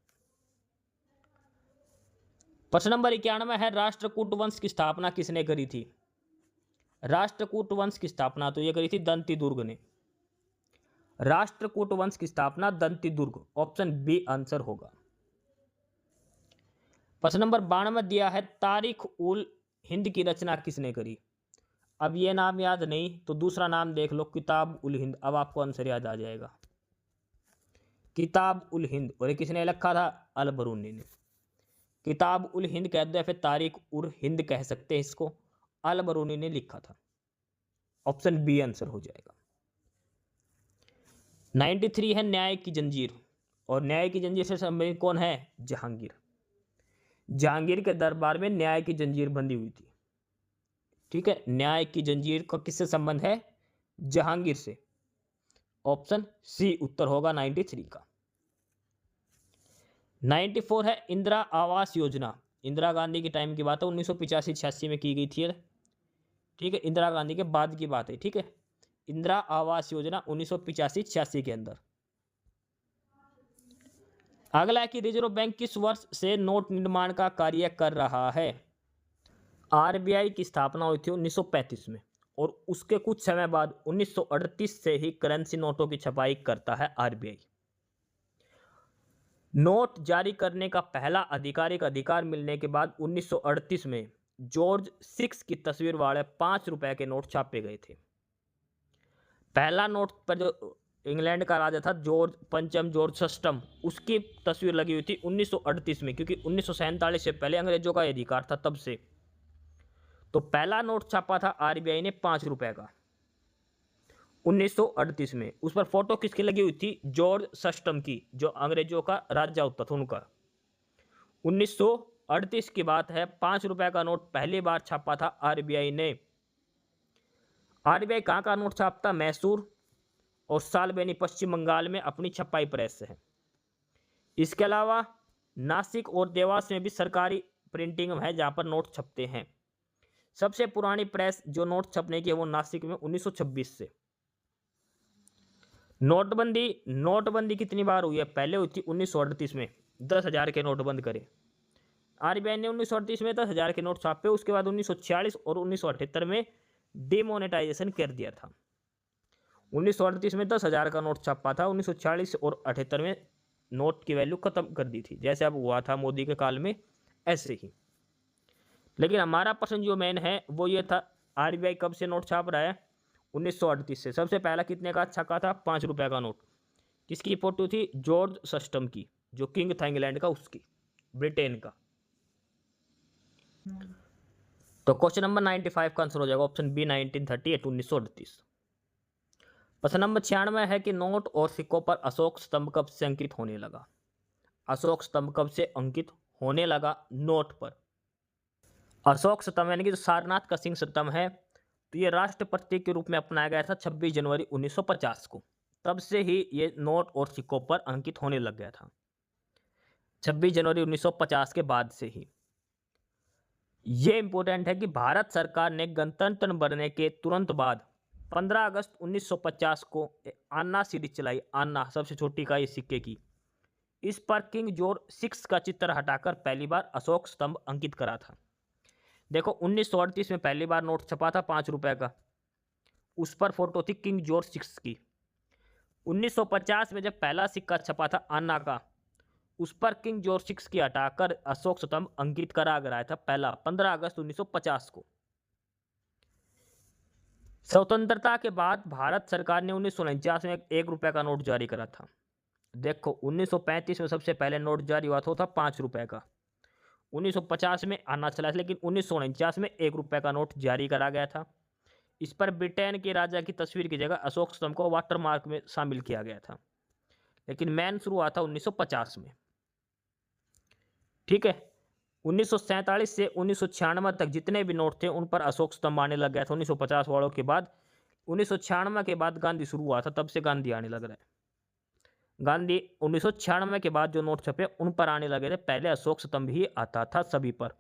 प्रश्न नंबर 91 है, राष्ट्रकूट वंश की स्थापना किसने करी थी? राष्ट्रकूट वंश की स्थापना तो ये करी थी दंती दुर्ग ने। राष्ट्रकूट वंश की स्थापना दंती दुर्ग, ऑप्शन बी आंसर होगा। प्रश्न नंबर 92 दिया है, तारीख उल हिंद की रचना किसने करी? अब ये नाम याद नहीं तो दूसरा नाम देख लो, किताब उल हिंद। अब आपको आंसर याद आ जाएगा, किताब उल हिंद। और ये किसने लिखा था? अल बरूनी ने। किताब उल हिंद कह दो या फिर तारीख उल हिंद कह सकते हैं इसको, अल बरूनी ने लिखा था। ऑप्शन बी आंसर हो जाएगा। 93 है, न्याय की जंजीर। और न्याय की जंजीर से संबंधित कौन है? जहांगीर। जहांगीर के दरबार में न्याय की जंजीर बंधी हुई थी, ठीक है। न्याय की जंजीर का किससे संबंध है? जहांगीर से। ऑप्शन सी उत्तर होगा 93 का। 94 है, इंदिरा आवास योजना। इंदिरा गांधी के टाइम की बात है, 1985-86 में की गई थी, ठीक है। इंदिरा गांधी के बाद की बात है, ठीक है। इंदिरा आवास योजना 1985-86 के अंदर। अगला है कि रिजर्व बैंक किस वर्ष से नोट निर्माण का कार्य कर रहा है? आरबीआई की स्थापना हुई थी 1935 में, और उसके कुछ समय बाद 1938 से ही करेंसी नोटों की छपाई करता है आरबीआई। नोट जारी करने का पहला आधिकारिक अधिकार मिलने के बाद 1938 में जॉर्ज 6 की तस्वीर वाले 5 रुपए के नोट छापे गए थे। पहला नोट पर जो इंग्लैंड का राजा था जॉर्ज पंचम, जॉर्ज षष्ठम, उसकी तस्वीर लगी हुई थी 1938 में, क्योंकि 1947 से पहले अंग्रेजों का अधिकार था तब से। तो पहला नोट छापा था आरबीआई ने 5 रुपए का 1938 में। उस पर फोटो किसकी लगी हुई थी? जॉर्ज षष्ठम की, जो अंग्रेजों का राजा होता था उनका। 1938 की बात है, 5 रुपए का नोट पहली बार छापा था आरबीआई ने। आरबीआई कहाँ का नोट छापता? मैसूर और सालबेनी पश्चिम बंगाल में अपनी छपाई प्रेस है। इसके अलावा नासिक और देवास में भी सरकारी प्रिंटिंग है जहाँ पर नोट छपते हैं। सबसे पुरानी प्रेस जो नोट छपने की है वो नासिक में 1926 से। नोटबंदी कितनी बार हुई है? पहले हुई थी 1938 में, 10,000 के नोट बंद करे आरबीआई ने। 1938 में 10,000 के नोट छापे, उसके बाद 1946 और 1978 में डिमोनेटाइजेशन कर दिया था। 1938 में 10,000 का नोट छापा था, 1946 और 78 में नोट की वैल्यू खत्म कर दी थी, जैसे अब हुआ था मोदी के काल में ऐसे ही। लेकिन हमारा प्रश्न जो मेन है वो ये था, आरबीआई कब से नोट छाप रहा है? 1938 से। सबसे पहला कितने का छपा था? 5 रुपए का नोट। किसकी फोटो थी? जॉर्ज षष्ठम की, जो किंग था इंग्लैंड का, उसकी, ब्रिटेन का। तो क्वेश्चन नंबर 95 का आंसर हो जाएगा ऑप्शन बी 1938, 1938। प्रश्न नंबर 96 है कि नोट और सिक्कों पर अशोक स्तंभ कब से अंकित होने लगा? अशोक स्तंभ कब से अंकित होने लगा नोट पर? अशोक स्तंभ यानी कि जो सारनाथ का सिंह स्तंभ है, तो ये राष्ट्र प्रतीक के रूप में अपनाया गया था 26 जनवरी 1950 को। तब से ही ये नोट और सिक्कों पर अंकित होने लग गया था, 26 जनवरी 1950 के बाद से ही। ये इंपॉर्टेंट है कि भारत सरकार ने गणतंत्र बनने के तुरंत बाद 15 अगस्त 1950 को आन्ना सीरीज चलाई। आन्ना सबसे छोटी इकाई सिक्के की। इस पर किंग जॉर्ज 6 का चित्र हटाकर पहली बार अशोक स्तंभ अंकित करा था। देखो 1938 में पहली बार नोट छपा था 5 रुपए का, उस पर फोटो थी किंग जॉर्ज 6 की। 1950 में जब पहला सिक्का छपा था आन्ना का, उस पर किंग जॉर्ज 6 की हटाकर अशोक स्तंभ अंकित करा गया था पहला 15 अगस्त 1950 को। स्वतंत्रता के बाद भारत सरकार ने 1949 में 1 रुपए का नोट जारी करा था। देखो 1935 में सबसे पहले नोट जारी हुआ था 5 रुपए का, 1950 में आना चला, लेकिन 1949 में 1 रुपए का नोट जारी करा गया था। इस पर ब्रिटेन के राजा की तस्वीर की जगह अशोक स्तंभ को वाटरमार्क में शामिल किया गया था, लेकिन मेन शुरू हुआ था 1950 में। ठीक है, 1947 से 1996 तक जितने भी नोट थे उन पर अशोक स्तंभ आने लग गया था। 1950 वालों के बाद 1996 के बाद गांधी शुरू हुआ था, तब से गांधी आने लग रहा है। गांधी 1996 के बाद जो नोट छपे उन पर आने लगे थे, पहले अशोक स्तंभ ही आता था सभी पर।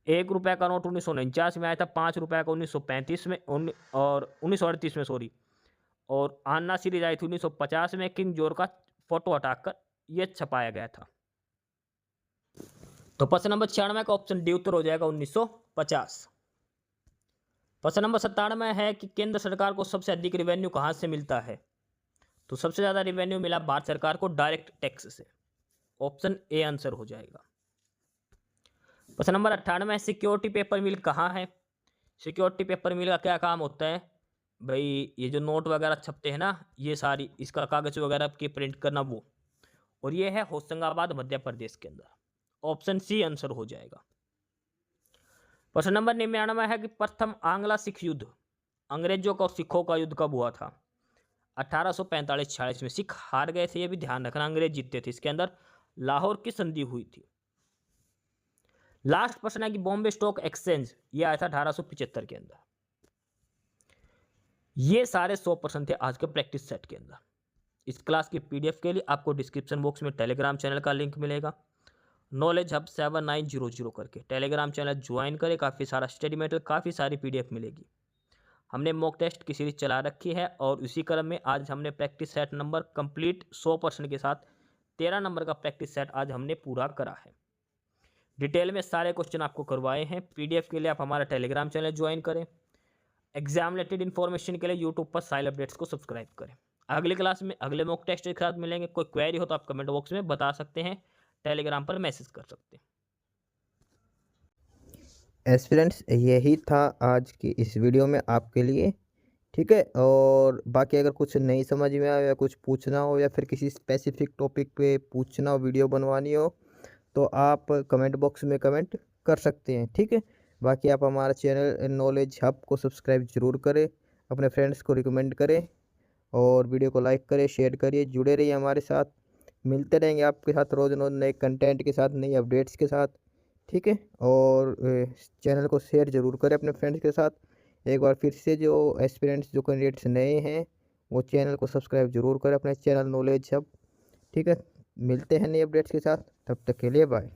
1 रुपए का नोट 1949 में आया था, 5 रुपए का 1935 में और 1938 में सॉरी, और आन्ना सीरीज आई थी 1950 में। किंग जॉर्ज का फोटो हटाकर यह छपाया गया था। तो प्रश्न नंबर 96 का ऑप्शन डी उत्तर हो जाएगा 1950। प्रश्न नंबर 97 है कि केंद्र सरकार को सबसे अधिक रिवेन्यू कहां से मिलता है? तो सबसे ज्यादा रिवेन्यू मिला भारत सरकार को डायरेक्ट टैक्स से। ऑप्शन ए आंसर हो जाएगा। प्रश्न नंबर 98 है सिक्योरिटी पेपर मिल कहाँ है? सिक्योरिटी पेपर मिल का क्या काम होता है भाई? ये जो नोट वगैरह छपते हैं ना, ये सारी इसका कागज वगैरह की प्रिंट करना वो, और ये है होशंगाबाद मध्य प्रदेश के अंदर। ऑप्शन सी आंसर हो जाएगा। प्रश्न नंबर 99 है कि प्रथम आंग्ला सिख युद्ध अंग्रेजों का और सिखों का युद्ध कब हुआ था? 1845-46 में। सिख हार गए थे, ये भी ध्यान रखना, अंग्रेज जीतते थे। इसके अंदर लाहौर की संधि हुई थी। लास्ट प्रश्न है कि बॉम्बे स्टॉक एक्सचेंज ये आया था 1875 के अंदर। ये सारे 100 प्रश्न थे आज के प्रैक्टिस सेट के अंदर। इस क्लास की पीडीएफ के लिए आपको डिस्क्रिप्शन बॉक्स में टेलीग्राम चैनल का लिंक मिलेगा, नॉलेज हब 7900 करके टेलीग्राम चैनल ज्वाइन करें। काफ़ी सारा स्टडी मटेरियल, काफ़ी सारी पीडीएफ मिलेगी। हमने मॉक टेस्ट की सीरीज चला रखी है और उसी क्रम में आज हमने प्रैक्टिस सेट नंबर कंप्लीट 100 प्रश्न के साथ 13 नंबर का प्रैक्टिस सेट आज हमने पूरा करा है। डिटेल में सारे क्वेश्चन आपको करवाए हैं। पीडीएफ के लिए आप हमारा टेलीग्राम चैनल ज्वाइन करें। एग्जाम रिलेटेड इन्फॉर्मेशन के लिए यूट्यूब पर साइल अपडेट्स को सब्सक्राइब करें। अगली क्लास में अगले मॉक टेस्ट के साथ मिलेंगे। कोई क्वेरी हो तो आप कमेंट बॉक्स में बता सकते हैं, टेलीग्राम पर मैसेज कर सकते हैं। एस्पिरेंट्स, यही था आज की इस वीडियो में आपके लिए। ठीक है, और बाकी अगर कुछ नहीं समझ में आया या कुछ पूछना हो या फिर किसी स्पेसिफिक टॉपिक पे पूछना हो, वीडियो बनवानी हो, तो आप कमेंट बॉक्स में कमेंट कर सकते हैं। ठीक है, बाकी आप हमारा चैनल नॉलेज हब को सब्सक्राइब ज़रूर करें, अपने फ्रेंड्स को रिकमेंड करें और वीडियो को लाइक करें, शेयर करिए, जुड़े रहिए हमारे साथ। मिलते रहेंगे आपके साथ रोज़ रोज़ नए कंटेंट के साथ, नई अपडेट्स के साथ। ठीक है, और चैनल को शेयर ज़रूर करें अपने फ्रेंड्स के साथ। एक बार फिर से जो एस्पिरेंट्स, जो कैंडिडेट्स नए हैं, वो चैनल को सब्सक्राइब ज़रूर करें अपने चैनल नॉलेज हब। ठीक है, मिलते हैं नई अपडेट्स के साथ, तब तक के लिए बाय।